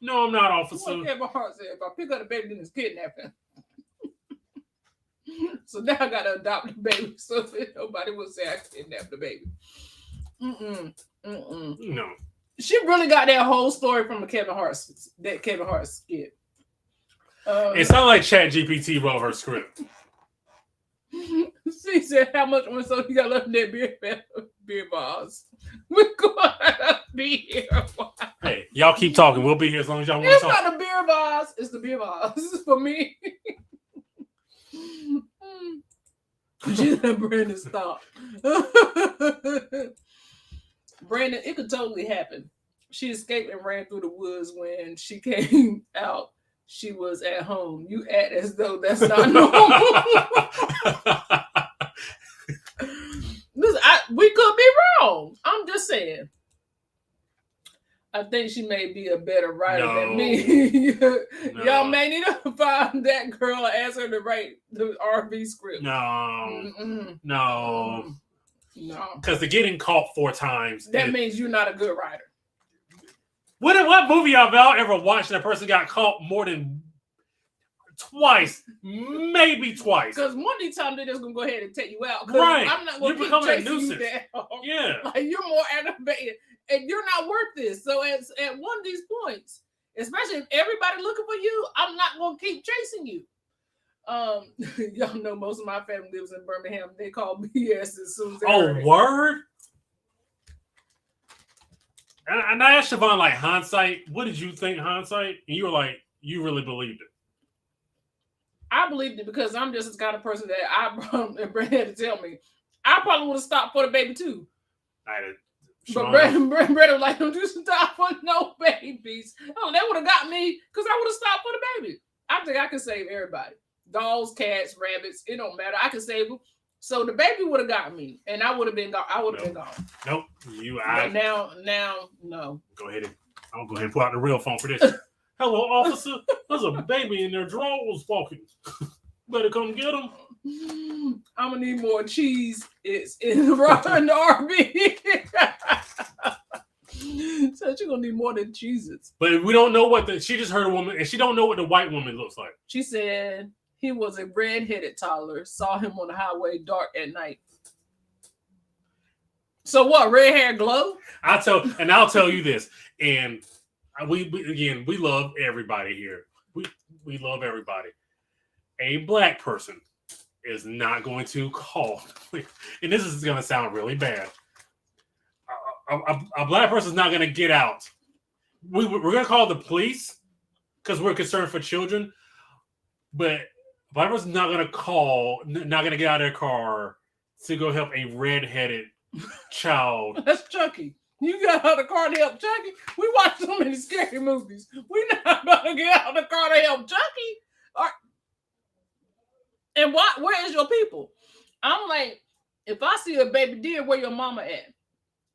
No, I'm not, officer. What Kevin Hart said, if I pick up the baby, then it's kidnapping. So now I gotta adopt the baby so that nobody will say I kidnapped the baby. No. She really got that whole story from the Kevin Hart skit. It sounded like ChatGPT wrote her script. She said, "How much one so you got left in that beer bars? We're gonna be here a while." Hey, y'all keep talking. We'll be here as long as y'all want to It's talk. not the beer bars. It's the beer bars. This is for me. She let Brandon stop. Brandon, it could totally happen. She escaped and ran through the woods. When she came out, she was at home. You act as though that's not normal. Listen, we could be wrong. I'm just saying. I think she may be a better writer than me. Y'all may need to find that girl and ask her to write the RV script. No. No. Because they're getting caught 4 times. That means you're not a good writer. What movie y'all ever watched and a person got caught more than twice? Maybe twice. Because one of these times they're just going to go ahead and take you out. Right. I'm not going to keep becoming a chasing you nuisance. down. Yeah. Like, you're more aggravated. And you're not worth this. So at one of these points, especially if everybody looking for you, I'm not going to keep chasing you. Y'all know most of my family lives in Birmingham. They call BS as soon as they heard it. Word? And I asked Siobhan, like, hindsight, what did you think, hindsight? And you were like, you really believed it. I believed it because I'm just the kind of person that and Brandon had to tell me. I probably would have stopped for the baby too. But Brandon was like, "Don't you stop for no babies." Oh, they would have got me because I would have stopped for the baby. I think I can save everybody. Dogs, cats, rabbits, it don't matter. I can save them. So the baby would have got me, and I would have been gone. I would have been gone. Nope. But now, no. Go ahead and pull out the real phone for this. Hello, officer. There's a baby in their drawers walking. Better come get him. I'm gonna need more cheese. It's in the RV. So she's gonna need more than cheeses. But we don't know she just heard a woman, and she don't know what the white woman looks like. She said he was a red-headed toddler. Saw him on the highway dark at night. So what? Red hair glow? I'll tell you this, and we love everybody here. We love everybody. A black person is not going to call, and this is going to sound really bad. a black person's not going to get out. We're going to call the police because we're concerned for children. But a black person's not going to get out of their car to go help a redheaded child. That's Chucky. You got out of the car to help Chucky? We watch so many scary movies. We're not going to get out of the car to help Chucky. And where is your people? I'm like, if I see a baby deer, where your mama at?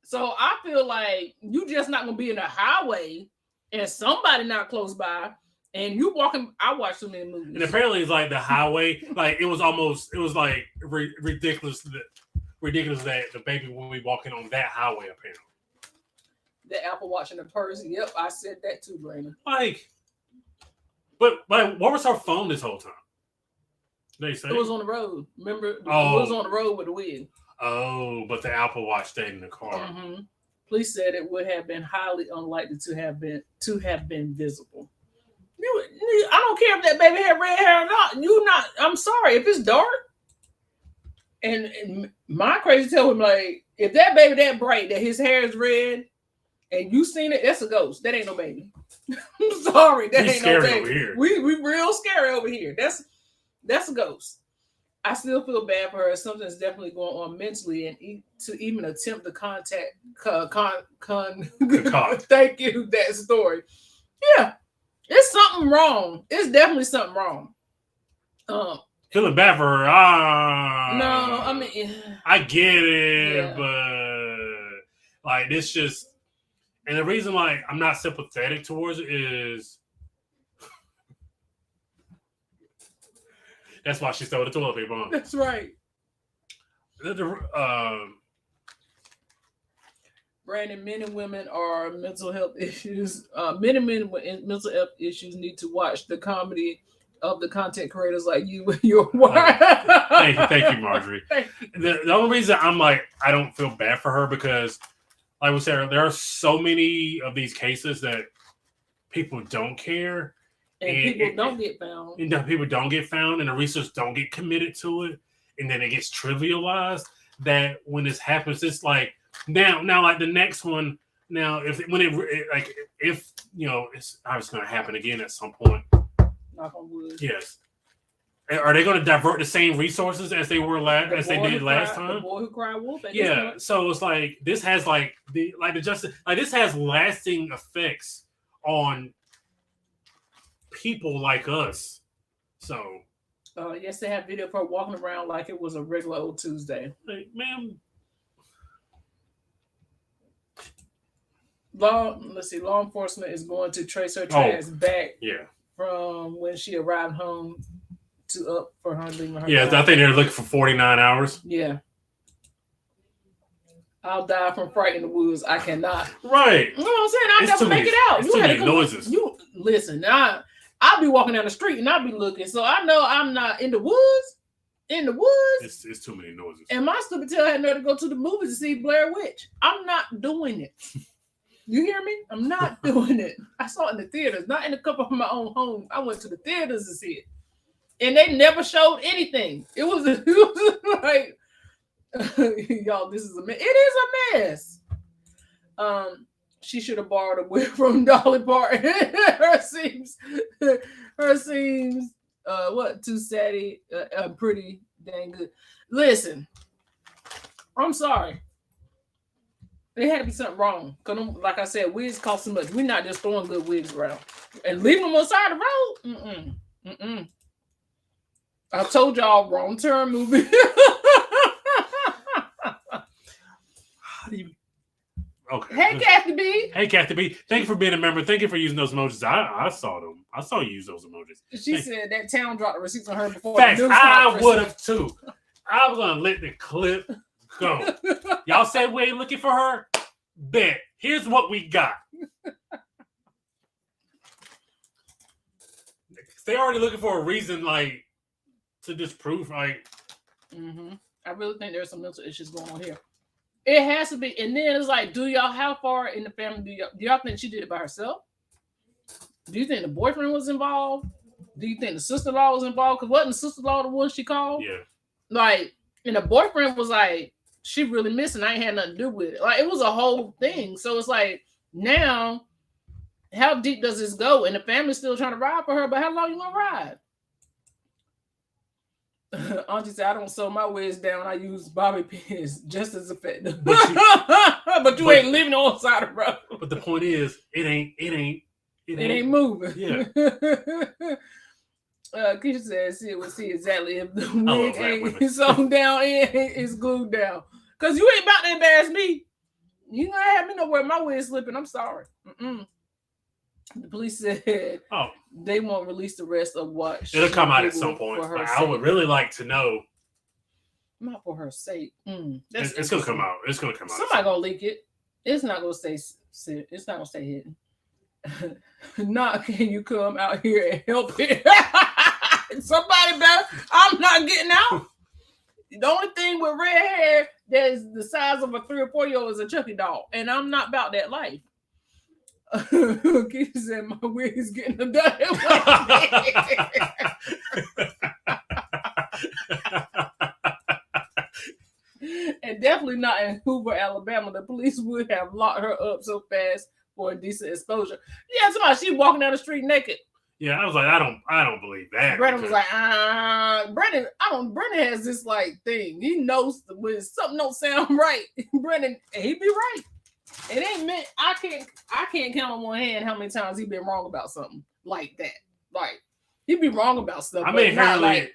So I feel like you just not going to be in a highway and somebody not close by. And you walking, I watched so many movies. And apparently it's like the highway, like it was like ridiculous that the baby will be walking on that highway apparently. The Apple Watch in the purse. Yep, I said that too, Brandon. But what was her phone this whole time? They say it was on the road. Remember? It was on the road with the wig. Oh, but the Apple Watch stayed in the car. Mm-hmm. Police said it would have been highly unlikely to have been visible. I don't care if that baby had red hair or not. I'm sorry if it's dark. And my crazy tell him like, if that baby that bright that his hair is red, and you seen it, that's a ghost. That ain't no baby. I'm sorry, that ain't no baby. Over here. We real scary over here. That's a ghost. I still feel bad for her. Something's definitely going on mentally, and to even attempt to contact thank you that story. Yeah. It's something wrong. It's definitely something wrong. Feeling bad for her. No, I mean, I get it, but like this just, and the reason like I'm not sympathetic towards it is that's why she stole the toilet paper. That's right. Brandon, men and women are mental health issues. Men and women with mental health issues need to watch the comedy of the content creators like you and your wife. Thank you, Marjorie. The only reason I'm like, I don't feel bad for her because, like we said, there are so many of these cases that people don't care. And people don't get found. And people don't get found, and the research don't get committed to it. And then it gets trivialized that when this happens, it's like, Now, like the next one. Now, if you know, it's obviously going to happen again at some point. Knock on wood. Yes. Are they going to divert the same resources as they were last time? The boy who cried wolf. Yeah. So it's like this has this has lasting effects on people like us. So. Yes, they have video of her walking around like it was a regular old Tuesday. Like, ma'am. Law enforcement is going to trace her tracks back from when she arrived home to for her leaving her. Yeah, I think they're looking for 49 hours. Yeah. I'll die from fright in the woods. I cannot. Right. You know what I'm saying? I'll never make it out. It's too many noises. You listen. I'll be walking down the street and I'll be looking. So I know I'm not in the woods. In the woods. It's too many noises. And my stupid tail had nerve to go to the movies to see Blair Witch. I'm not doing it. You hear me? I'm not doing it. I saw it in the theaters, not in the comfort of my own home. I went to the theaters to see it. And they never showed anything. It was like, y'all, this is a mess. It is a mess. She should have borrowed a wig from Dolly Parton. her seems too saddy, pretty dang good. Listen, I'm sorry. There had to be something wrong. Because, like I said, wigs cost so much. We're not just throwing good wigs around. And leaving them on the side of the road? I told y'all, wrong turn movie. How do you... Okay. Hey, Kathy B. Hey, Kathy B. Thank you for being a member. Thank you for using those emojis. I saw them. I saw you use those emojis. She said that town dropped the receipts on her before. Facts. I would have too. I was going to let the clip go. Y'all said we ain't looking for her? Bet. Here's what we got. They already looking for a reason, like, to disprove, like. I really think there's some mental issues going on here. It has to be. And then it's like, how far in the family do y'all think she did it by herself? Do you think the boyfriend was involved? Do you think the sister-in-law was involved? Because wasn't the sister-in-law the one she called? Yeah. Like, and the boyfriend was like, she really missing. I ain't had nothing to do with it. Like, it was a whole thing. So it's like, now, how deep does this go? And the family's still trying to ride for her, but how long you gonna ride? Auntie said, I don't sew my wigs down. I use bobby pins just as effective. But you ain't living on the side of the road. But the point is, it ain't moving. Yeah. Keisha says, we'll see exactly if the wig ain't sewn down and it's glued down. Because you ain't about to embarrass me. You not have me nowhere. My wig slipping. I'm sorry. The police said they won't release the rest of what it'll come out at some point. But I would really like to know. Not for her sake. It's gonna come out. It's gonna come out. Somebody gonna leak it. It's not gonna stay. It's not gonna stay hidden. Not can you come out here and help it? Somebody better. I'm not getting out. The only thing with red hair that is the size of a 3 or 4 year old is a Chucky doll, and I'm not about that life. Keisha said my wig is getting done. And definitely not in Hoover, Alabama. The police would have locked her up so fast for a decent exposure. Yeah, somebody she walking down the street naked. Yeah, I was like, I don't believe that. Brendan was like, Brendan has this like thing. He knows when something don't sound right. Brendan, he be right. It ain't meant. I can't count on one hand how many times he been wrong about something like that. Like he be wrong about stuff. I mean, inherently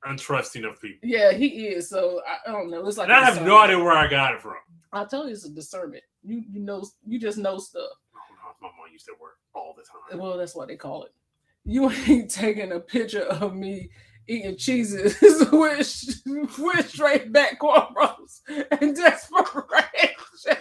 untrusting of people. Yeah, he is. So I don't know. It's like, and I have no idea where I got it from. I told you it's a discernment. You know, you just know stuff. Oh, my mom used that word all the time. Well, that's what they call it. You ain't taking a picture of me eating cheeses with straight back cornrows and desperation.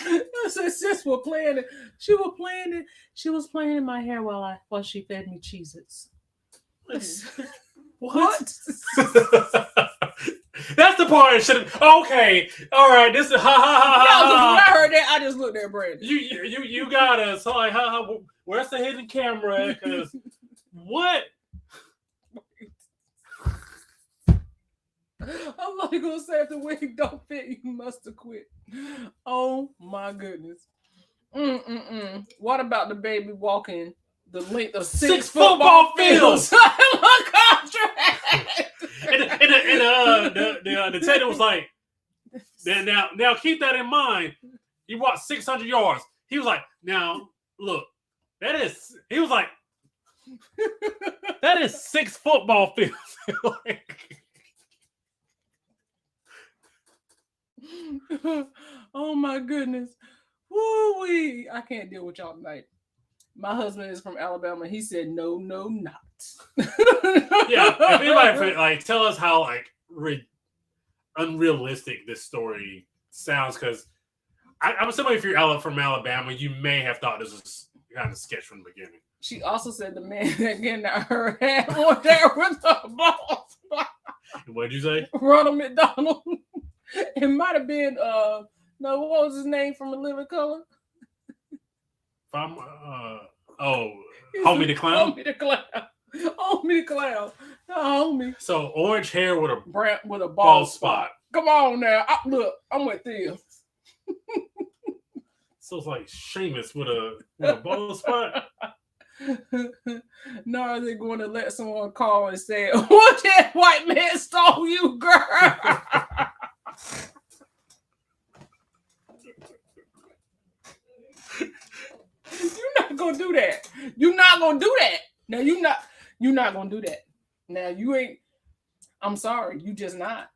I said, sis was playing it. She was playing it. She was playing in my hair while she fed me Cheez-Its. What? That's the part that should have. Okay, all right. This is ha ha ha ha. When I heard that, I just looked at Brandon. You got us. So like, ha. Where's the hidden camera? Because what? I'm not gonna say if the wig don't fit, you must have quit. Oh my goodness. What about the baby walking the length of 6 football fields? And the detective was like, now keep that in mind. You walked 600 yards. He was like, now look, that is 6 football fields. Oh my goodness. Woo-wee. I can't deal with y'all tonight. My husband is from Alabama. He said, no, not. Yeah, if anybody like tell us how like unrealistic this story sounds, because I'm assuming if you're from Alabama, you may have thought this was kind of sketch from the beginning. She also said the man that getting out her had on there with the balls. What did you say? Ronald McDonald. It might have been what was his name from A Living Color? Homie the Clown. Homie the Clown. Homie. So orange hair with a bald spot. Come on now. Look, I'm with you. So it's like Seamus with a bald spot. No, are they going to let someone call and say, "What that white man stole you, girl?" You're not gonna do that. You're not gonna do that. Now you're not gonna do that. Now you ain't. I'm sorry, you just not.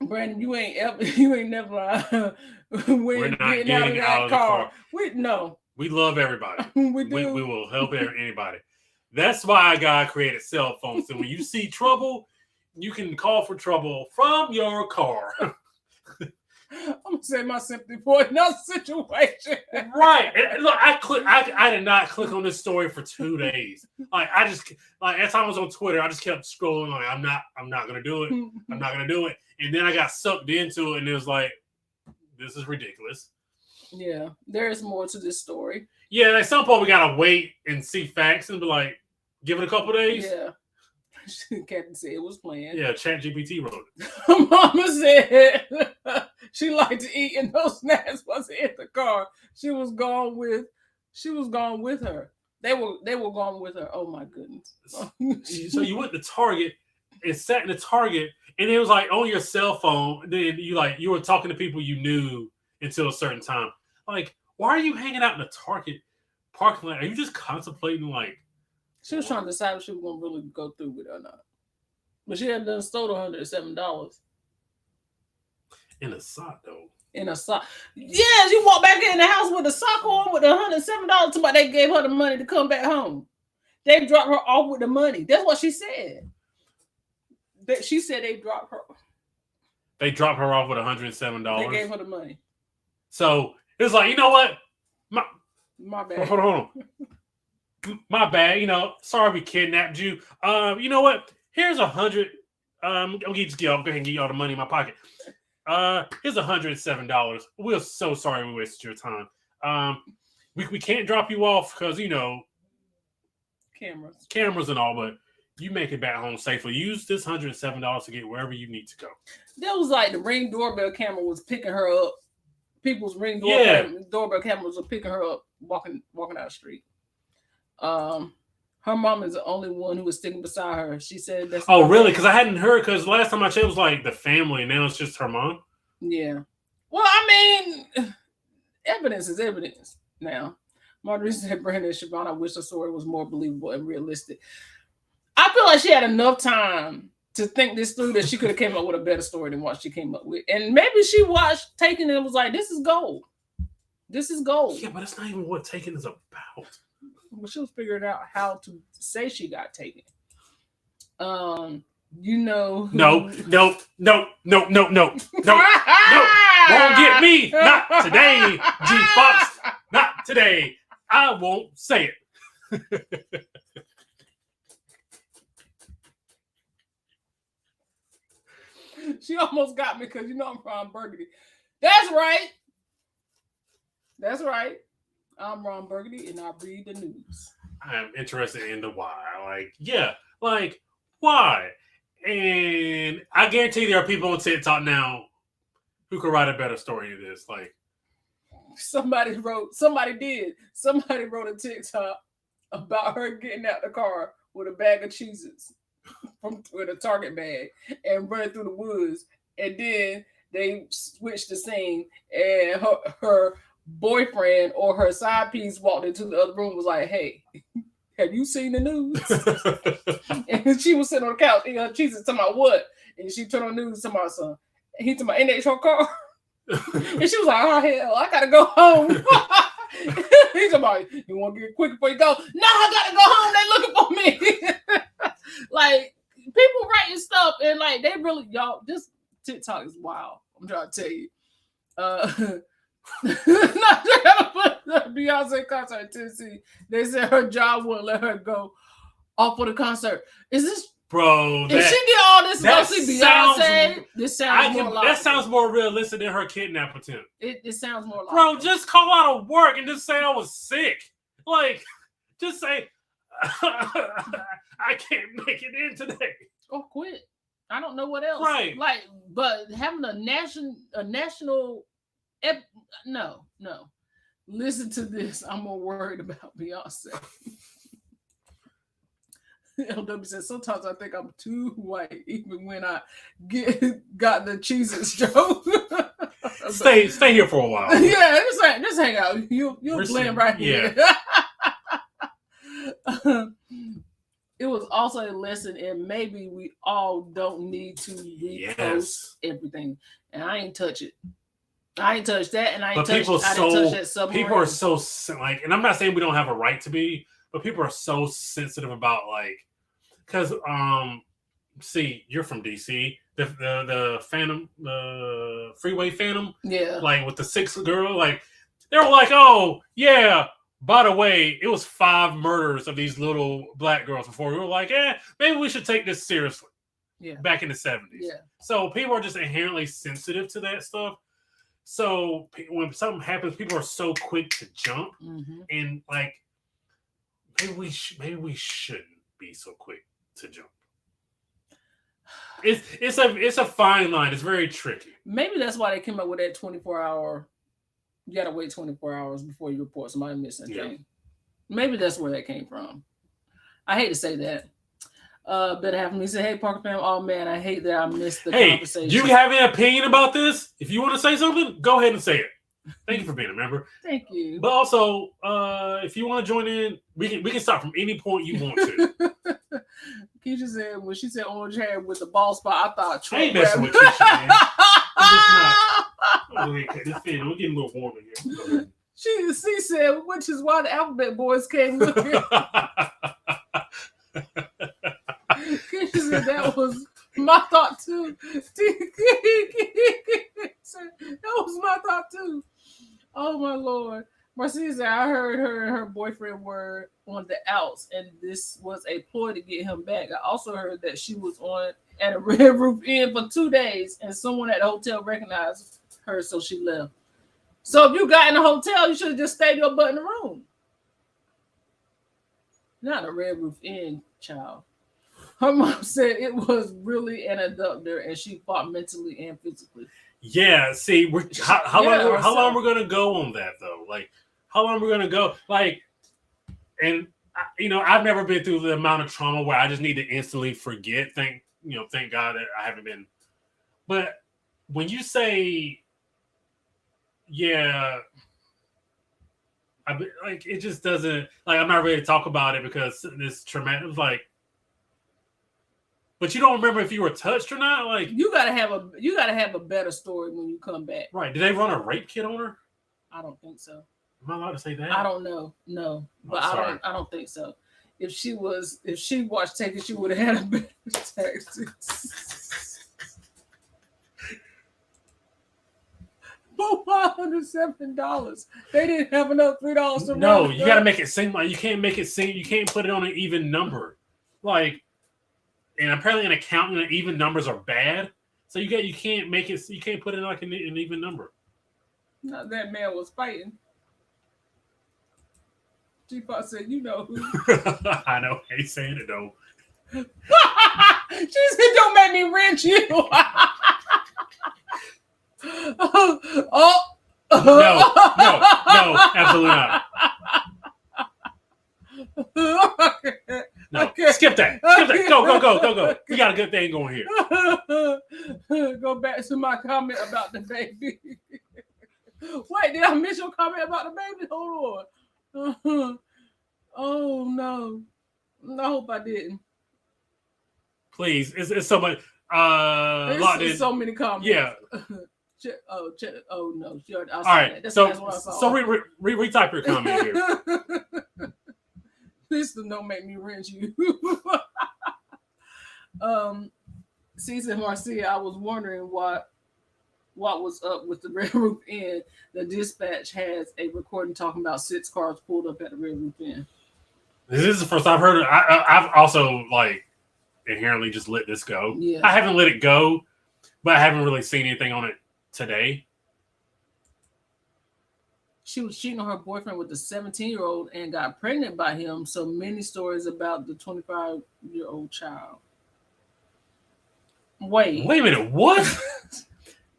Brandon, you ain't never We're not getting out of that car. We love everybody. We do. We will help anybody. That's why God created cell phones. So when you see trouble, you can call for trouble from your car. I'm gonna say my sympathy for another situation. Right. And look, I did not click on this story for 2 days. Like as I was on Twitter, I just kept scrolling. Like I'm not gonna do it. I'm not gonna do it. And then I got sucked into it, and it was like, this is ridiculous. Yeah, there's more to this story. Yeah, at some point we gotta wait and see facts and be like, give it a couple days. Yeah. Captain said it was planned. Yeah, ChatGPT wrote it. Mama said she liked to eat and those snacks wasn't in the car. She was gone with her. They were gone with her. Oh my goodness. So you went to Target and sat in the Target, and it was like on your cell phone. Then you were talking to people you knew until a certain time. Like, why are you hanging out in the Target parking lot? Are you just contemplating like? She was trying to decide if she was gonna really go through with it or not. But she had done stole $107. In a sock though. In a sock. Yeah, she walked back in the house with a sock on with $107. Somebody they gave her the money to come back home. They dropped her off with the money. That's what she said. She said they dropped her. They dropped her off with $107. They gave her the money. So it was like, you know what? My bad. Hold on. My bad. Sorry we kidnapped you. You know what? Here's 100. I'm gonna just go ahead and give y'all the money in my pocket. Here's $107. We're so sorry we wasted your time. We can't drop you off because cameras and all, but you make it back home safely. Use this $107 to get wherever you need to go. That was like the Ring doorbell camera was picking her up. People's Ring doorbell cameras were picking her up walking down the street. Her mom is the only one who was sitting beside her. She said that's. Oh, really? Because I hadn't heard. Because last time I checked, it was like the family. Now it's just her mom. Yeah. Well, I mean, evidence is evidence. Now, Marjorie said, "Brandon and Siobhan, I wish the story was more believable and realistic." I feel like she had enough time to think this through that she could have came up with a better story than what she came up with. And maybe she watched Taken and was like, "This is gold. This is gold." Yeah, but that's not even what Taken is about. Well, she was figuring out how to say she got taken. No. No. Won't get me. Not today, G Fox. Not today. I won't say it. She almost got me because I'm Ron Burgundy. That's right. That's right. I'm Ron Burgundy, and I read the news. I'm interested in the why. Why? And I guarantee there are people on TikTok now who could write a better story than this. Somebody wrote a TikTok about her getting out the car with a bag of Cheez-Its with a Target bag and running through the woods. And then they switched the scene, and her boyfriend or her side piece walked into the other room, was like, "Hey, have you seen the news?" And she was sitting on the couch eating her cheese talking about what? And she turned on the news talking about son. He talking about NH her car. And she was like, "Oh hell, I gotta go home." He's about, "You want to get quick before you go?" "No, I gotta go home. They looking for me." Like, people writing stuff and like they really, y'all, this TikTok is wild. I'm trying to tell you. Beyonce concert in Tennessee. They said her job wouldn't let her go off for the concert. Is this, bro? If she did all this to go see Beyonce, this sounds more like that sounds more realistic than her kidnap attempt. It sounds more like, bro, just call out of work and just say I was sick. Just say I can't make it in today. Or quit. I don't know what else. Right. But having a national. No. Listen to this. I'm more worried about Beyonce. LW says, sometimes I think I'm too white, even when I got the Cheez-Its joke. Stay here for a while. Yeah, just hang out. You'll blend right here. It was also a lesson, and maybe we all don't need to repost everything. And I ain't touch it. I ain't touched that, and I didn't touch that submarine. People are so and I'm not saying we don't have a right to be, but people are so sensitive about because see, you're from DC, the Phantom, the Freeway Phantom, yeah, with the sixth girl, they were like, oh yeah, by the way, it was 5 murders of these little black girls before. We were like, maybe we should take this seriously. Yeah, back in the 70s. Yeah, so people are just inherently sensitive to that stuff. So when something happens, people are so quick to jump, and maybe we shouldn't be so quick to jump. It's a fine line. It's very tricky. Maybe that's why they came up with that 24-hour. You gotta wait 24 hours before you report somebody missing. Yeah. Thing. Maybe that's where that came from. I hate to say that. Better have me say, "Hey, Parker fam, oh man, I hate that I missed the Hey, conversation." do you have any opinion about this? If you want to say something, go ahead and say it. Thank you for being a member. Thank you. But also, if you want to join in, we can start from any point you want to. Keisha said when she said orange hair with the bald spot, I thought I ain't Trump messing with Keisha, man. I'm just not. Oh, wait, okay, this fan, we're getting a little warm in here. She said, which is why the Alphabet Boys came looking. Keisha said that was my thought too. That was my thought too. Oh my Lord. Marcia said, I heard her and her boyfriend were on the outs, and this was a ploy to get him back. I also heard that she was on at a Red Roof Inn for 2 days, and someone at the hotel recognized her, so she left. So if you got in the hotel, you should have just stayed your butt in the room. Not a Red Roof Inn, child. Her mom said it was really an abductor, and she fought mentally and physically. Yeah, see, how long we're gonna go on that though? Like, how long we're gonna go? Like, and I've never been through the amount of trauma where I just need to instantly forget. Thank God that I haven't been. But when you say, yeah, it just doesn't. Like, I'm not ready to talk about it because it's traumatic. It was like. But you don't remember if you were touched or not? Like, you gotta have a better story when you come back. Right. Did they run a rape kit on her? I don't think so. Am I allowed to say that? I don't know. No. But I don't think so. If she watched Texas, she would have had a better Texas. $407. They didn't have enough $3 to run. No, you gotta make it seem like you can't make it seem you can't put it on an even number. Like, and apparently an accountant, even numbers are bad. So you can't make it. You can't put it like an even number. Not that man was fighting. G-Pop said, "You know who." I know. I ain't saying it though. She said, "Don't make me rent you." No, absolutely not. No, okay. Skip that. Go. We got a good thing going here. Go back to my comment about the baby. Wait, did I miss your comment about the baby? Hold on. Oh no. I hope I didn't. Please, it's so much. There's so many comments. Yeah. Oh no. All right. So retype your comment here. This don't make me rent you. Cecil Marcia, I was wondering what was up with the Red Roof Inn. The dispatch has a recording talking about 6 cars pulled up at the Red Roof Inn. This is the first I've heard it. I've also inherently just let this go. Yeah. I haven't let it go, but I haven't really seen anything on it today. She was cheating on her boyfriend with a 17-year-old and got pregnant by him. So many stories about the 25-year-old child. Wait a minute, what?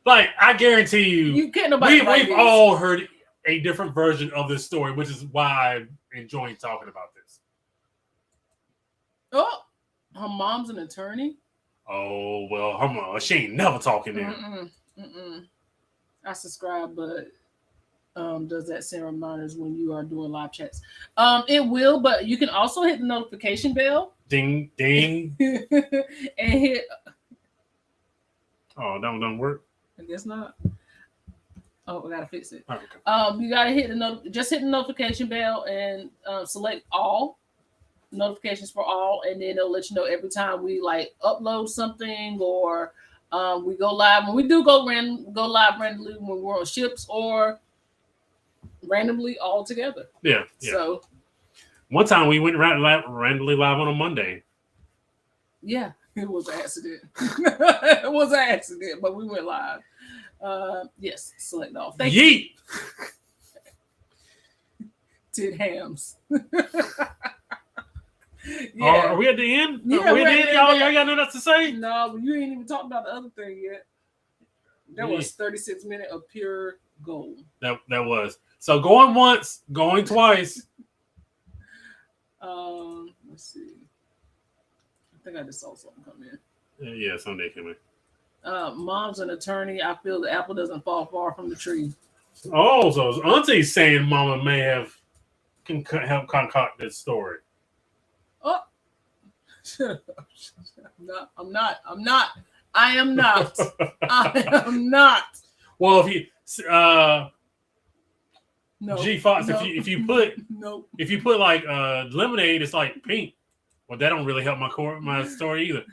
I guarantee you can't nobody we've all heard a different version of this story, which is why I'm enjoying talking about this. Oh, her mom's an attorney? Oh, well, her mom, she ain't never talking to him. I subscribe, but does that send reminders when you are doing live chats? It will, but you can also hit the notification bell. Ding, ding. And hit. Oh, that one don't work? I guess not. Oh, we gotta fix it. Oh, okay. You gotta hit just hit the notification bell and select all notifications for all, and then it'll let you know every time we upload something or we go live. When we do go live randomly when we're on ships or randomly all together. Yeah. So one time we went randomly live on a Monday. Yeah, it was an accident. It was an accident, but we went live. Yes, select all. Thank you. Tid hams. Are we at the end? Yeah, Are we we're at at the end? the Y'all end. got nothing else to say? No, but you ain't even talked about the other thing yet. That Yeah. was 36 minutes of pure gold. That was. So going once, going twice. Let's see. I think I just saw something come in. Yeah, someday coming. Mom's an attorney. I feel the apple doesn't fall far from the tree. Oh, so Auntie's saying Mama may have help concoct this story. Oh, I'm not. I am not. I am not. Well, if you No. G Fox, no, if you put Nope. if you put like lemonade, it's like pink. Well, that don't really help my story either.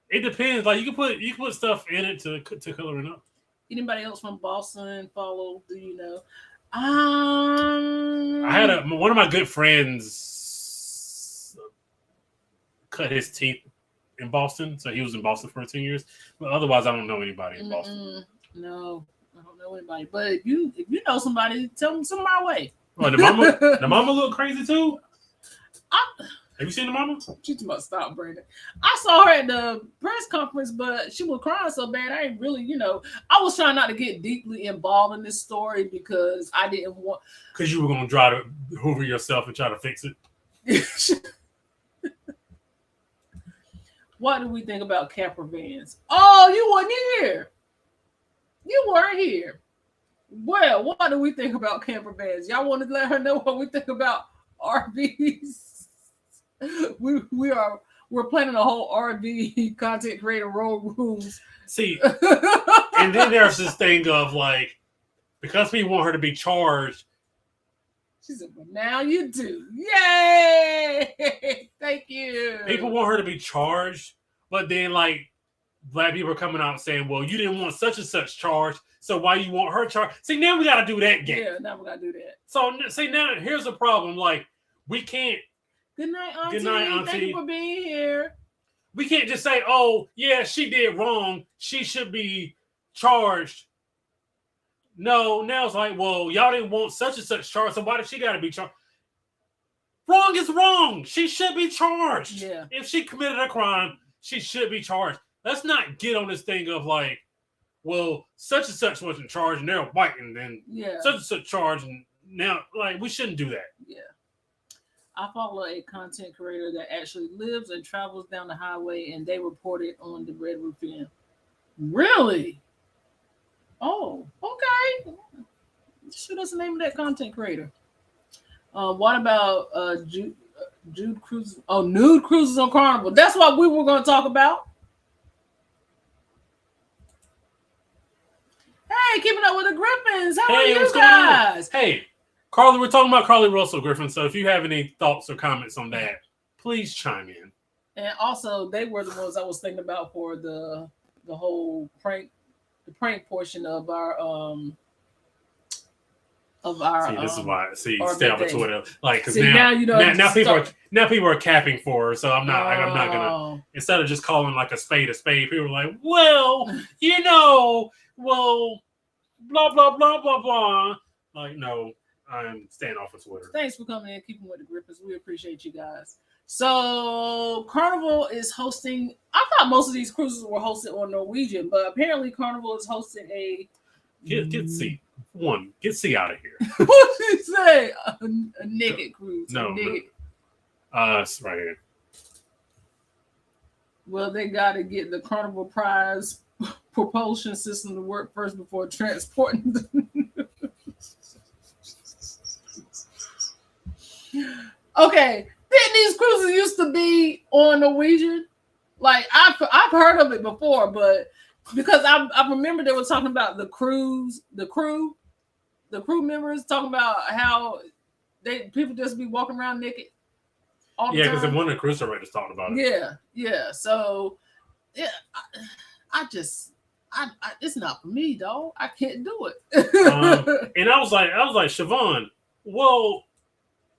It depends. Like you can put stuff in it to color it up. Anybody else from Boston follow? Do you know? I had one of my good friends cut his teeth in Boston, so he was in Boston for 10 years. But otherwise, I don't know anybody in Boston. No, I don't know anybody. But if you know somebody, tell them some my way. Oh, the mama look crazy too. Have you seen the mama? She's about to stop, Brandon. I saw her at the press conference, but she was crying so bad. I ain't really, I was trying not to get deeply involved in this story because I didn't want. Because you were gonna try to hoover yourself and try to fix it. What do we think about camper vans? Oh, you wasn't here. You weren't here. Well, what do we think about camper vans? Y'all want to let her know what we think about RVs? We're planning a whole RV content creator road rooms. See, and then there's this thing of like, because we want her to be charged. She said, well, now you do. Yay! Thank you. People want her to be charged, but then like black people are coming out saying, well, you didn't want such and such charged, so why you want her charged? See, now we got to do that game. Yeah, now we got to do that. So, see, now here's the problem. Like, we can't. Good night, Auntie. Good night, Auntie. Thank you for being here. We can't just say, oh, yeah, she did wrong. She should be charged. No, now it's like, well, y'all didn't want such and such charged, so why does she got to be charged? Wrong is wrong. She should be charged. Yeah. If she committed a crime, she should be charged. Let's not get on this thing of like, well, such and such wasn't charged and they're white and then such and such charged. And now, like, we shouldn't do that. Yeah. I follow a content creator that actually lives and travels down the highway, and they reported on the Red Roof Inn. Really? Oh, okay. Shoot us the name of that content creator. What about Jude Cruises? Oh, nude cruises on Carnival. That's what we were going to talk about. Hey, keeping up with the Griffins. How are you guys? Hey, Carly, we're talking about Carly Russell Griffin. So if you have any thoughts or comments on that, please chime in. And also, they were the ones I was thinking about for the whole prank portion of our See, this is why. See, stay off of Twitter, like because now people are capping for her. So I'm not gonna. Instead of just calling like a spade, people are like, well, blah blah blah blah blah. Like, no, I'm staying off of Twitter. Thanks for coming in, keeping with the Griffins. We appreciate you guys. So Carnival is hosting. I thought most of these cruises were hosted on Norwegian, but apparently Carnival is hosting a. Get C. Get C out of here. What did you say? A naked cruise. No. It's right here. Well, they got to get the Carnival Prize propulsion system to work first before transporting them. Okay, didn't these cruises used to be on Norwegian? Like I've heard of it before, but because I remember they were talking about the crew members talking about how people just be walking around naked all the time. Yeah, because one of the cruise directors talked about it. Yeah. So yeah, I it's not for me, though. I can't do it. And I was like, Siobhan, well,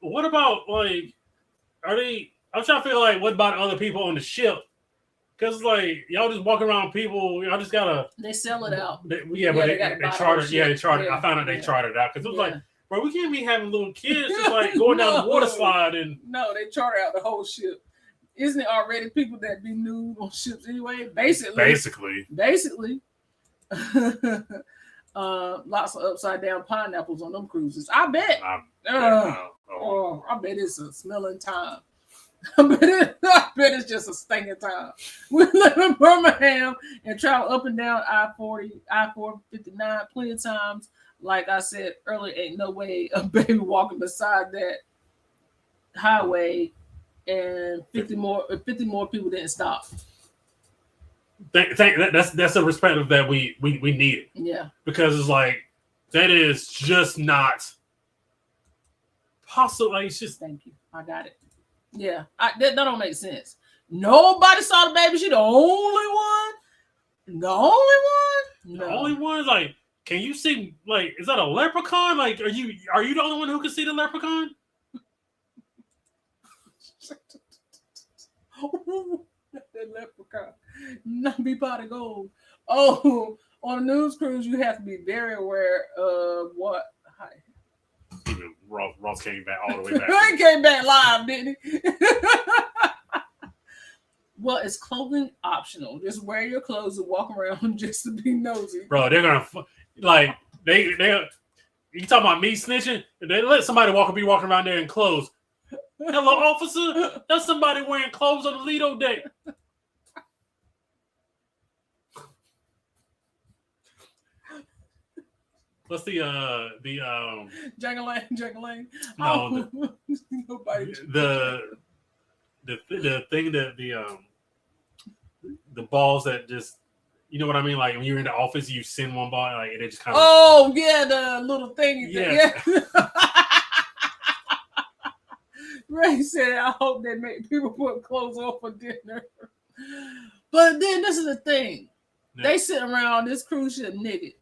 what about like, I'm trying to figure like, what about other people on the ship? Because like y'all just walk around people, y'all just gotta. They sell it out. They chartered. Yeah, they chartered. I found out they chartered out because it was like bro, we can't be having little kids just like going down the water slide and No, they charter out the whole ship. Isn't it already people that be nude on ships anyway? Basically. Lots of upside down pineapples on them cruises. I bet. I bet it's a smelling time. I bet it's just a stinking time. We live in Birmingham and travel up and down I-40, I-459 plenty of times. Like I said earlier, ain't no way a baby walking beside that highway and 50 more people didn't stop. That's a perspective that we needed. Yeah. Because it's like that is just not possible. Like, it's just Thank you. I got it. Yeah. That don't make sense. Nobody saw the baby. She the only one. The only one? The only one is like, can you see, like, is that a leprechaun? Like, are you the only one who can see the leprechaun? That leprechaun. Not be pot of gold. Oh, on a news cruise, you have to be very aware of what. Even Ross came back all the way back. He came back live, didn't he? Well, it's clothing optional. Just wear your clothes and walk around just to be nosy. Bro, they're gonna like they you talking about me snitching? They let somebody be walking around there in clothes. Hello, officer. That's somebody wearing clothes on the Lido deck. What's the Jangling. No, nobody. The thing that the balls that just, you know what I mean? Like when you're in the office, you send one ball, like it just kind of. Oh yeah, the little thing. Yeah. Ray said, "I hope they make people put clothes on for dinner." But then this is the thing: they sit around this cruise ship naked.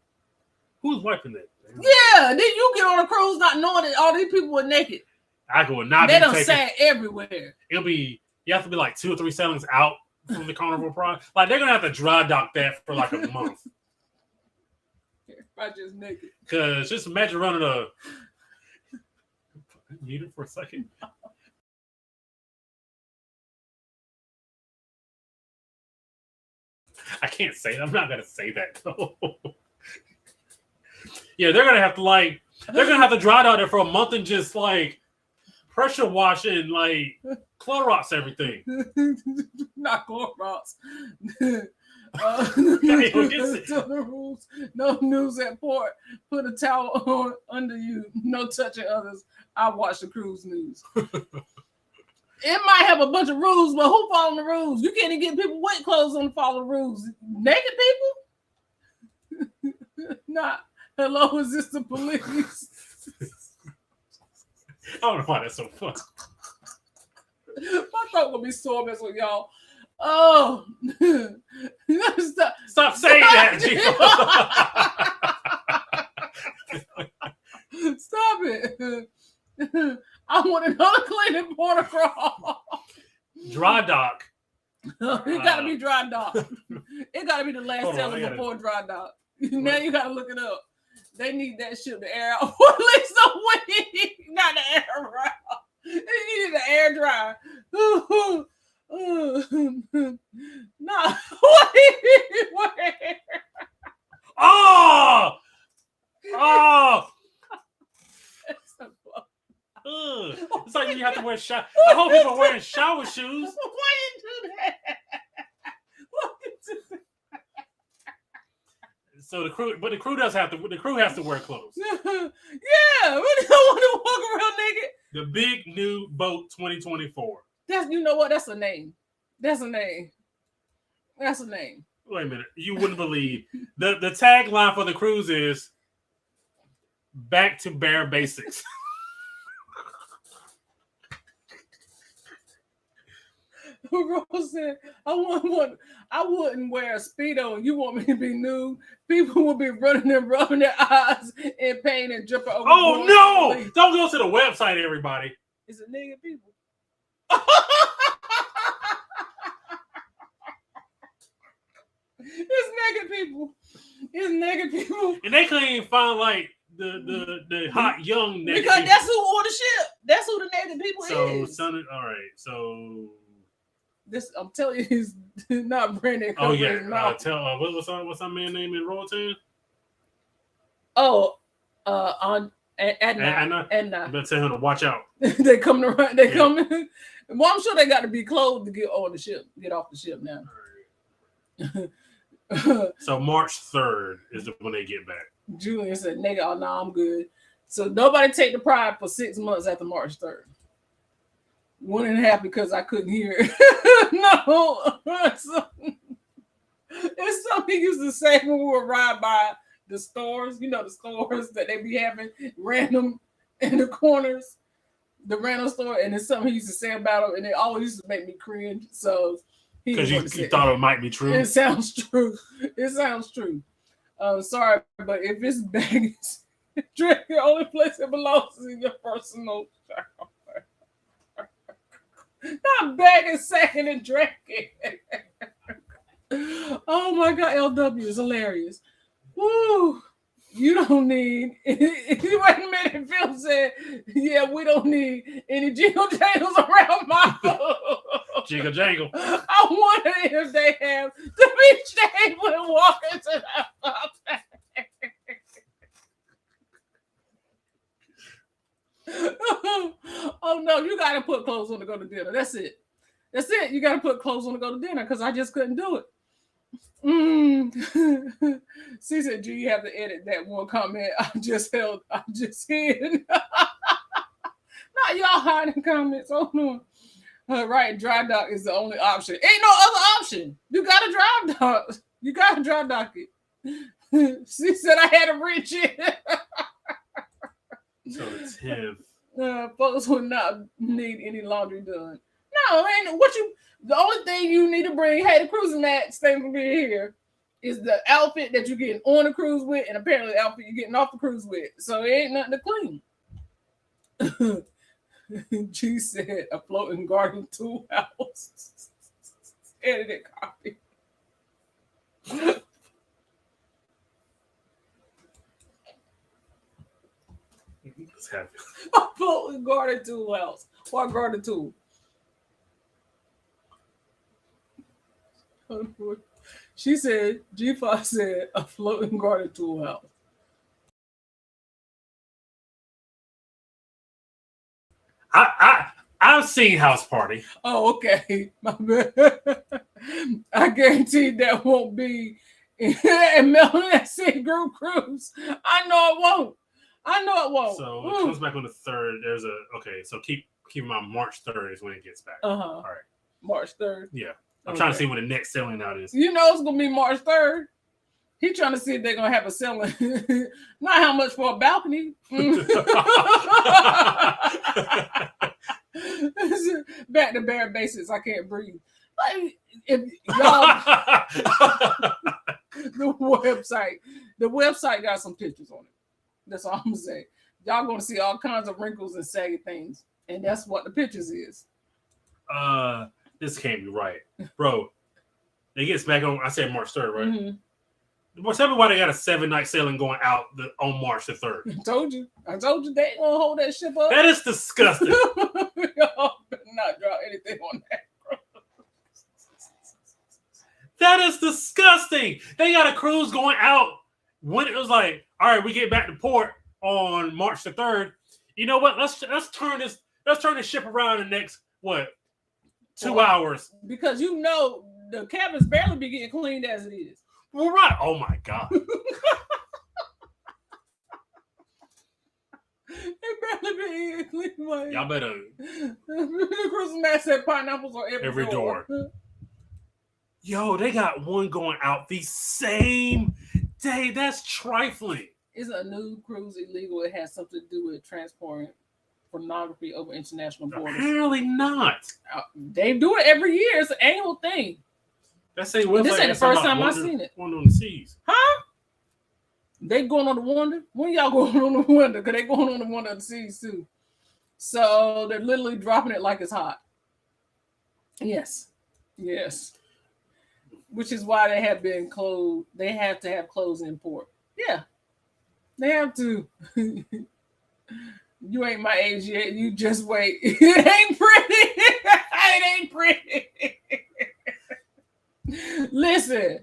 Who's wiping that? Yeah, then you get on a cruise not knowing that all these people were naked. I would not. They don't say everywhere. You have to be like 2 or 3 sailings out from the Carnival Pride. Like they're gonna have to dry dock that for like a month. I just naked. Cause just imagine running a. Mute it for a second. I can't say that. I'm not gonna say that though. Yeah, they're gonna have to dry dock there for a month and just like pressure wash and like Clorox everything. Not Clorox. The rules. No news at port. Put a towel on under you. No touching others. I watch the cruise news. It might have a bunch of rules, but who following the rules? You can't even get people wet clothes on to follow the rules. Naked people? Not. Hello, is this the police? I don't know why that's so funny. My throat gonna be sore mess with y'all. Oh, Stop saying that, Gio. Stop it. I want another cleaning port crawl. Dry dock. It gotta be dry dock. It gotta be the last sailing before dry dock. Now you gotta look it up. They need that ship to air out for at least a week, not the air out. They needed the air dry. Nah, what do you wear? Oh! It's like you have to wear shower. I hope people are wearing shower shoes. Why you do that? So the crew has to wear clothes. Yeah, we don't want to walk around naked. The Big New Boat 2024. You know what? That's a name. That's a name. Wait a minute. You wouldn't believe the tagline for the cruise is "Back to Bare Basics." Rose said, I wouldn't wear a Speedo and you want me to be nude. People will be running and rubbing their eyes in pain and jumping over. Oh no! Don't go to the website, everybody. It's a nigga people. It's naked people. And they couldn't even find like the hot young naked Because people. that's who on the ship. That's who the naked people So is. all right. So This I'm telling you, is not Brandon. oh yeah. His mouth. What's our man name in Royalton? On Adna. You better tell him to watch out. They coming around. They coming. Well, I'm sure they got to be clothed to get on the ship. Get off the ship now. So March 3rd is when they get back. Julian said, "Nigga, oh no, I'm good." So nobody take the pride for 6 months after March 3rd. 1.5 because I couldn't hear it. No, it's something he used to say when we would ride by the stores. You know, the stores that they be having random in the corners, the random store, and it's something he used to say about them, and it always used to make me cringe. So because you thought it might be true. It sounds true. It sounds true. Sorry, but if it's baggage, drink the only place it belongs is in your personal shower. Not bagging, sacking, and drinking. Oh my God, LW is hilarious. Woo! You don't need. Wait a minute, Phil said, "Yeah, we don't need any jingle jangles around my food." Jingle jangle. I wonder if they have the beach table and walk into the Oh no, you gotta put clothes on to go to dinner. That's it. That's it. You gotta put clothes on to go to dinner because I just couldn't do it. She said, "Do you have to edit that one comment I just hid?" Not y'all hiding comments. Oh no. Right, dry dock is the only option. Ain't no other option. You gotta dry dock. You gotta dry dock it. She said I had to reach it. So the 10th. Folks would not need any laundry done. No, ain't what you. The only thing you need to bring, hey, the cruising mat, stay from being here, is the outfit that you're getting on the cruise with, and apparently the outfit you're getting off the cruise with. So it ain't nothing to clean. G said a floating garden tool house. Edited copy. What's happening? A floating garden tool house. What garden tool? She said, G5 said a floating garden tool house. I've seen House Party. Oh, okay. My bad. I guarantee that won't be in Melanie Sea Group Cruise. I know it won't. So it comes back on the 3rd. So keep in mind March 3rd is when it gets back. All right. March 3rd. Yeah. I'm trying to see when the next selling out is. You know it's gonna be March 3rd. He's trying to see if they're gonna have a selling. Not how much for a balcony. Back to bare basics. I can't breathe. Like if y'all the website got some pictures on it. That's all I'm gonna say. Y'all gonna see all kinds of wrinkles and saggy things, and that's what the pictures is. This can't be right, bro. It gets back on. I said March 3rd, right? Mm-hmm. Well, tell me why they got a 7-night sailing going out on March the 3rd. I told you they ain't gonna hold that ship up. That is disgusting. Y'all better not drop anything on that. That is disgusting. They got a cruise going out when it was like, all right, we get back to port on March the 3rd. You know what? Let's turn this ship around in the next 2 hours. Because you know the cabins barely be getting cleaned as it is. Well, right. Oh my God. It barely be getting cleaned. Y'all better. The Christmas man said pineapples on every door. Yo, they got one going out the same day. That's trifling. Is a new cruise illegal? It has something to do with transporting pornography over international borders. Apparently not. They do it every year. It's an annual thing. That same This ain't the first time I've seen it. One on the seas. Huh? They going on the Wonder? When y'all going on the Wonder? Because they going on the Wonder of the Seas too. So they're literally dropping it like it's hot. Yes. Which is why they have been closed. They have to have clothes in port. Yeah. They have to. You ain't my age yet. You just wait. It ain't pretty. It ain't pretty. Listen.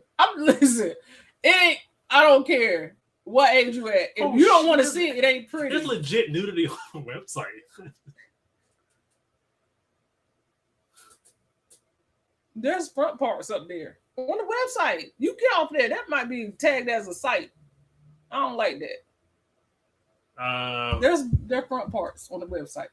It ain't. I don't care what age you at. If you don't want to see it, it ain't pretty. There's legit nudity on the website. There's front parts up there on the website. You get off there. That might be tagged as a site. I don't like that. There's front parts on the website.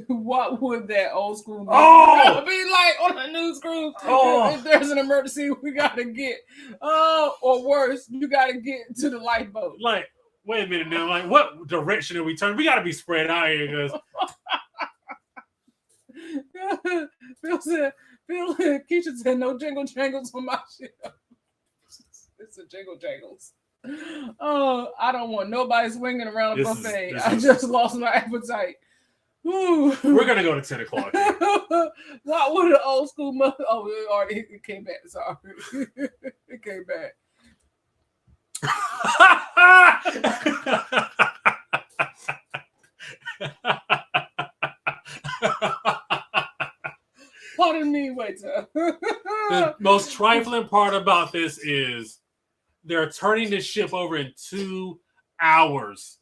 What would that old school be like on a news crew? If there's an emergency, we gotta get or worse, you gotta get to the lifeboat. Like, wait a minute now. Like, what direction are we turning? We gotta be spread out here because Phil Keisha said no jingle jangles on my shit. It's a jingle jangles. Oh, I don't want nobody swinging around a buffet. I just lost my appetite. Ooh. We're gonna go to 10 o'clock. What would an old school mother? Oh, it came back. Sorry, it came back. Pardon me, waiter. The most trifling part about this is they're turning this ship over in 2 hours.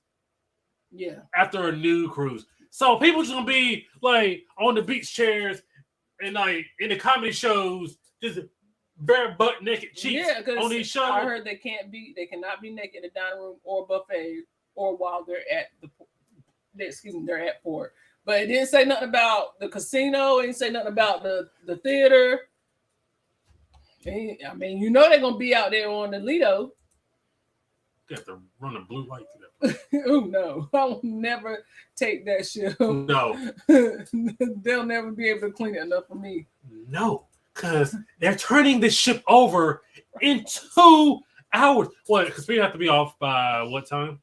Yeah. After a new cruise. So people just gonna be like on the beach chairs and like in the comedy shows, just bare butt naked cheeks on these shows. I heard they cannot be naked in the dining room or buffet or while they're at they're at port. But it didn't say nothing about the casino. It didn't say nothing about the theater. I mean, you know they're gonna be out there on the Lido. You have to run a blue light to that. Oh no, I will never take that shit. No. They'll never be able to clean it enough for me. No, because they're turning this ship over in 2 hours. What? Because we have to be off by what time?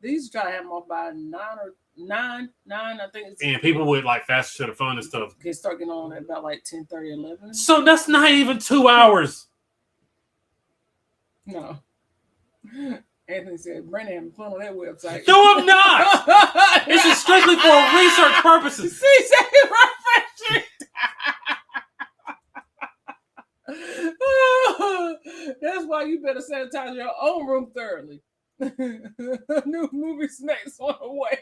They used to try to have them off by 9, I think. And people would like fast to the fun and stuff. They start getting on at about like 10:30, 11. So that's not even 2 hours. No. Anthony said, Brandon having fun on that website. No, I'm not. This is strictly for research purposes. See, say refreshing. That's why you better sanitize your own room thoroughly. New movie snacks on the way.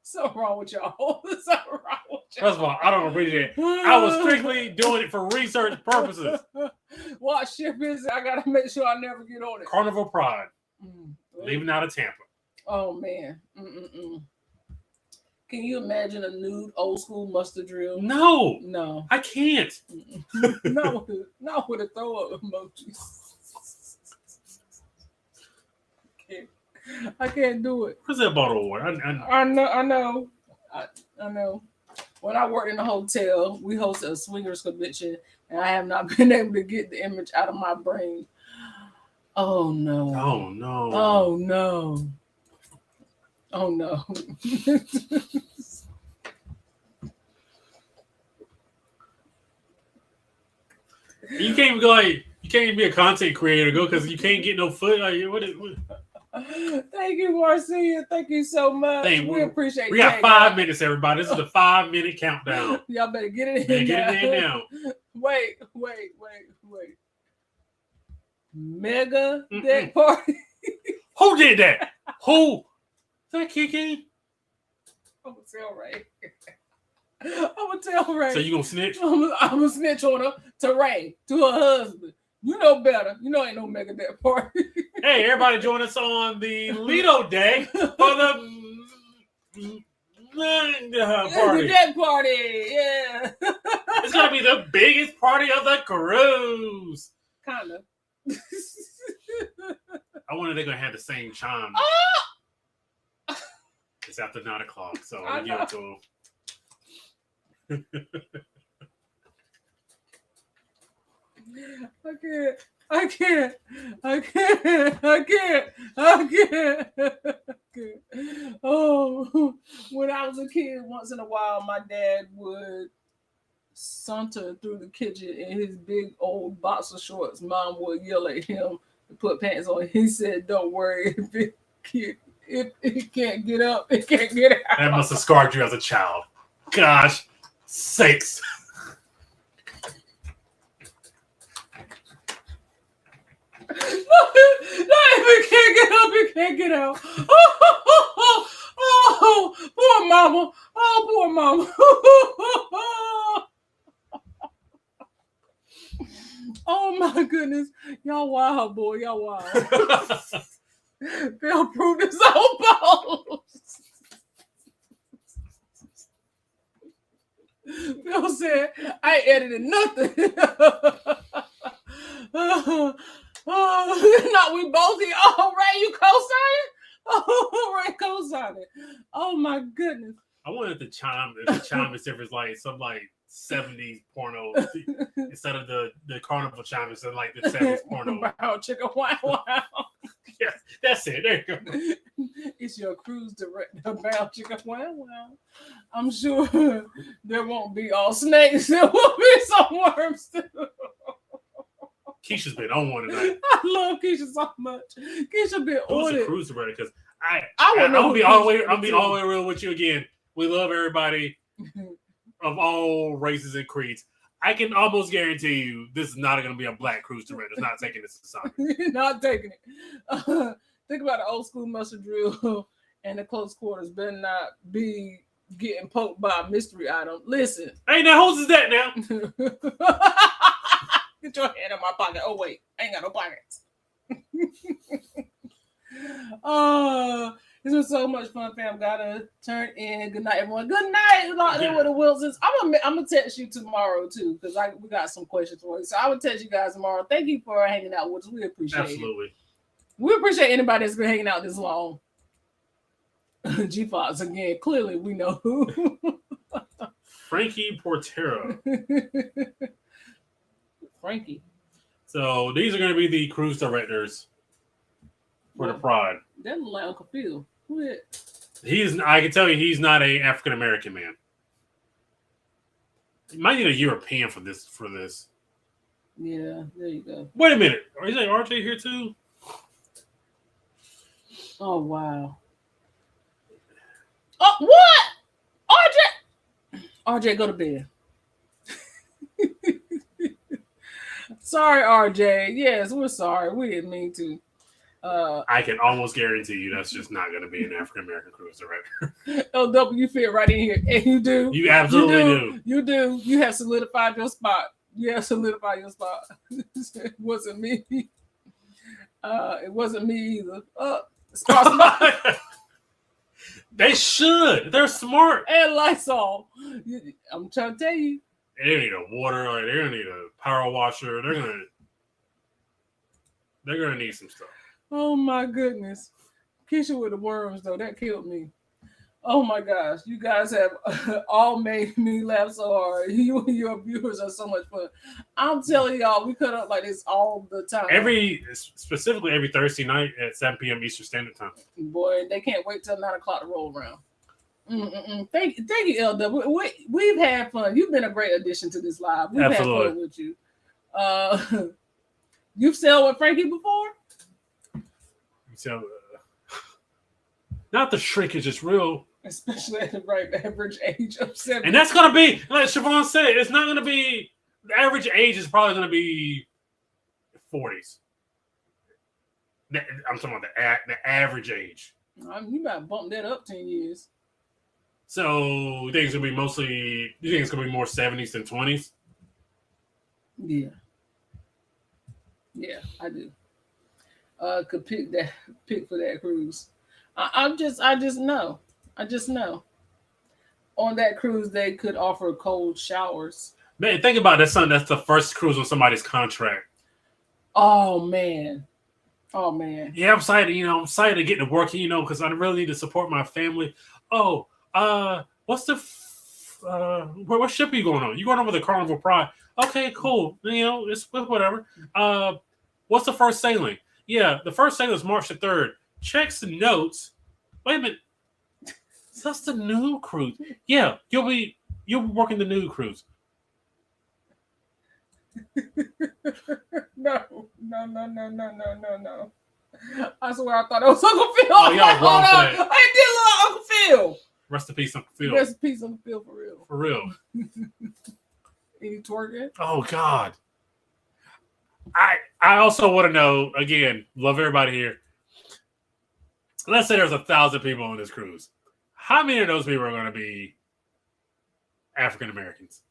Something wrong with y'all. Something wrong with y'all. First of all, I don't appreciate it. I was strictly doing it for research purposes. What ship is it? I gotta make sure I never get on it. Carnival Pride. Leaving out of Tampa. Oh man. Can you imagine a nude old school muster drill? No, I can't. Not with a throw up emoji. I can't do it. Where's that bottle of water? I know. When I worked in a hotel, we hosted a swingers convention, and I have not been able to get the image out of my brain. Oh no. Oh no. Oh no. Oh no. You can't even go like you can't even be a content creator because you can't get no foot. Like what? Thank you, Marcia. Thank you so much. We appreciate it. We got 5 minutes, everybody. This is the 5-minute countdown. Y'all better get it in. Get it in now. Wait. Mega deck party. Who did that? Who? Is that Kiki? I'm gonna tell Ray. So you gonna snitch? I'm gonna snitch on her to Ray, to her husband. You know better. You know ain't no mega deck party. Hey, everybody join us on the Lido Day for the party. The deck party, yeah. It's gonna be the biggest party of the cruise. Kinda. I wonder if they're gonna have the same chime. It's after 9 o'clock, so we give it to them. I can't. Oh, when I was a kid, once in a while, my dad would saunter through the kitchen in his big old boxer shorts. Mom would yell at him put pants on. He said, "Don't worry, if it can't get up, it can't get out." That must have scarred you as a child. Gosh, sakes. No, if it can't get up, it can't get out. Oh, poor mama. Oh, poor mama. Oh my goodness. Y'all wild, boy. Y'all wild. Bill proved his own balls. Bill said, I ain't edited nothing. No, we both here. Oh, Ray, you co-signing? Oh, Ray co-signing. Oh my goodness. I wanted to chime if it's like some like 70s porno instead of the carnival chime. It's like the 70s porno. Wow, chicken, wow. Yes, that's it. There you go. It's your cruise director about chicken, wow. I'm sure there won't be all snakes. There will be some worms too. Keisha's been on one tonight. I love Keisha so much. Keisha been on Who's the it. cruise director? Because I'll be all the way real with you again. We love everybody of all races and creeds. I can almost guarantee you this is not going to be a black cruise director. It's not taking this assignment. You're not taking it. Think about the old school muster drill and the close quarters better not be getting poked by a mystery item. Listen. Hey, now whose is that now? Get your hand in my pocket. Oh, wait. I ain't got no pockets. It's been so much fun, fam. Gotta turn in. Good night, everyone. Good night. Locked in with the Wilsons. I'm gonna text you tomorrow too, because we got some questions for you. So I will text you guys tomorrow. Thank you for hanging out with us. We appreciate it. We appreciate anybody that's been hanging out this long. G Fox again. Clearly, we know who. Frankie Portero. Frankie. So these are going to be the cruise directors for the Pride. That look like Uncle Phil. Who is? I can tell you, he's not an African American man. You might need a European for this. Yeah, there you go. Wait a minute. Is that RJ here too? Oh wow. Oh, what? RJ, go to bed. Sorry, RJ. Yes, we're sorry. We didn't mean to. I can almost guarantee you that's just not going to be an African American cruise director. LW, you fit right in here. And you do. You absolutely do. You do. You have solidified your spot. You have solidified your spot. It wasn't me. It wasn't me either. They should. They're smart. And Lysol. I'm trying to tell you. They don't need a water. Or they're gonna need a power washer. They're gonna need some stuff. Oh my goodness. Keisha with the worms though, that killed me. Oh my gosh, you guys have all made me laugh so hard. You and your viewers are so much fun. I'm telling y'all, we cut up like this all the time. Specifically every Thursday night at 7 p.m. Eastern Standard Time. Boy, they can't wait till 9 o'clock to roll around. Thank you, LW. We've had fun. You've been a great addition to this live. We've Absolutely. had fun with you. You've sailed with Frankie before? So, not the shrinkage is real. Especially at the right average age of 70. And that's going to be, like Siobhan said, it's not going to be, the average age is probably going to be 40s. I'm talking about the average age. You might bump that up 10 years. So, you think it's going to be more 70s than 20s? Yeah. Yeah, I do. Could pick for that cruise. I just know. On that cruise, they could offer cold showers. Man, think about that, son. That's the first cruise on somebody's contract. Oh man. Yeah, I'm excited. I'm excited to get to work. Because I really need to support my family. Oh, what's the what ship are you going on? You going over the Carnival Pride? Okay, cool. It's whatever. What's the first sailing? Yeah, the first sailing is March the 3rd. Checks the notes. Wait a minute. That's the new cruise. Yeah, you'll be working the new cruise. No. I swear I thought it was Uncle Phil. Oh, y'all Like, wrong hold for on. that. I did look Uncle Phil. Rest in peace, Uncle Phil. Rest in peace, Uncle Phil, for real. For real. Any twerking? Oh God. I also want to know, again, love everybody here. Let's say there's 1,000 people on this cruise. How many of those people are going to be African Americans?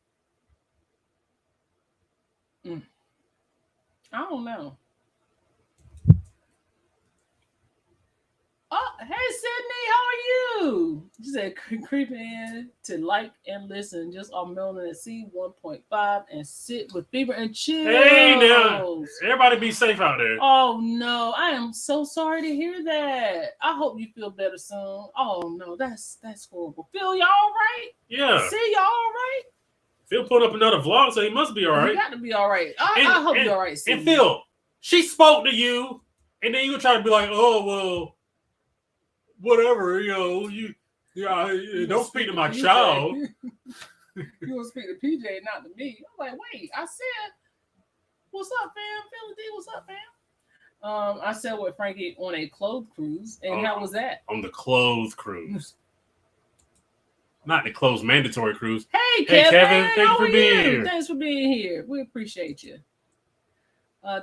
I don't know. Oh, hey Sydney, how are you? She said creeping in to like and listen. Just on Melon at C 1.5 and sit with fever and chills. Hey now, everybody be safe out there. Oh no, I am so sorry to hear that. I hope you feel better soon. Oh no, that's horrible. Phil, y'all all right? Yeah. See, y'all all right? Phil put up another vlog, so he must be all right. You got to be all right. I hope you're all right. And Phil, she spoke to you, and then you were trying to be like, oh, well, whatever, don't speak to my child. You want to speak to PJ, not to me. I'm like, wait, I said, what's up, fam? Phil D, what's up, fam? I said with Frankie on a clothes cruise, and how was that? On the clothes cruise. Not the closed mandatory cruise. Hey, Kevin, Kevin, thank you for being here. Thanks for being here. We appreciate you.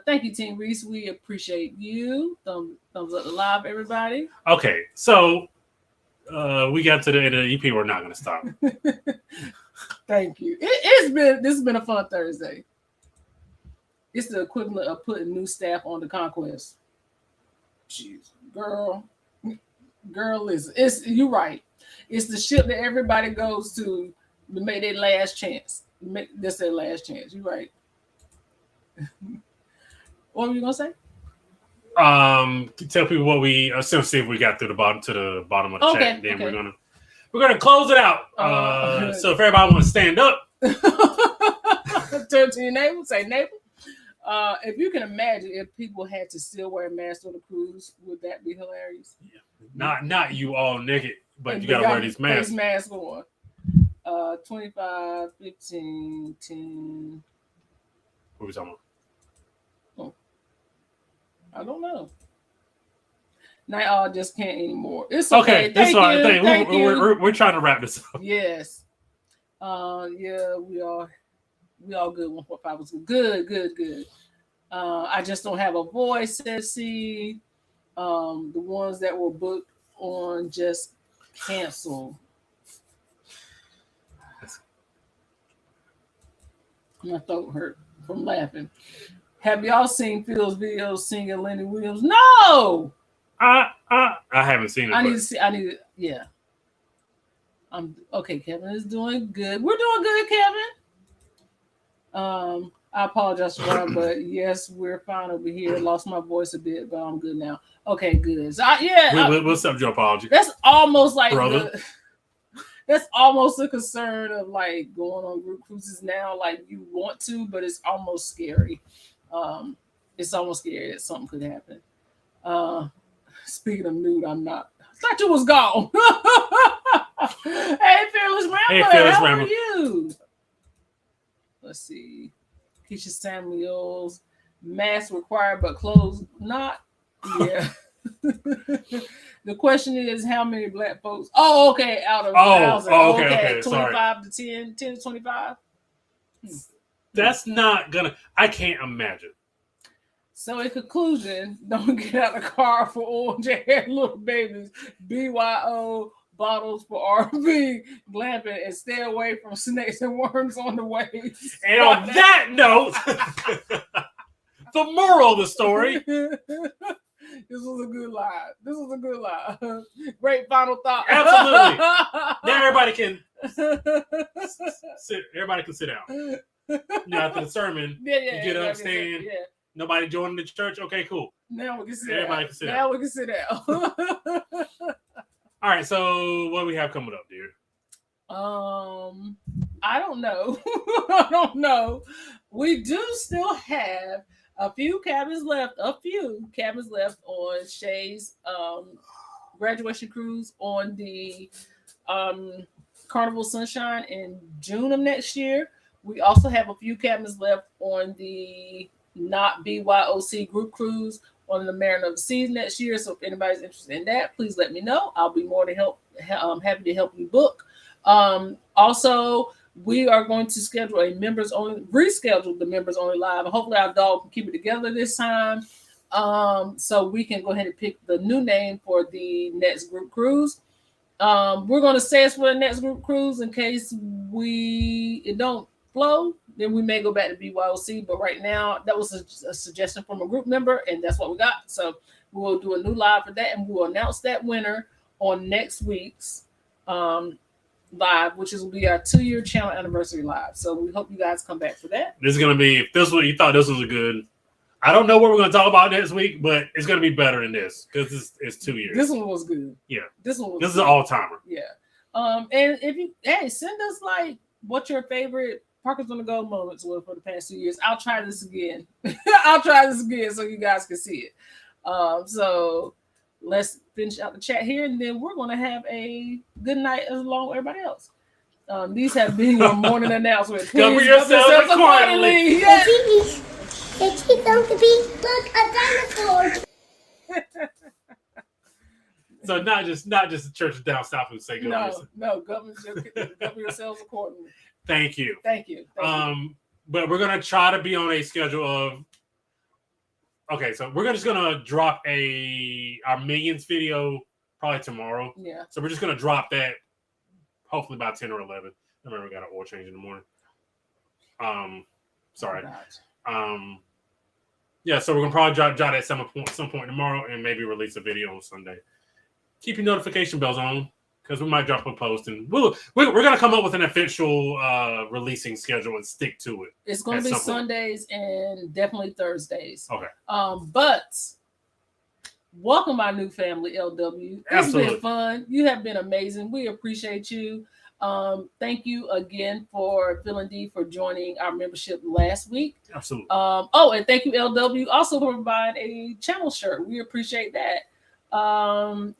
Thank you, Team Reese. We appreciate you. Thumbs up to live, everybody. Okay, so we got to the end of the EP. We're not going to stop. Thank you. This has been a fun Thursday. It's the equivalent of putting new staff on the Conquest. Jeez, girl, listen. You're right. It's the ship that everybody goes to make their last chance. That's their last chance. You're right. What were you gonna say? Tell people what we see if we got through the bottom of the chat. Then okay. we're gonna close it out. So if everybody want to stand up, turn to your neighbor, say neighbor. If you can imagine if people had to still wear masks on the cruise, would that be hilarious? Yeah. Not you all naked, but And you gotta wear these masks. Face mask on. 25, 15, 10. What are we talking about? I don't know. Night all just can't anymore. It's Okay, okay. that's Thank fine. you. Thank you. We're trying to wrap this up. Yes. Yeah, we all good. 1.5 was good. I just don't have a voice, says C. The ones that were booked on just cancel. My throat hurt from laughing. Have y'all seen Phil's videos singing Lenny Williams? No. I haven't seen it. I need to. Yeah. Okay. Kevin is doing good. We're doing good, Kevin. I apologize for that, but yes, we're fine over here. Lost my voice a bit, but I'm good now. Okay, good. So, what's up, Joe Apology? That's almost like brother. That's almost a concern of like going on group cruises now. Like you want to, but it's almost scary. It's almost scary that something could happen. Speaking of nude, I'm not. I thought you was gone. Hey, Fearless Rambler, how are you? Let's see. Keisha Samuels, mask required but clothes not. Yeah. The question is how many black folks? Oh, okay. Out of 1,000. Okay. 25 to 10 to 25. That's not gonna. I can't imagine. So in conclusion, don't get out of the car for orange hair little babies. BYO bottles for RV glamping and stay away from snakes and worms on the way. And on that note, the moral of the story. This was a good lie. Great final thought. Absolutely. Now everybody can sit. Everybody can sit down. After the sermon, you get up, stand. Yeah. Nobody joining the church. Okay, cool. Now we can sit Everybody down. can sit down. Now we can sit down. All right. So what do we have coming up, dear? I don't know. We do still have a few cabins left on Shay's graduation cruise on the Carnival Sunshine in June of next year. We also have a few cabins left on the Not BYOC group cruise on the Mariner of the Seas next year. So if anybody's interested in that, please let me know. I'll be more than happy to help you book. Also, we are going to schedule reschedule the members only live. Hopefully our dog can keep it together this time. So we can go ahead and pick the new name for the next group cruise. We're going to say it's for the next group cruise in case it don't flow. Then we may go back to BYOC. But right now, that was a suggestion from a group member, and that's what we got. So we will do a new live for that, and we will announce that winner on next week's live, which will be our 2-year channel anniversary live. So we hope you guys come back for that. This is going to be, if this one, you thought this was a good, I don't know what we're going to talk about next week, but it's going to be better than this because it's 2 years. This one was good. Yeah. This one was This good. is an all-timer. Yeah. And if you, send us like what your favorite Parkers on the Go moments were for the past 2 years. I'll try this again. I'll try this again so you guys can see it. So let's finish out the chat here, and then we're going to have a good night along with everybody else. These have been your morning announcements. Cover yourselves accordingly. Yes. It's going to be like a dinosaur. So not just the churches down south who say good. No, govern yourselves accordingly. Thank you. Thank you. But we're gonna try to be on a schedule of. Okay, so we're just gonna drop our Millions video probably tomorrow. Yeah. So we're just gonna drop that hopefully by 10 or 11. I remember we got an oil change in the morning. Sorry. Yeah, so we're gonna probably drop that at some point tomorrow, and maybe release a video on Sunday. Keep your notification bells on because we might drop a post, and we're gonna come up with an official releasing schedule and stick to it. It's gonna be Sundays and definitely Thursdays. Okay. But welcome our new family, LW. It's been fun. You have been amazing. We appreciate you. Thank you again for Phil and D for joining our membership last week. Absolutely. And thank you, LW, also for providing a channel shirt. We appreciate that.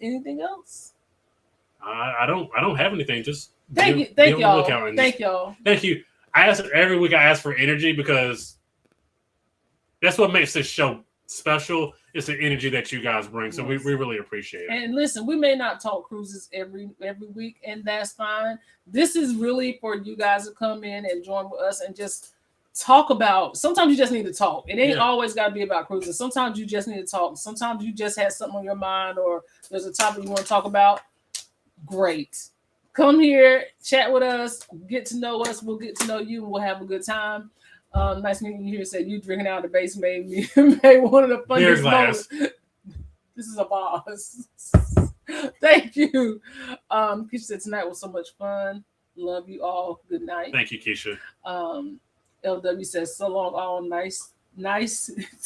Anything else? I don't have anything. Just thank y'all. Thank y'all. Thank you. Every week I ask for energy because that's what makes this show special. It's the energy that you guys bring. So we really appreciate it. And listen, we may not talk cruises every week, and that's fine. This is really for you guys to come in and join with us and just talk about. Sometimes you just need to talk. It ain't always got to be about cruises. Sometimes you just need to talk. Sometimes you just have something on your mind, or there's a topic you want to talk about. Great. Come here, chat with us, get to know us. We'll get to know you, and we'll have a good time. Nice meeting you here. Said you drinking out of the base made one of the funniest moments. This is a boss. Thank you. Keisha said tonight was so much fun. Love you all. Good night. Thank you, Keisha. LW says so long. All nice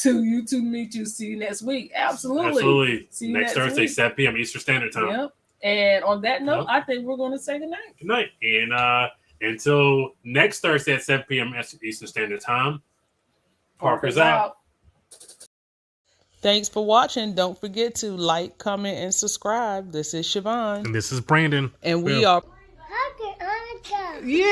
to you to meet you. See you next week. Absolutely. See you next Thursday, week. 7 p.m. Eastern Standard Time. Yep. And on that note, I think we're going to say good night. Good night. And until next Thursday at 7 p.m. Eastern Standard Time, Parker's out. Thanks for watching. Don't forget to like, comment, and subscribe. This is Siobhan. And this is Brandon. And we are Parker on a go. Yeah.